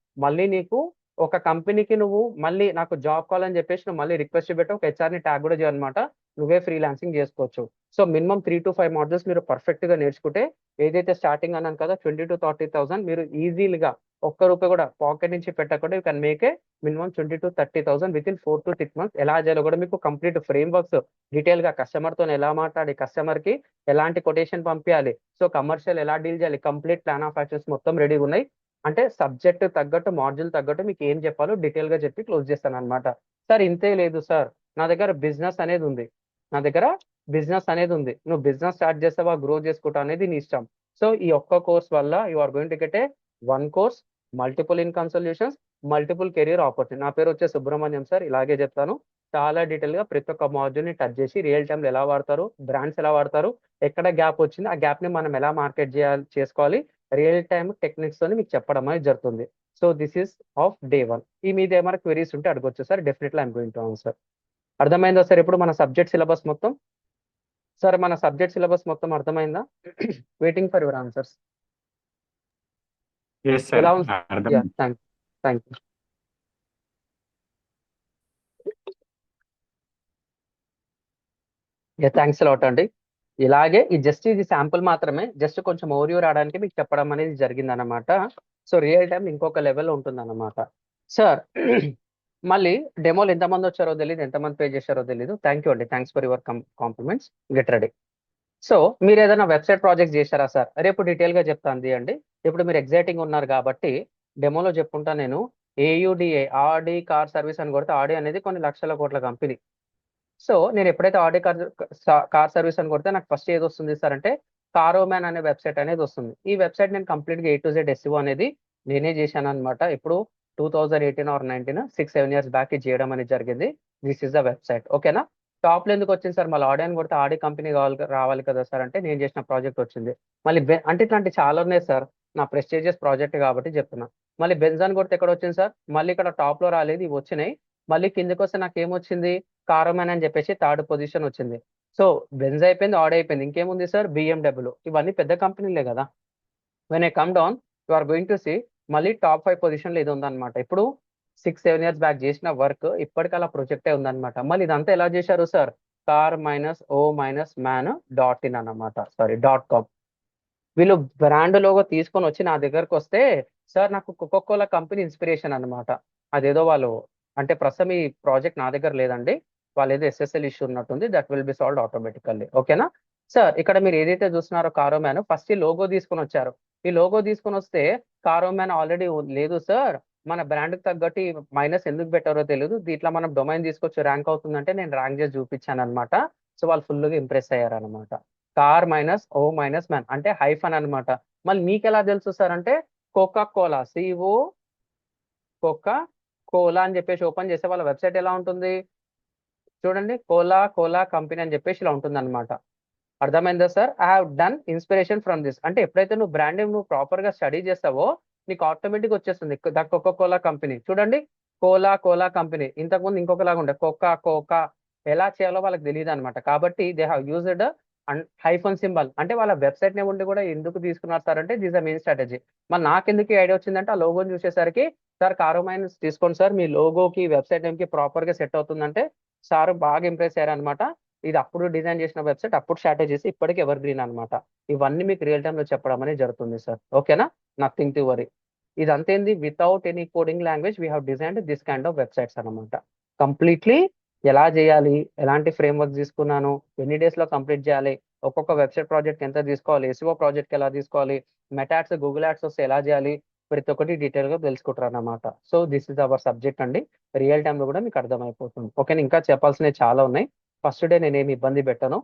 మళ్ళీ నీకు ఒక కంపెనీకి నువ్వు మళ్ళీ నాకు జాబ్ కావాలని చెప్పేసి నువ్వు మళ్ళీ రిక్వెస్ట్ పెట్టి ఒక హెచ్ఆర్ ని ట్యాగ్ కూడా చేయాలన్నమాట. నువ్వే ఫ్రీలాన్సింగ్ చేసుకోవచ్చు. సో మినిమం 3 to 5 modules మీరు పర్ఫెక్ట్ గా నేర్చుకుంటే, ఏదైతే స్టార్టింగ్ అన్నాను కదా 20 to 30,000 మీరు ఈజీగా ఒక్క రూపాయి కూడా పాకెట్ నుంచి పెట్టకుండా you can make a minimum 20 to 30,000 with in 4 to 6 months. ఎలా చేయాలో కూడా మీకు కంప్లీట్ ఫ్రేమ్ వర్క్స్ డీటెయిల్ గా, కస్టమర్ తో ఎలా మాట్లాడి, కస్టమర్ కి ఎలాంటి కొటేషన్ పంపించాలి, సో కమర్షియల్ ఎలా డీల్ చేయాలి, కంప్లీట్ ప్లాన్ ఆఫ్ యాక్షన్స్ మొత్తం రెడీగా ఉన్నాయి. అంటే సబ్జెక్ట్ తగ్గట్టు, మాడ్యూల్ తగ్గట్టు మీకు ఏం చెప్పాలో డీటెయిల్ గా చెప్పి క్లోజ్ చేస్తాను అనమాట. సార్ ఇంతే లేదు సార్, నా దగ్గర బిజినెస్ అనేది ఉంది. నా దగ్గర బిజినెస్ అనేది ఉంది. నువ్వు బిజినెస్ స్టార్ట్ చేస్తావా, గ్రో చేసుకుంటావు అనేది నీ ఇష్టం. సో ఈ ఒక్క కోర్స్ వల్ల you are going to get a 1 course, multiple income solutions, multiple career opportunity. నా పేరు వచ్చే సుబ్రహ్మణ్యం సార్. ఇలాగే చెప్తాను చాలా డీటెయిల్ గా. ప్రతి ఒక్క మాడ్యూల్ ని టచ్ చేసి రియల్ టైమ్ లో ఎలా వాడతారు, బ్రాండ్స్ ఎలా వాడతారు, ఎక్కడ గ్యాప్ వచ్చింది, ఆ గ్యాప్ ని మనం ఎలా మార్కెట్ చేసుకోవాలి, రియల్ టైమ్ టెక్నిక్స్ తోని మీకు చెప్పడం అనేది జరుగుతుంది. So this is of day 1. ఈ మీద ఏమైనా క్వెరీస్ ఉంటే అడగొచ్చు sir, definitely I'm going to answer. అర్థమైందా సార్ ఇప్పుడు మన సబ్జెక్ట్ సిలబస్ మొత్తం? సార్ మన సబ్జెక్ట్ సిలబస్ మొత్తం అర్థమైందా? Waiting for your answers. Yes sir, ఎలా ఉంది? అర్థం. Yeah, thank you. Thanks lot అండి. ఇలాగే ఇది శాంపుల్ మాత్రమే, జస్ట్ కొంచెం ఓరియో రావడానికి మీకు చెప్పడం అనేది జరిగింది అనమాట. సో రియల్ టైం ఇంకొక లెవెల్ ఉంటుంది అనమాట. సార్ మళ్ళీ డెమోలు ఎంతమంది వచ్చారో తెలియదు, ఎంతమంది పే చేశారో తెలియదు. థ్యాంక్ యూ అండి, thanks for your compliments. Get ready. So మీరు ఏదైనా వెబ్సైట్ ప్రాజెక్ట్ చేశారా సార్? రేపు డీటెయిల్ గా చెప్తాను అండి. ఇప్పుడు మీరు ఎగ్జైటింగ్ ఉన్నారు కాబట్టి డెమోలో చెప్పుకుంటా నేను. ఏయుడిఏ, ఆడి కార్ సర్వీస్ అని కొడితే ఆడి అనేది కొన్ని లక్షల కోట్ల కంపెనీ. సో నేను ఎప్పుడైతే ఆడి కార్ సర్వీస్ అని కొడితే నాకు ఫస్ట్ ఏది వస్తుంది సార్ అంటే కారోమ్యాన్ అనే వెబ్సైట్ అనేది వస్తుంది. ఈ వెబ్సైట్ నేను కంప్లీట్ గా A to Z SEO అనేది నేనే చేశాను అనమాట. ఇప్పుడు 2018 or 19, 6-7 years బ్యాక్ చేయడం అనేది జరిగింది. This is the website. ఓకేనా? టాప్ లో ఎందుకు వచ్చింది సార్? మళ్ళీ ఆడి అని కొడితే ఆడి కంపెనీ రావాలి కదా సార్ అంటే నేను చేసిన ప్రాజెక్ట్ వచ్చింది. మళ్ళీ అంటే ఇట్లాంటి చాలా ఉన్నాయి సార్. నా ప్రెస్టీజియస్ ప్రాజెక్ట్ కాబట్టి చెప్తున్నా. మళ్ళీ బెంజాన్ కొడితే ఎక్కడ వచ్చింది సార్? మళ్ళీ ఇక్కడ టాప్ లో రాలేదు, ఇవి వచ్చినాయి. మళ్ళీ కిందకి వస్తే నాకు ఏమొచ్చింది? కారమన్ అని చెప్పేసి థర్డ్ పొజిషన్ వచ్చింది. సో బెంజ్ అయిపోయింది, ఆడి అయిపోయింది, ఇంకేముంది సార్? బిఎండబ్ల్యూ, ఇవన్నీ పెద్ద కంపెనీలే కదా. When I come down, you are going to see మళ్ళీ టాప్ 5 పొజిషన్ లో ఇది ఉందన్నమాట. ఇప్పుడు 6-7 years బ్యాక్ చేసిన వర్క్ ఇప్పటికి అలా ప్రొజెక్టే ఉందన్నమాట. మళ్ళీ ఇదంతా ఎలా చేశారు sir? Car minus O minus man dot in అన్నమాట, సారీ .com. వీళ్ళు బ్రాండ్ లోగో తీసుకొని వచ్చి నా దగ్గరకు వస్తే, సార్ నాకు కోకోకోలా కంపెనీ ఇన్స్పిరేషన్ అన్నమాట. అదేదో వాళ్ళు అంటే ప్రస్తుతం ఈ ప్రాజెక్ట్ నా దగ్గర లేదండి, వాళ్ళు ఏదో ఎస్ఎస్ఎల్ ఇష్యూ ఉన్నట్టుంది, that will be solved automatically. ఓకేనా సార్? ఇక్కడ మీరు ఏదైతే చూస్తున్నారో కారో మ్యాన్, ఫస్ట్ ఈ లోగో తీసుకొని వచ్చారు. ఈ లోగో తీసుకొని వస్తే కారో మ్యాన్ ఆల్రెడీ లేదు సార్, మన బ్రాండ్ కి తగ్గట్టు మైనస్ ఎందుకు పెట్టారో తెలియదు, దీంట్లో మనం డొమైన్ తీసుకొచ్చి ర్యాంక్ అవుతుందంటే నేను ర్యాంక్ చేసి చూపించాను అనమాట. సో వాళ్ళు ఫుల్ గా ఇంప్రెస్ అయ్యారు అనమాట. Car minus O minus man అంటే హైఫన్ అన్నమాట. మళ్ళీ మీకు ఎలా తెలుసు సార్ అంటే, coca cola, CO coca cola అని చెప్పేసి ఓపెన్ చేస్తే వాళ్ళ వెబ్సైట్ ఎలా ఉంటుంది చూడండి, కోలా కోలా కంపెనీ అని చెప్పేసి ఇలా ఉంటుంది అనమాట. అర్థమైందా sir? I have done inspiration from this. అంటే ఎప్పుడైతే నువ్వు బ్రాండింగ్ నువ్వు ప్రాపర్ గా స్టడీ చేస్తావో నీకు ఆటోమేటిక్ వచ్చేస్తుంది. ద కోకా కోలా కంపెనీ చూడండి, కోలా కోలా కంపెనీ. ఇంతకుముందు ఇంకొకలాగా ఉండే కోకా కోకా, ఎలా చేయాలో వాళ్ళకి తెలియదు అనమాట. కాబట్టి they have used hyphen symbol. అంటే వాళ్ళ వెబ్సైట్ నేమ్ ఉండి కూడా ఎందుకు తీసుకున్నారు సార్ అంటే, దిస్ ద మెయిన్ స్ట్రాటజీ. మరి నాకెందుకు ఐడియా వచ్చిందంటే, ఆ లోగోని చూసేసరికి, సార్ కారో మైనస్ తీసుకోండి సార్, మీ లోగోకి వెబ్సైట్ నేమ్ కి ప్రాపర్ గా సెట్ అవుతుందంటే సార్ బాగా ఇంప్రెస్ అయ్యారు అనమాట. ఇది అప్పుడు డిజైన్ చేసిన వెబ్సైట్, అప్పుడు స్ట్రాటజీస్, ఇప్పటికి ఎవర్ గ్రీన్ అనమాట. ఇవన్నీ మీకు రియల్ టైమ్ లో చెప్పడం అనేది జరుగుతుంది సార్. ఓకేనా? Nothing to worry. ఇది అంతేంది, without any coding language we have designed this kind of websites అనమాట. కంప్లీట్లీ ఎలా చేయాలి, ఎలాంటి ఫ్రేమ్ వర్క్ తీసుకున్నాను, ఎన్ని డేస్ లో కంప్లీట్ చేయాలి, ఒక్కొక్క వెబ్సైట్ ప్రాజెక్ట్ ఎంత తీసుకోవాలి, ఎస్ఈఓ ప్రాజెక్ట్ ఎలా తీసుకోవాలి, మెటా యాడ్స్ గూగుల్ యాడ్స్ వస్తే ఎలా చేయాలి, ప్రతి ఒక్కటి డీటెయిల్ గా తెలుసుకుంటారు అన్నమాట. So this is our subject అండి. రియల్ టైమ్ లో కూడా మీకు అర్థమైపోతుంది. ఓకేనా? ఇంకా చెప్పాల్సినవి చాలా ఉన్నాయి. ఫస్ట్ డే నేనేమి ఇబ్బంది పెట్టను.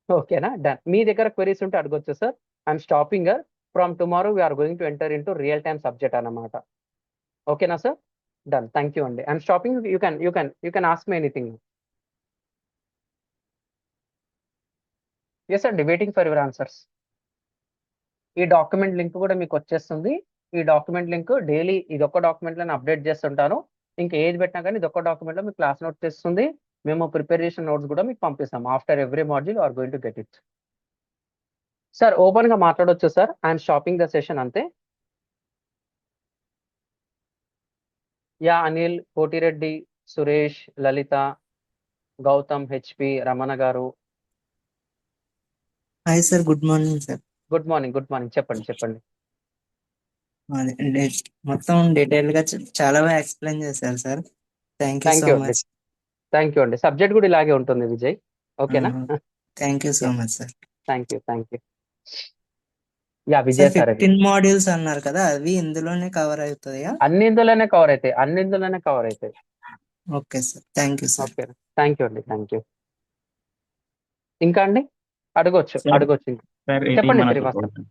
ఓకేనా? డన్. మీ దగ్గర క్వెరీస్ ఉంటే అడగొచ్చు sir. I'm stopping from tomorrow we're going to enter into real time subject అన్నమాట. ఓకేనా సార్? డన్. థ్యాంక్ యూ అండి. I'm stopping. You can ask me anything. Yes అండి, వెయిటింగ్ ఫర్ యువర్ ఆన్సర్స్. ఈ document link కూడా మీకు వచ్చేస్తుంది. ఈ document link daily ఇది ఒక్క డాక్యుమెంట్ లో అప్డేట్ చేస్తుంటాను. ఇంకా ఏది పెట్టినా కానీ ఇది ఒక్క డాక్యుమెంట్ లో మీకు క్లాస్ నోట్ తెస్తుంది. మేము ప్రిపేర్ చేసిన నోట్స్ కూడా మీకు పంపిస్తాం. After every module are going to get it. Sir open గా మాట్లాడొచ్చు sir. I'm stopping the session అంతే. Yeah, Anil, Kotireddy, Suresh, Lalitha, Gautam, HP, Ramana garu. Hi sir, good morning sir. Good morning, good morning. చెప్పండి చెప్పండి. మొత్తం డీటెయిల్ గా చాలా బాగా ఎక్స్ప్లెయిన్ చేశారు sir. Thank you thank so you అండి. మచ్. థ్యాంక్ యూ అండి. సబ్జెక్ట్ కూడా ఇలాగే ఉంటుంది విజయ్. ఓకేనా? Thank you so much sir. Thank you, thank you. Yeah, sir Vijay sir. 15 modules అన్నారు కదా, అవి ఇందులోనే కవర్ అవుతాయా? అన్ని ఇందులోనే కవర్ అవుతాయి, అన్ని ఇందులోనే కవర్ అవుతాయి. Okay sir, thank you sir. Okay, thank you అండి, థ్యాంక్ యూ. ఇంకా అండి అడగొచ్చు, సార్ అడగొచ్చు ఇంకా. సార్ ఇది చెప్పండి మనకు శ్రీనివాస్ సార్.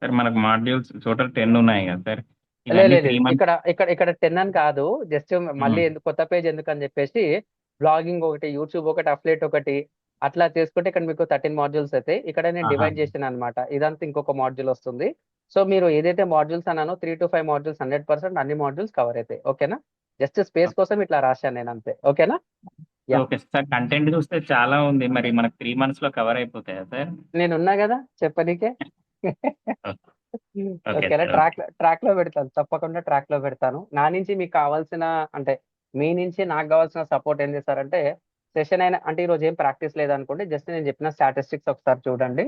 సార్ మనకు మాడ్యూల్స్ టోటల్ 10 ఉన్నాయి కదా సార్, లేదు ఇవన్నీ లేదు, 3 మంత్స్. ఇక్కడ ఇక్కడ ఇక్కడ 10 అని కాదు, జస్ట్ మళ్ళీ ఎందుకు కొత్త పేజ్ ఎందుకని చెప్పేసి బ్లాగింగ్ ఒకటి, యూట్యూబ్ ఒకటి, అఫ్లేట్ ఒకటి, అట్లా చేసుకుంటే ఇక్కడ మీకు 13 మాడ్యూల్స్ అయితే ఇక్కడ నేను డివైడ్ చేసిన అనమాట. ఇదంతా ఇంకొక మాడ్యూల్ వస్తుంది. సో మీరు ఏదైతే మాడ్యూల్స్ అన్నానో 3 to 5 మాడ్యూల్స్ 100% అన్ని మాడ్యూల్స్ కవర్ అవుతాయి. ఓకేనా? జస్ట్ స్పేస్ కోసం ఇట్లా రాశాను నేను అంతే. ఓకేనా? యా, ఓకే సార్, కంటెంట్ చూస్తే చాలా ఉంది, మరి మనకు 3 months లో కవర్ అయిపోతాయా సార్? నేనున్నా కదా చెప్పనీకే. ఓకే ఓకేనా? సార్. ట్రాక్ లో పెడతాను, తప్పకుండా ట్రాక్ లో పెడతాను. నా నుంచి మీకు కావాల్సిన అంటే మీ నుంచి నాకు కావాల్సిన సపోర్ట్ ఏం చేస్తారంటే, సెషన్ అయినా అంటే ఈ రోజు ఏం ప్రాక్టీస్ లేదనుకోండి, జస్ట్ నేను చెప్పిన స్టాటిస్టిక్స్ ఒకసారి చూడండి.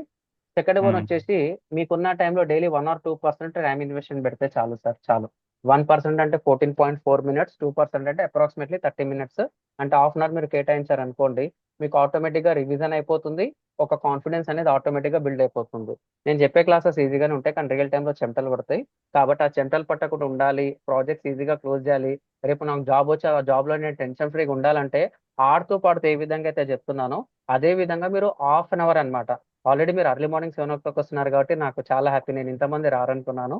సెకండ్ వన్ వచ్చేసి మీకున్న టైంలో డైలీ 1 or 2% టైం ఇన్వెస్ట్మెంట్ పెడితే చాలు సార్, చాలు. 1% అంటే 14.4 minutes, 2% అంటే అప్రాక్సిమేట్లీ 30 minutes. అంటే హాఫ్ అన్ అవర్ మీరు కేటాయించారు అనుకోండి, మీకు ఆటోమేటిక్ గా రివిజన్ అయిపోతుంది, ఒక కాన్ఫిడెన్స్ అనేది ఆటోమేటిక్ గా బిల్డ్ అయిపోతుంది. నేను చెప్పే క్లాసెస్ ఈజీగానే ఉంటాయి, కానీ రియల్ టైంలో చెమటలు పడతాయి. కాబట్టి ఆ చెమటలు పట్టకుండా ఉండాలి, ప్రాజెక్ట్స్ ఈజీగా క్లోజ్ చేయాలి, రేపు నాకు జాబ్ వచ్చి ఆ జాబ్ లో నేను టెన్షన్ ఫ్రీగా ఉండాలంటే ఆడుతూ పాడుతూ ఏ విధంగా అయితే చెప్తున్నానో అదే విధంగా మీరు హాఫ్ అన్ అవర్ అనమాట. ఆల్రెడీ మీరు అర్లీ మార్నింగ్ 7 o'clock వస్తున్నారు కాబట్టి నాకు చాలా హ్యాపీ. నేను ఇంతమంది రారనుకున్నాను.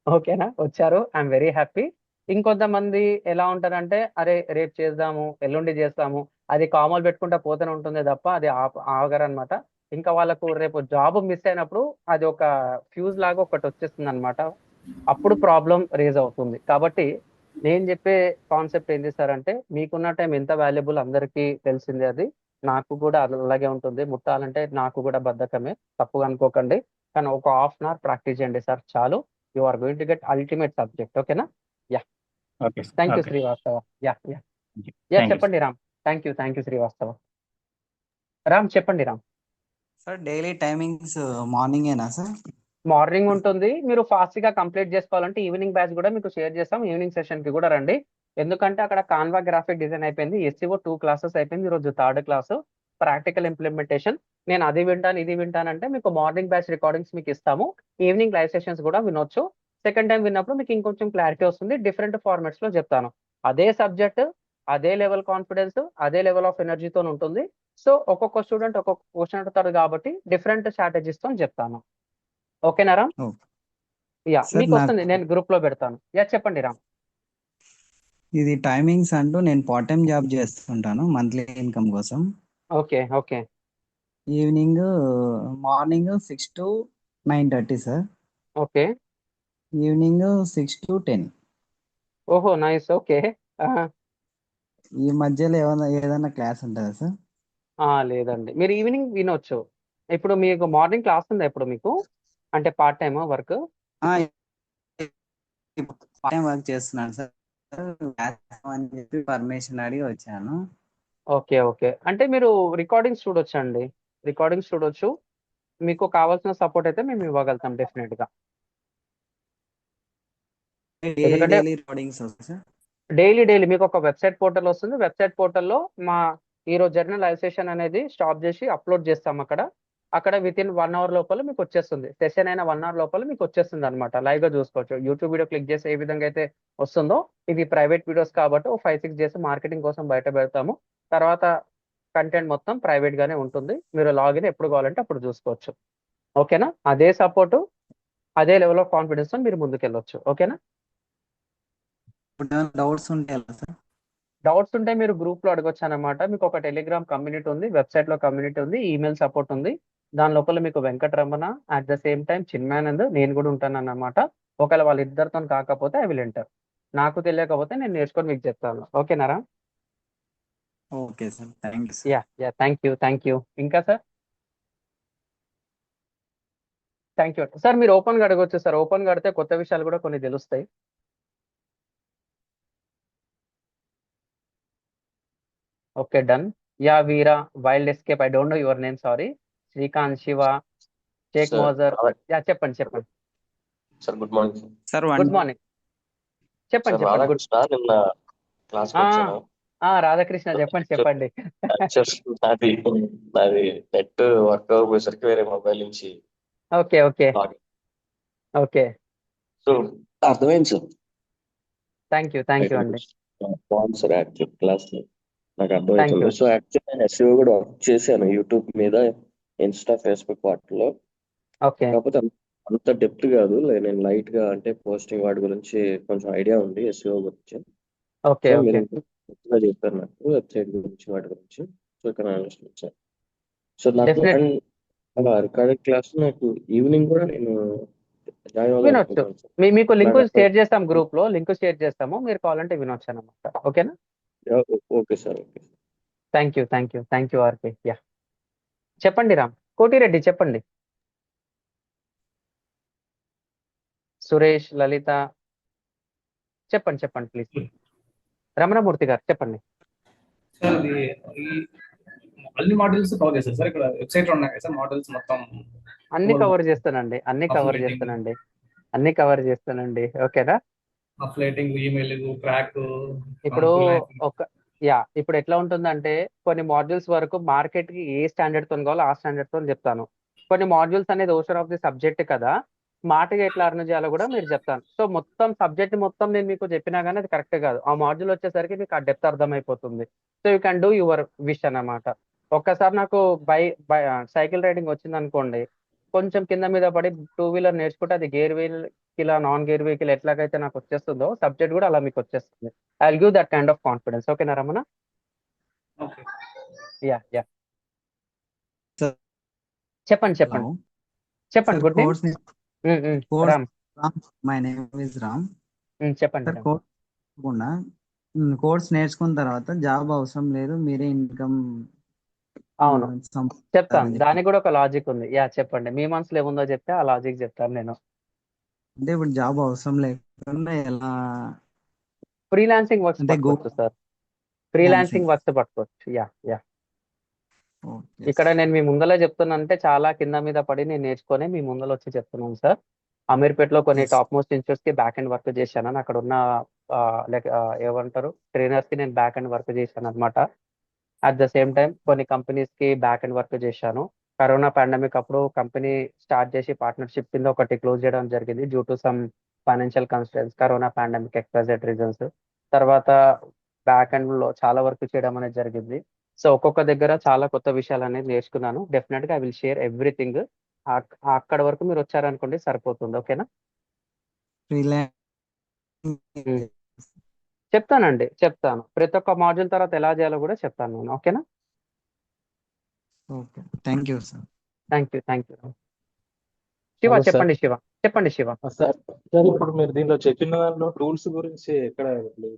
ఓకేనా? వచ్చారు, ఐఎమ్ వెరీ హ్యాపీ. ఇంకొంతమంది ఎలా ఉంటారంటే, అరే రేపు చేద్దాము, ఎల్లుండి చేస్తాము, అది కామాలు పెట్టుకుంటా పోతూనే ఉంటుంది తప్ప అది ఆగరనమాట. ఇంకా వాళ్ళకు రేపు జాబ్ మిస్ అయినప్పుడు అది ఒక ఫ్యూజ్ లాగా ఒకటి వచ్చేస్తుంది అనమాట. అప్పుడు ప్రాబ్లం రేజ్ అవుతుంది. కాబట్టి నేను చెప్పే కాన్సెప్ట్ ఏం చేస్తారంటే, మీకున్న టైం ఎంత వాల్యుబుల్ అందరికీ తెలిసిందే అది. నాకు కూడా అలాగే ఉంటుంది. ముట్టాలంటే నాకు కూడా బద్ధకమే, తప్పుగా అనుకోకండి. కానీ ఒక హాఫ్ అన్ అవర్ ప్రాక్టీస్ చేయండి సార్ చాలు. You are going to get ultimate subject. ఓకేనా? Yeah, okay sir. Thank you okay. Srivastava. Yeah yeah yeah, thank you. చెప్పండి రామ్. Thank you Srivastava. రామ్ చెప్పండి రామ్. సార్ డైలీ టైమింగ్స్ మార్నింగేనా సార్? మార్నింగ్ ఉంటుంది. మీరు ఫాస్ట్ గా complete చేసుకోవాలంటే ఈవినింగ్ బ్యాచ్ కూడా మీకు షేర్ చేస్తాం. ఈవినింగ్ సెషన్ కి కూడా రండి. ఎందుకంటే అక్కడ కాన్వా గ్రాఫిక్ డిజైన్ అయిపోయింది, ఎస్సీఓ 2 క్లాసెస్ అయిపోయింది, ఈరోజు 3rd క్లాస్ ప్రాక్టికల్ ఇంప్లిమెంటేషన్. నేను అది వింటాను ఇది వింటానంటే మీకు మార్నింగ్ బ్యాచ్ రికార్డింగ్స్ మీకు ఇస్తాము. ఈవినింగ్ లైవ్ సెషన్స్ కూడా వినొచ్చు. సెకండ్ టైం విన్నప్పుడు మీకు ఇంకొంచెం క్లారిటీ వస్తుంది. డిఫరెంట్ ఫార్మాట్స్ లో చెప్తాను. అదే సబ్జెక్ట్, అదే లెవెల్ కాన్ఫిడెన్స్, అదే లెవెల్ ఆఫ్ ఎనర్జీతో ఉంటుంది. సో ఒక్కొక్క స్టూడెంట్ ఒక్కొక్క క్వశ్చన్ అడుగుతారు కాబట్టి డిఫరెంట్ స్ట్రాటజీస్ తో చెప్తాను. ఓకేనా రామ్? Okay yeah, sir. మీకు నాకు వస్తుంది, నేను గ్రూప్ లో పెడతాను. యా చెప్పండి రామ్. ఇది టైమింగ్స్ అంటూ నేను పార్ట్ టైం జాబ్ చేస్తుంటాను మంత్లీ ఇన్కమ్ కోసం. Okay okay evening morning 6 to 9:30 sir. Okay. Evening 6 to 10. ఓహో నైస్. ఓకే. ఈ మధ్యలో ఏదైనా క్లాస్ ఉంటుందా సార్? లేదండి, మీరు ఈవినింగ్ వినొచ్చు. ఇప్పుడు మీకు మార్నింగ్ క్లాస్ ఉందా ఇప్పుడు మీకు? అంటే part time work? Part time work చేస్తున్నాను సార్. అని చెప్పి పర్మిషన్ అడిగి వచ్చాను. ఓకే ఓకే, అంటే మీరు రికార్డింగ్స్ చూడొచ్చు అండి, రికార్డింగ్స్ చూడొచ్చు. మీకు కావాల్సిన సపోర్ట్ అయితే మేము ఇవ్వగలుగుతాం డెఫినెట్ గా. ఎందుకంటే డైలీ రికార్డింగ్స్ వస్తాయి సార్. డైలీ మీకు ఒక వెబ్సైట్ పోర్టల్ వస్తుంది. వెబ్సైట్ పోర్టల్లో మా ఈరోజు జరిగిన లైవ్ సెషన్ అనేది స్టాప్ చేసి అప్లోడ్ చేస్తాం. అక్కడ విత్ ఇన్ 1 అవర్ లోపల మీకు వచ్చేస్తుంది. సెషన్ అయిన 1 అవర్ లోపల మీకు వచ్చేస్తుంది అనమాట. లైవ్ గా చూసుకోవచ్చు. యూట్యూబ్ వీడియో క్లిక్ చేసి ఏ విధంగా అయితే వస్తుందో, ఇవి ప్రైవేట్ వీడియోస్ కాబట్టి 5-6 డేస్ మార్కెటింగ్ కోసం బయట పెడతాము. తర్వాత కంటెంట్ మొత్తం ప్రైవేట్ గానే ఉంటుంది. మీరు లాగిన్ ఎప్పుడు కావాలంటే అప్పుడు చూసుకోవచ్చు. ఓకేనా? అదే సపోర్టు, అదే లెవెల్ ఆఫ్ కాన్ఫిడెన్స్ తో మీరు ముందుకెళ్ళొచ్చు. ఓకేనా? డౌట్స్ ఉంటాయి ఎలా సార్? డౌట్స్ ఉంటే మీరు గ్రూప్ లో అడగొచ్చు అనమాట. మీకు ఒక టెలిగ్రామ్ కమ్యూనిటీ ఉంది, వెబ్సైట్ లో కమ్యూనిటీ ఉంది, ఈమెయిల్ సపోర్ట్ ఉంది. దాని లోపల మీకు Venkataramana, at the same time Chinmanand, నేను కూడా ఉంటాను అన్నమాట. ఒకవేళ వాళ్ళిద్దరితో కాకపోతే ఐ విల్ ఎంటర్. నాకు తెలియకపోతే నేను నేర్చుకొని మీకు చెప్తాను. ఓకేనారా? Okay sir, thank you sir. Yeah thank you. ఇంకా సార్? Thank you sir. మీరు ఓపెన్ గా అడగొచ్చు సార్. ఓపెన్ గా అడితే కొత్త విషయాలు కూడా కొన్ని తెలుస్తాయి. Okay done. Yeah Veera, wild escape, I don't know your name, sorry. Srikanth, Shiva, Shaik sir Mozar. Yeah చెప్పండి. Sir good morning sir. Sir good morning. Sir చెప్పండి. గుడ్. రాధాకృష్ణ నిన్న క్లాస్కి వచ్చాను. రాధాకృష్ణ చెప్పండి. యాక్చువల్ నాది నెట్ వర్క్ అవ్వకపోయేసరికి వేరే మొబైల్ నుంచి ఓకే లాగిన్. ఓకే. సో అర్థమైంది సార్. థ్యాంక్ యూ అండి. బాగుంది సార్ యాక్చువల్ క్లాస్ నాకు థ్యాంక్ అర్థమవుతుంది. యూ. సో యాక్చువల్ నేను ఎస్ఈఓ కూడా వర్క్ చేశాను యూట్యూబ్ మీద, ఇన్స్టా, ఫేస్బుక్ వాటిలో. ఓకే కాకపోతే అంత డెప్త్ కాదు, నేను లైట్ గా అంటే పోస్టింగ్ వాటి గురించి కొంచెం ఐడియా ఉంది ఎస్ఈఓ గురించి. ఓకే సో ఓకే మీరు ఇంకా చెప్పారు నాకు వెబ్సైట్ గురించి వాటి గురించి. సో ఇక్కడ వచ్చాను. సో నాకు డెఫినెట్ అండ్ అలా రికార్డెడ్ క్లాస్ నాకు ఈవినింగ్ కూడా నేను జాయిన్ వినొచ్చు. అవ్వాలనుకుంటున్నాను సార్. మీకు లింక్ నాకు అక్కడ షేర్ చేస్తాం, గ్రూప్ లో లింక్ షేర్ చేస్తాము. మీరు కావాలంటే వినొచ్చు అనమాట. ఓకేనా? Okay sir. Okay sir. Thank you RK. Yeah చెప్పండి రామ్. కోటిరెడ్డి చెప్పండి. సురేష్, లలిత చెప్పండి ప్లీజ్. రమణమూర్తి గారు చెప్పండి. సార్ ఇది ఈ అన్ని మోడల్స్ కవర్ చేస్తారు సార్. ఇక్కడ వెబ్సైట్ లో ఉన్నాయి సార్ మోడల్స్ మొత్తం అన్ని Whole కవర్ చేస్తానండి. అన్ని కవర్ చేస్తానండి. ఓకేనా? అఫ్లైటింగ్, ఈమెయిల్, క్రాక్, ఇప్పుడు ఇప్పుడు ఎట్లా ఉంటుందంటే, కొన్ని మాడ్యూల్స్ వరకు మార్కెట్ కి ఏ స్టాండర్డ్ తో కావాలో ఆ స్టాండర్డ్ తో చెప్తాను. కొన్ని మాడ్యూల్స్ అనేది ఓషన్ ఆఫ్ ది సబ్జెక్ట్ కదా, మాటగా ఎట్లా అర్న్ చేయాలో కూడా మీరు చెప్తాను. సో మొత్తం సబ్జెక్ట్ మొత్తం నేను మీకు చెప్పినా కానీ అది కరెక్ట్ కాదు. ఆ మాడ్యూల్ వచ్చేసరికి మీకు ఆ డెప్త్ అర్థమైపోతుంది. So you can do your wish అన్నమాట. ఒక్కసారి నాకు సైకిల్ రైడింగ్ వచ్చింది అనుకోండి, కొంచెం కింద మీద పడి 2 వీలర్ నేర్చుకుంటే అది gear vehicle, non gear vehicle ఎట్లాగైతే నాకు వచ్చేస్తుందో సబ్జెక్ట్ కూడా అలా మీకు వచ్చేస్తుంది. I will give that kind of confidence. ఓకేనా Ramana? Okay. Yeah yeah sir చెప్పండి హలో చెప్పండి చెప్పండి sir good name course course Ram my name is Ram చెప్పండి సార్ రామ్ కోర్స్ కాకుండా కోర్స్ నేర్చుకున్న తర్వాత జాబ్ అవసరం లేదు మీరే ఇన్కమ్ అవును చెప్తాను సంపాదించాలని చెప్పి దానికి కూడా ఒక లాజిక్ ఉంది. యా చెప్పండి మీ మనసులో ఏముందో చెప్తే ఆ లాజిక్ చెప్తాను నేను. అంటే ఇప్పుడు జాబ్ అవసరం లేకుండా ఎలా ఫ్రీలాన్సింగ్ వర్క్స్ అంటే పట్టుకోవచ్చు సార్. ఫ్రీలాన్సింగ్ ఫ్రీలాన్సింగ్ వర్క్స్ పట్టుకోవచ్చు. యా యా ఓకే ఇక్కడ నేను మీ ముందర చెప్తున్నానంటే చాలా కింద మీద పడి నేను నేర్చుకొని మీ ముందర వచ్చి చెప్తున్నాను సార్. అమీర్పేటలో కొన్ని ఎస్ టాప్ మోస్ట్ ఇన్స్టిట్యూట్స్ కి బ్యాక్ అండ్ వర్క్ చేశాను. అక్కడ ఉన్న ఏమంటారు ట్రైనర్స్ కి నేను బ్యాక్ అండ్ వర్క్ చేశాను అనమాట. అట్ ద సేమ్ టైం కొన్ని కంపెనీస్ కి బ్యాక్ అండ్ వర్క్ చేశాను. కరోనా పాండమిక్ అప్పుడు కంపెనీ స్టార్ట్ చేసి పార్ట్నర్షిప్ కింద ఒకటి క్లోజ్ చేయడం జరిగింది due to some financial constraints, corona pandemic expressed reasons. తర్వాత బ్యాక్ అండ్ లో చాలా వర్క్ చేయడం అనేది జరిగింది. సో ఒక్కొక్క దగ్గర చాలా కొత్త విషయాలు అనేది నేర్చుకున్నాను. డెఫినెట్ గా ఐ విల్ షేర్ ఎవ్రీథింగ్. అక్కడ వరకు మీరు వచ్చారనుకోండి సరిపోతుంది. ఓకేనా? ఫ్రీలాన్స్ చెప్తానండి చెప్తాను. ప్రతి ఒక్క మాడ్యూల్ తర్వాత ఎలా చేయాలో కూడా చెప్తాను నేను. ఓకేనా? Okay thank you sir thank you Shiva hello sir. చెప్పండి శివ చెప్పండి శివ. సార్ ఇప్పుడు మీరు దీనిలో చెప్పిన దాంట్లో టూల్స్ గురించి ఎక్కడ లేదు.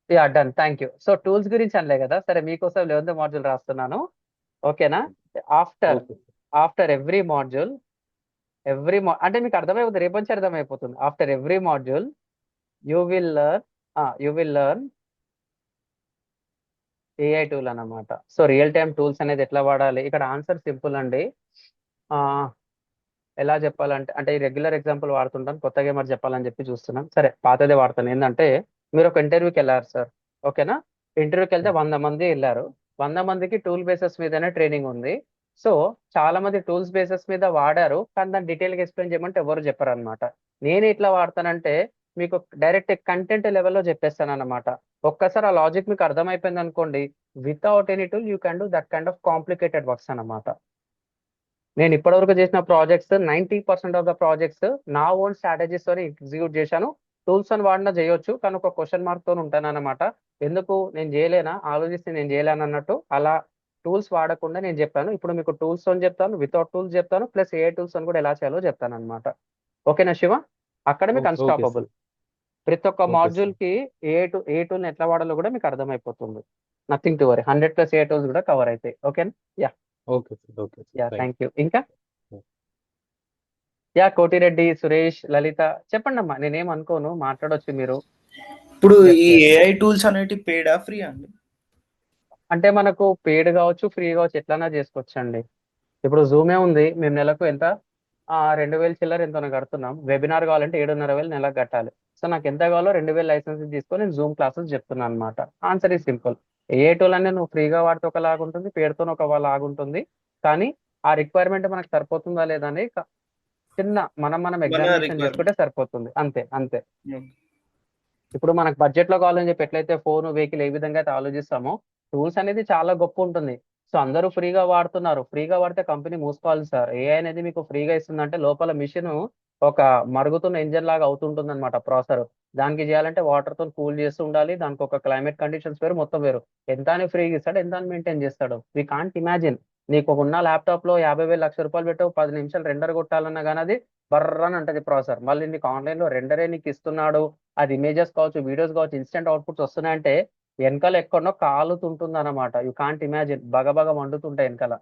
Yeah done thank you. So tools గురించి అనలే కదా సరే మీకోసం 11th మాడ్యూల్ రాస్తున్నాను. ఓకేనా? After okay after every module అంటే మీకు అర్థమైపోతుంది రేపు నుంచి అర్థమైపోతుంది. After every module you will learn AI tool అన్నమాట. సో రియల్ టైమ్ టూల్స్ అనేది ఎట్లా వాడాలి. ఇక్కడ ఆన్సర్ సింపుల్ అండి. ఆ, ఎలా చెప్పాలంటే అంటే ఈ రెగ్యులర్ ఎగ్జాంపుల్ వాడుతుంటాను, కొత్తగా మరి చెప్పాలని చెప్పి చూస్తున్నాను. సరే పాతదే వాడతాను. ఏంటంటే మీరు ఒక ఇంటర్వ్యూకి వెళ్ళారు సార్. ఓకేనా? ఇంటర్వ్యూకి వెళ్తే 100 మంది వెళ్ళారు. 100 మందికి టూల్ బేసెస్ మీదనే ట్రైనింగ్ ఉంది. సో చాలా మంది టూల్స్ బేసెస్ మీద వాడారు, కానీ దాన్ని డీటెయిల్గా ఎక్స్ప్లెయిన్ చేయమంటే ఎవరు చెప్పారు అనమాట. నేను ఇట్లా వాడతానంటే మీకు డైరెక్ట్ కంటెంట్ లెవెల్లో చెప్పేస్తాను అనమాట. ఒక్కసారి ఆ లాజిక్ మీకు అర్థమైపోయింది అనుకోండి, without any tool you can do that kind of complicated works అన్నమాట. నేను ఇప్పటివరకు చేసిన ప్రాజెక్ట్స్ 90% ఆఫ్ ద ప్రాజెక్ట్స్ నా ఓన్ స్ట్రాటజీస్ తో ఎగ్జిక్యూట్ చేశాను. టూల్స్ అని వాడినా చేయొచ్చు, కానీ ఒక క్వశ్చన్ మార్క్ తో ఉంటాను అనమాట. ఎందుకు నేను చేయలేనా, ఆలోచిస్తే నేను చేయలేను అన్నట్టు అలా టూల్స్ వాడకుండా నేను చెప్పాను. ఇప్పుడు మీకు టూల్స్ అని చెప్తాను, వితౌట్ టూల్స్ చెప్తాను, ప్లస్ ఏ టూల్స్ అని కూడా ఎలా చేయాలో చెప్తాను అనమాట. ఓకేనా శివ? అక్కడ మీకు ఓకే అన్స్టాపబుల్. సార్. ప్రతి ఒక్క ఓకే మాడ్యూల్ సార్. కి ఏ టూల్ ఎట్లా వాడాలో కూడా మీకు అర్థమైపోతుంది. Nothing to worry. 100+ A tools కూడా కవర్ అవుతాయి. ఓకేనా? Yeah okay sir. Okay sir. Yeah thank thank you. ఇంకా యా కోటిరెడ్డి, సురేష్, లలిత చెప్పండి అమ్మా. నేనేం అనుకోను, మాట్లాడొచ్చు మీరు. ఇప్పుడు Yes, ఈ yes. ఏఐ టూల్స్ అనేటి పేడా ఫ్రీ అండి? అంటే మనకు పెయిడ్ కావచ్చు, ఫ్రీ కావచ్చు, ఎట్లన్నా చేసుకోవచ్చు అండి. ఇప్పుడు జూమే ఉంది, మేము నెలకు ఎంత 2000 చిల్లర ఎంతనో కడుతున్నాం. వెబినార్ కావాలంటే 7,500 నెలకు కట్టాలి. సో నాకు ఎంత కావాలో 2000 లైసెన్స్ తీసుకొని నేను జూమ్ క్లాసెస్ చెప్తున్నాను అనమాట. Answer is simple. A tool అనేది నువ్వు ఫ్రీగా వాడితే ఒకలాగా ఉంటుంది, పేరుతో ఒక లాగా ఉంటుంది. కానీ ఆ రిక్వైర్మెంట్ మనకు సరిపోతుందా లేదా అని చిన్న మనం మన ఎగ్జామినేషన్ రిక్వైర్మెంట్. చేసుకుంటే సరిపోతుంది. అంతే అంతే. ఓకే. ఇప్పుడు మనకు బడ్జెట్ లో కావాలని చెప్పి ఎట్లయితే ఫోన్ వెహికల్ ఏ విధంగా అయితే ఆలోచిస్తామో టూల్స్ అనేది చాలా గొప్ప ఉంటుంది. సో అందరూ ఫ్రీగా వాడుతున్నారు. ఫ్రీగా వాడితే కంపెనీ మూసుకోవాలి సార్. ఏఐ అనేది మీకు ఫ్రీగా ఇస్తుందంటే లోపల మిషన్ ఒక మరుగుతున్న ఇంజన్ లాగా అవుతుంటుంది అనమాట. ప్రాసెసర్ దానికి చేయాలంటే వాటర్ తో కూల్ చేస్తూ ఉండాలి. దానికి ఒక క్లైమేట్ కండిషన్స్ వేరు, మొత్తం వేరు. ఎంత అని ఫ్రీగా ఇస్తాడు, ఎంత అని మెయింటైన్ చేస్తాడు. We can't imagine. నీకు ఒక ఉన్న ల్యాప్టాప్ లో 50,000 లక్ష రూపాయలు పెట్టు 10 నిమిషాలు రెండర్ కొట్టాలన్నా కానీ అది బర్రని అంటది ప్రాసెసర్. మళ్ళీ నీకు ఆన్లైన్ లో రెండరే నీకు ఇస్తున్నాడు. అది ఇమేజెస్ కావచ్చు, వీడియోస్ కావచ్చు, ఇన్స్టెంట్ అవుట్పుట్స్ వస్తున్నాయంటే వెనకాల ఎక్కడో కాలుతుంటుంది అనమాట. You can't imagine. బగబగ మండుతుంటాయి వెనకాల.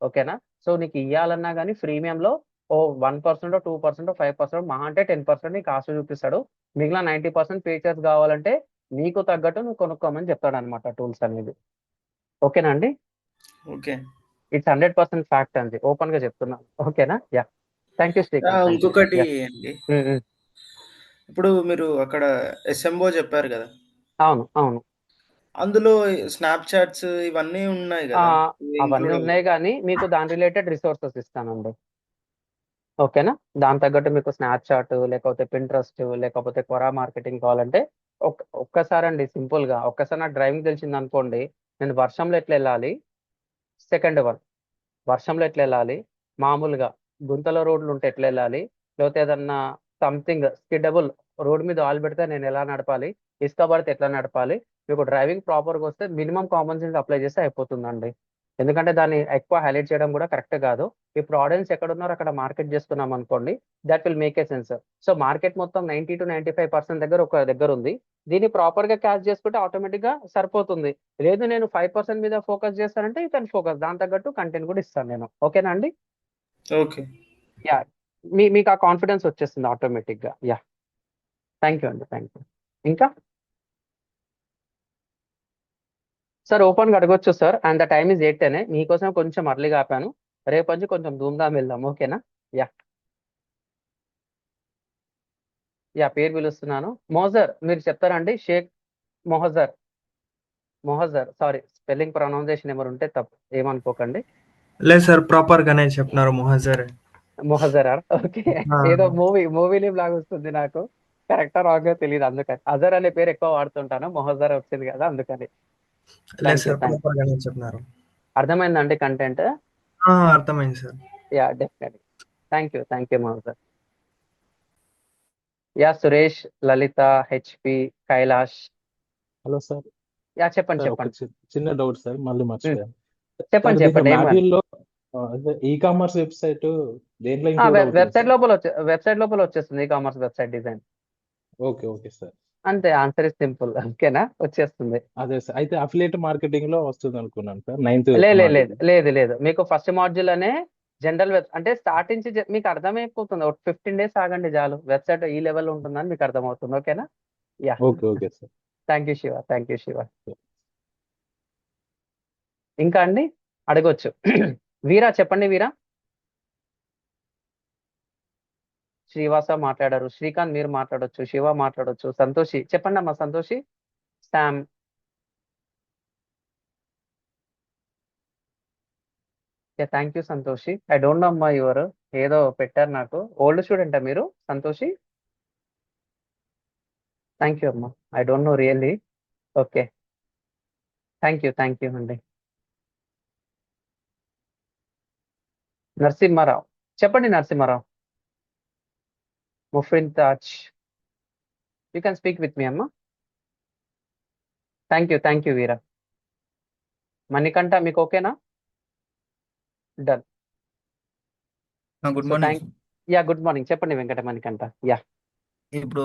ఓకేనా? సో నీకు ఇవ్వాలన్నా కానీ ఫ్రీమియంలో 1%, 2%, 5%, మహా అంటే 10% నీకు కాస్ట్ చూపిస్తాడు. మిగిలిన 90% ఫీచర్స్ కావాలంటే నీకు తగ్గట్టు నువ్వు కొనుక్కోమని చెప్తాడు అనమాట టూల్స్ అనేది. ఓకేనా అండి? ఓకే. ఇట్స్ 100% ఫ్యాక్ట్ అండి, ఓపెన్ గా చెప్తున్నాను. ఓకేనా? Yeah thank you Srikanth. ఇంకొకటి అండి, ఇప్పుడు మీరు అక్కడ ఎస్ఎంఓ చెప్పారు కదా, అవును అవును. అందులో స్నాప్ చాట్స్ ఇవన్నీ ఉన్నాయి కదా, ఇవి అవన్నీ include ఉన్నాయి, కానీ మీకు దాని రిలేటెడ్ రిసోర్సెస్ ఇస్తానండి. ఓకేనా? దాని తగ్గట్టు మీకు స్నాప్ చాట్ లేకపోతే పింట్రెస్ట్ లేకపోతే కొరా మార్కెటింగ్ కావాలంటే ఒక్కసారి అండి సింపుల్ గా ఒక్కసారి నాకు డ్రైవింగ్ తెలిసింది అనుకోండి, నేను వర్షంలో ఎట్లా వెళ్ళాలి, సెకండ్ వన్ వర్షంలో ఎట్లా వెళ్ళాలి, మామూలుగా గుంతల రోడ్లు ఉంటే ఎట్లా వెళ్ళాలి, లేకపోతే ఏదన్నా సంథింగ్ స్కిడబుల్ రోడ్ మీద ఆయిల్ పెడితే నేను ఎలా నడపాలి, ఇసుక పడితే ఎట్లా నడపాలి, మీకు డ్రైవింగ్ ప్రాపర్గా వస్తే మినిమం కామన్ సెన్స్ అప్లై చేస్తే అయిపోతుందండి. ఎందుకంటే దాన్ని ఎక్కువ హైలైట్ చేయడం కూడా కరెక్ట్ కాదు. ఇప్పుడు ఆడియన్స్ ఎక్కడ ఉన్నారో అక్కడ మార్కెట్ చేస్తున్నాం అనుకోండి, that will make a sense. So market మొత్తం 90 to 95% దగ్గర ఒక దగ్గర ఉంది. దీన్ని ప్రాపర్ గా క్యాచ్ చేసుకుంటే ఆటోమేటిక్ గా సరిపోతుంది. లేదు నేను 5% మీద ఫోకస్ చేస్తానంటే యూ కెన్ ఫోకస్, దాని తగ్గట్టు కంటెంట్ కూడా ఇస్తాను నేను. ఓకేనా అండి? ఓకే. యా, మీకు ఆ కాన్ఫిడెన్స్ వచ్చేస్తుంది ఆటోమేటిక్ గా. యా, థ్యాంక్ యూ అండి, థ్యాంక్ యూ. ఇంకా సార్ ఓపెన్గా అడగొచ్చు sir, and the time is 8:10. మీకోసం కొంచెం అర్లీగా ఆపాను. రేపు నుంచి కొంచెం ధూమ్ధామ్ వెళ్దాం. ఓకేనా? యా యా, పేరు పిలుస్తున్నాను. మొహజర్ మీరు చెప్తారండి? షేక్ మొహజర్. మొహజర్, సారీ స్పెల్లింగ్ ప్రొనౌన్సియేషన్ ఎవరు ఉంటే తప్పు ఏమనుకోకండి. లేదు సార్, ప్రాపర్ గానే చెప్తున్నారు మొహజర్. మొహజరా? ఓకే. ఏదో మూవీ నేమ్ లాగా వస్తుంది నాకు, కరెక్టా రాంగా తెలియదు, అందుకని అజర్ అనే పేరు ఎక్కువ వాడుతుంటాను. మొహజర్ వచ్చింది కదా అందుకని. లేదు thank you, sir, thank you. Proper గానే చెప్తున్నారు. అర్థమైందండి కంటెంట్? అర్థమైంది sir. Yeah, definitely. Thank you Mohajar. Yeah, Suresh, Lalitha, HP, Kailash. Hello sir. Yeah, చెప్పండి సార్ ఒక చెప్పండి. చిన్న డౌట్ సార్, మళ్ళీ మర్చిపోయాను. సార్ చెప్పండి దీంట్లో చెప్పండి, ఏమని? మాడ్యూల్లో ఈ కామర్స్ వెబ్సైట్ దేంట్లో ఇంక్లూడ్ అవుతుంది వెబ్సైట్ సార్? లోపల వచ్చేస్తుంది e commerce website design. Okay sir. అంతే, ఆన్సర్ ఇస్ సింపుల్. ఓకేనా? వచ్చేస్తుంది. అదే సార్, అయితే అఫిలియేట్ మార్కెటింగ్ లో వస్తుంది అనుకున్నాను సార్, 9th లేదు, మీకు ఫస్ట్ మాడ్యూల్ అనే జనరల్ అంటే స్టార్ట్ నుంచి మీకు అర్థమైపోతుంది. ఒక 15 days ఆగండి చాలు, వెబ్సైట్ ఈ లెవెల్ ఉంటుందని మీకు అర్థమవుతుంది. ఓకేనా? Yeah, okay sir. Thank you Shiva. ఇంకా అండి అడగొచ్చు. వీరా చెప్పండి. వీరా, శ్రీవాస మాట్లాడారు, శ్రీకాంత్ మీరు మాట్లాడొచ్చు, శివ మాట్లాడొచ్చు, సంతోషి చెప్పండి అమ్మా. Santoshi, Sam. Thank you Santoshi. I don't know అమ్మా యువర్, ఏదో పెట్టారు నాకు. ఓల్డ్ స్టూడెంటా మీరు సంతోషి? థ్యాంక్ యూ అమ్మా, I don't know really. Okay, thank you అండి. నరసింహారావు చెప్పండి. Narasimharao, Mufrin Taj, you can speak with me అమ్మా. Thank you Veera. మణికంఠ మీకు ఓకేనా? Done. Good so morning. Yeah, good morning. చెప్పండి వెంకట మణికంఠ. యా, ఇప్పుడు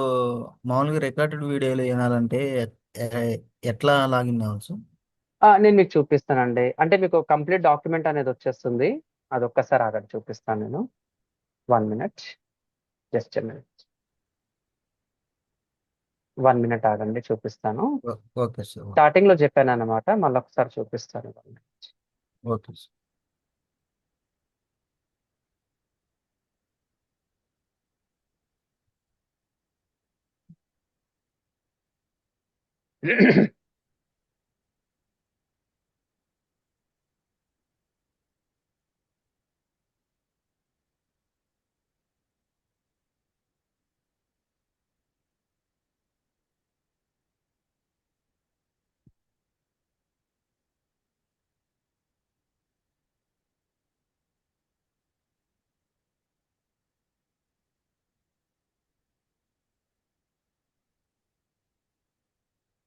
మామూలుగా రికార్డెడ్ వీడియోలు వినాలంటే ఎట్లా లాగిన్ అవ్వచ్చు? నేను మీకు చూపిస్తానండి. అంటే మీకు కంప్లీట్ డాక్యుమెంట్ అనేది వచ్చేస్తుంది. అది ఒక్కసారి ఆగండి, చూపిస్తాను నేను. 1 minute, జస్ట్ మినిట్, 1 minute ఆగండి, చూపిస్తాను. Okay sir. స్టార్టింగ్ లో చెప్పాను అన్నమాట, మళ్ళీ ఒకసారి చూపిస్తాను. 1 minute. Okay sir.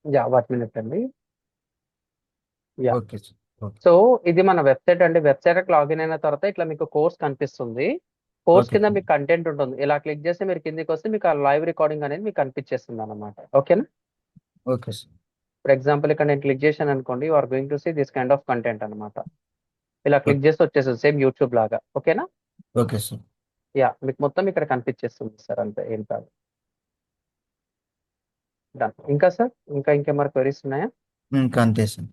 Yeah, 1 minute అండి. Yeah, okay sir. Okay. So ఇది మన వెబ్సైట్ అండి. వెబ్సైట్ లాగిన్ అయిన తర్వాత ఇట్లా మీకు కోర్స్ కనిపిస్తుంది. కోర్స్ ఓకే కింద సార్. మీకు కంటెంట్ ఉంటుంది. ఇలా క్లిక్ చేస్తే మీరు కిందికి వస్తే మీకు ఆ లైవ్ రికార్డింగ్ అనేది మీకు కనిపించేస్తుంది అనమాట. ఓకేనా? Okay sir. ఫర్ ఎగ్జాంపుల్ ఇక్కడ నేను క్లిక్ చేశాను అనుకోండి, you are going to see this kind of content అనమాట. ఇలా క్లిక్ చేస్తే వచ్చేస్తుంది, సేమ్ యూట్యూబ్ లాగా. ఓకేనా? Okay sir. యా, మీకు మొత్తం ఇక్కడ కనిపించేస్తుంది సార్, అంతే, ఏం కాదు. డన్. ఇంకా సార్, ఇంకేమైనా క్వరీస్ ఉన్నాయా? ఇంకా అంతే సార్.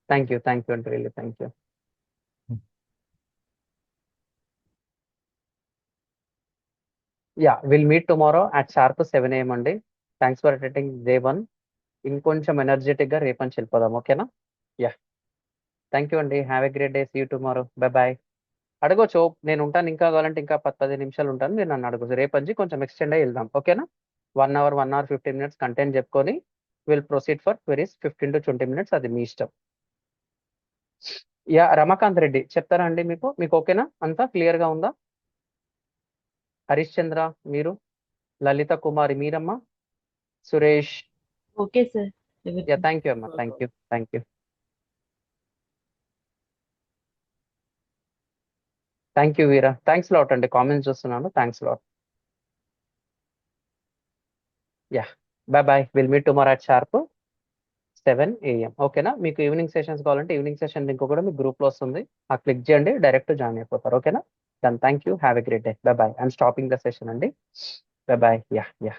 థ్యాంక్ యూ అండి, really thank you. Yeah, will meet tomorrow at sharp 7 AM అండి. Thanks for attending day 1. ఇంకొంచెం ఎనర్జెటిక్ గా రేపు నుంచి వెళ్ళిపోదాం. ఓకేనా? యా, థ్యాంక్ యూ అండి. Have a great day. See you tomorrow. Bye. అడగొచ్చు, నేను ఉంటాను. ఇంకా కావాలంటే ఇంకా 10 నిమిషాలు ఉంటాను, మీరు నన్ను అడగచ్చు. రేపు నుంచి కొంచెం ఎక్స్టెండ్ అయ్యి వెళ్దాం. ఓకేనా? 1 hour 15 minutes కంటెంట్ చెప్పుకొని will proceed for queries 15 to 20 minutes, అది మీ ఇష్టం. యా, రమాకాంత్ రెడ్డి చెప్తారా అండి? మీకు ఓకేనా? అంతా క్లియర్ గా ఉందా? హరీష్ చంద్ర మీరు, లలిత కుమారి మీరమ్మా, Suresh. Okay sir. Yeah thank you అమ్మా, thank you, thank you, thank you Veera, thanks lot అండి. కామెంట్స్ చూస్తున్నాను, thanks lot. Yeah bye bye, will meet tomorrow at sharp 7 AM. ఓకేనా? మీకు ఈవినింగ్ సెషన్స్ కావాలంటే ఈవినింగ్ సెషన్ లింక్ కూడా మీకు గ్రూప్లో వస్తుంది, ఆ క్లిక్ చేయండి, డైరెక్ట్ జాయిన్ అయిపోతారు. ఓకేనా? Done, thank you, have a great day, bye bye. I'm stopping the session అండి, బాయ్ బాయ్. Yeah yeah.